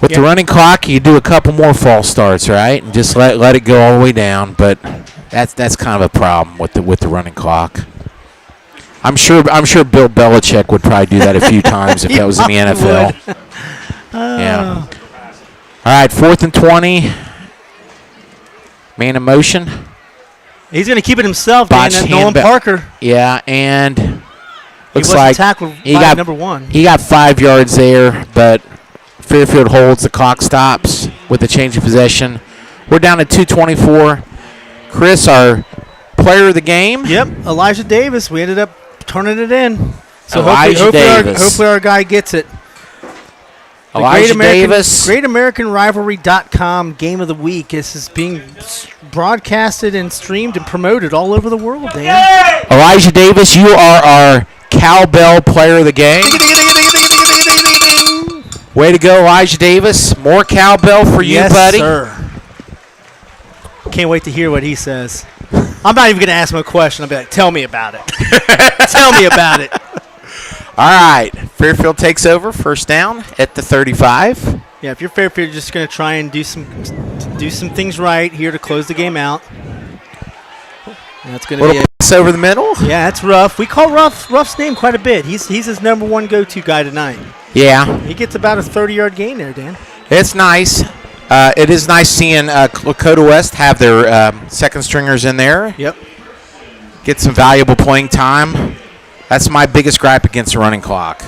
With the running clock, you do a couple more false starts, right? And just let it go all the way down. But that's kind of a problem with the running clock. I'm sure Bill Belichick would probably do that a few times if that was in the NFL. Yeah. All right, 4th and 20. Man in motion. He's going to keep it himself, Dan. Botched That's Nolan handba- Parker. Yeah, and He looks wasn't like tackled he by got number 1. He got 5 yards there, but Fairfield holds. The clock stops with the change of possession. We're down to 2:24. Chris, our player of the game. Yep, Elijah Davis. We ended up turning it in. So Elijah Davis. hopefully our guy gets it. The Elijah Davis. GreatAmericanRivalry.com Game of the Week. This is being broadcasted and streamed and promoted all over the world, Dan. Elijah Davis, you are our cowbell player of the game. Way to go, Elijah Davis. More cowbell for you, Yes, buddy. sir. Can't wait to hear what he says. I'm not even going to ask him a question. I'll be like, tell me about it. Tell me about it. All right. Fairfield takes over. First down at the 35. Yeah, if you're Fairfield, you're just going to try and do some things right here to close the game out. And that's going to be Little it. pass over the middle. Yeah, that's Ruff. We call Ruff's name quite a bit. He's his number 1 go-to guy tonight. Yeah. He gets about a 30-yard gain there, Dan. It's nice. It is nice seeing Lakota West have their second stringers in there. Yep. Get some valuable playing time. That's my biggest gripe against the running clock.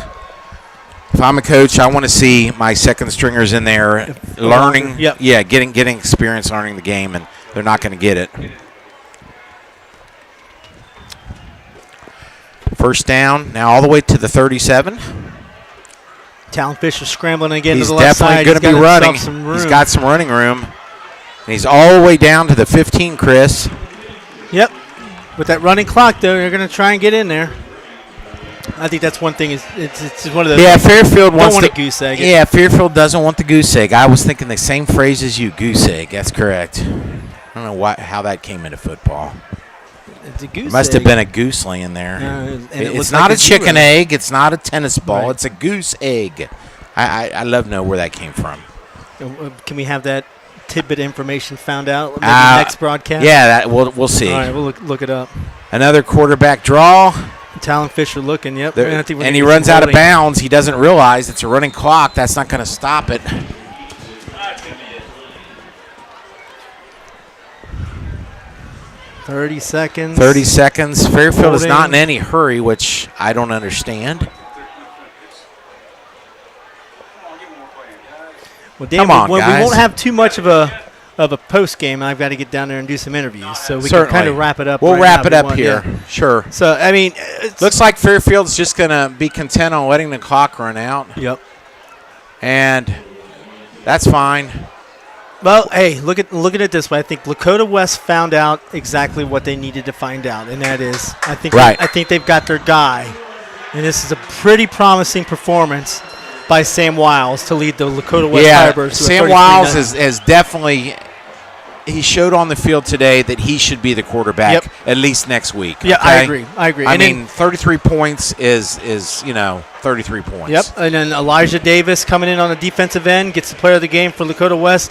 If I'm a coach, I want to see my second stringers in there learning. Yep. Yeah, getting experience learning the game, and they're not going to get it. First down, now all the way to the 37. Talon Fisher scrambling again He's to the left side. definitely going to be got running. himself some room. He's got some running room. And he's all the way down to the 15, Chris. Yep. With that running clock, though, they're going to try and get in there. I think that's one thing. It's one of those. Yeah, Fairfield don't wants want the a goose egg. Yeah, Fairfield doesn't want the goose egg. I was thinking the same phrase as you, goose egg. That's correct. I don't know how that came into football. It's a goose Must egg. have been a goose laying there. And it It's looks not like a chicken zero. egg. It's not a tennis ball. Right. It's a goose egg. I love to know where that came from. Can we have that tidbit information found out maybe next broadcast? Yeah, we'll see. All right, we'll look it up. Another quarterback draw. Talon Fisher looking. Yep. There- I think we're and gonna he get runs some out of holding. bounds. He doesn't realize it's a running clock. That's not going to stop it. 30 seconds. 30 seconds. Fairfield is not in Holding. any hurry, which I don't understand. Well, Dan, Come on, we guys. won't have too much of a post game. I've got to get down there and do some interviews, so we Certainly. can kind of wrap it up. We'll right wrap now it if we up want, here. yeah. Sure. So I mean, it's, Looks like Fairfield's just going to be content on letting the clock run out, yep. and that's fine. Well, hey, look at it this way. I think Lakota West found out exactly what they needed to find out, and that is, I think they've got their guy, and this is a pretty promising performance by Sam Wiles to lead the Lakota West Firebirds. to a Sam 33-9. Wiles is definitely. He showed on the field today that he should be the quarterback at least next week. Yeah, okay? I agree. I And mean, 33 points is 33 points. Yep, and then Elijah Davis coming in on the defensive end gets the player of the game for Lakota West.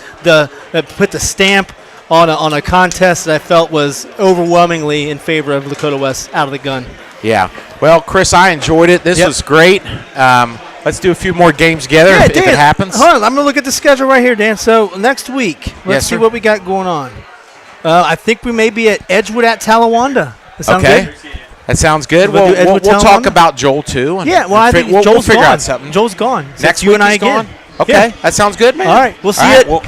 Put the stamp on a contest that I felt was overwhelmingly in favor of Lakota West out of the gun. Yeah. Well, Chris, I enjoyed it. This was great. Let's do a few more games together if Dan, it happens. Hold on, I'm going to look at the schedule right here, Dan. So next week, let's see what we got going on. I think we may be at Edgewood at Talawanda. That sound Okay. good? That sounds good. We'll do We'll Edgewood talk Talawanda? about Joel, too. And Yeah, well, I think we'll Joel's figure gone. out something. Joel's gone. So Next it's you week and I he's again. gone? Okay. Yeah. That sounds good, man. All right, we'll see All you right, at we'll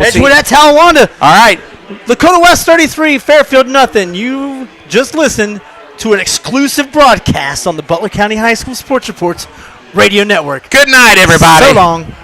Edgewood see. at Talawanda. All right. Lakota West 33, Fairfield nothing. You just listened to an exclusive broadcast on the Butler County High School Sports Reports Radio Network. Good night, everybody. So long.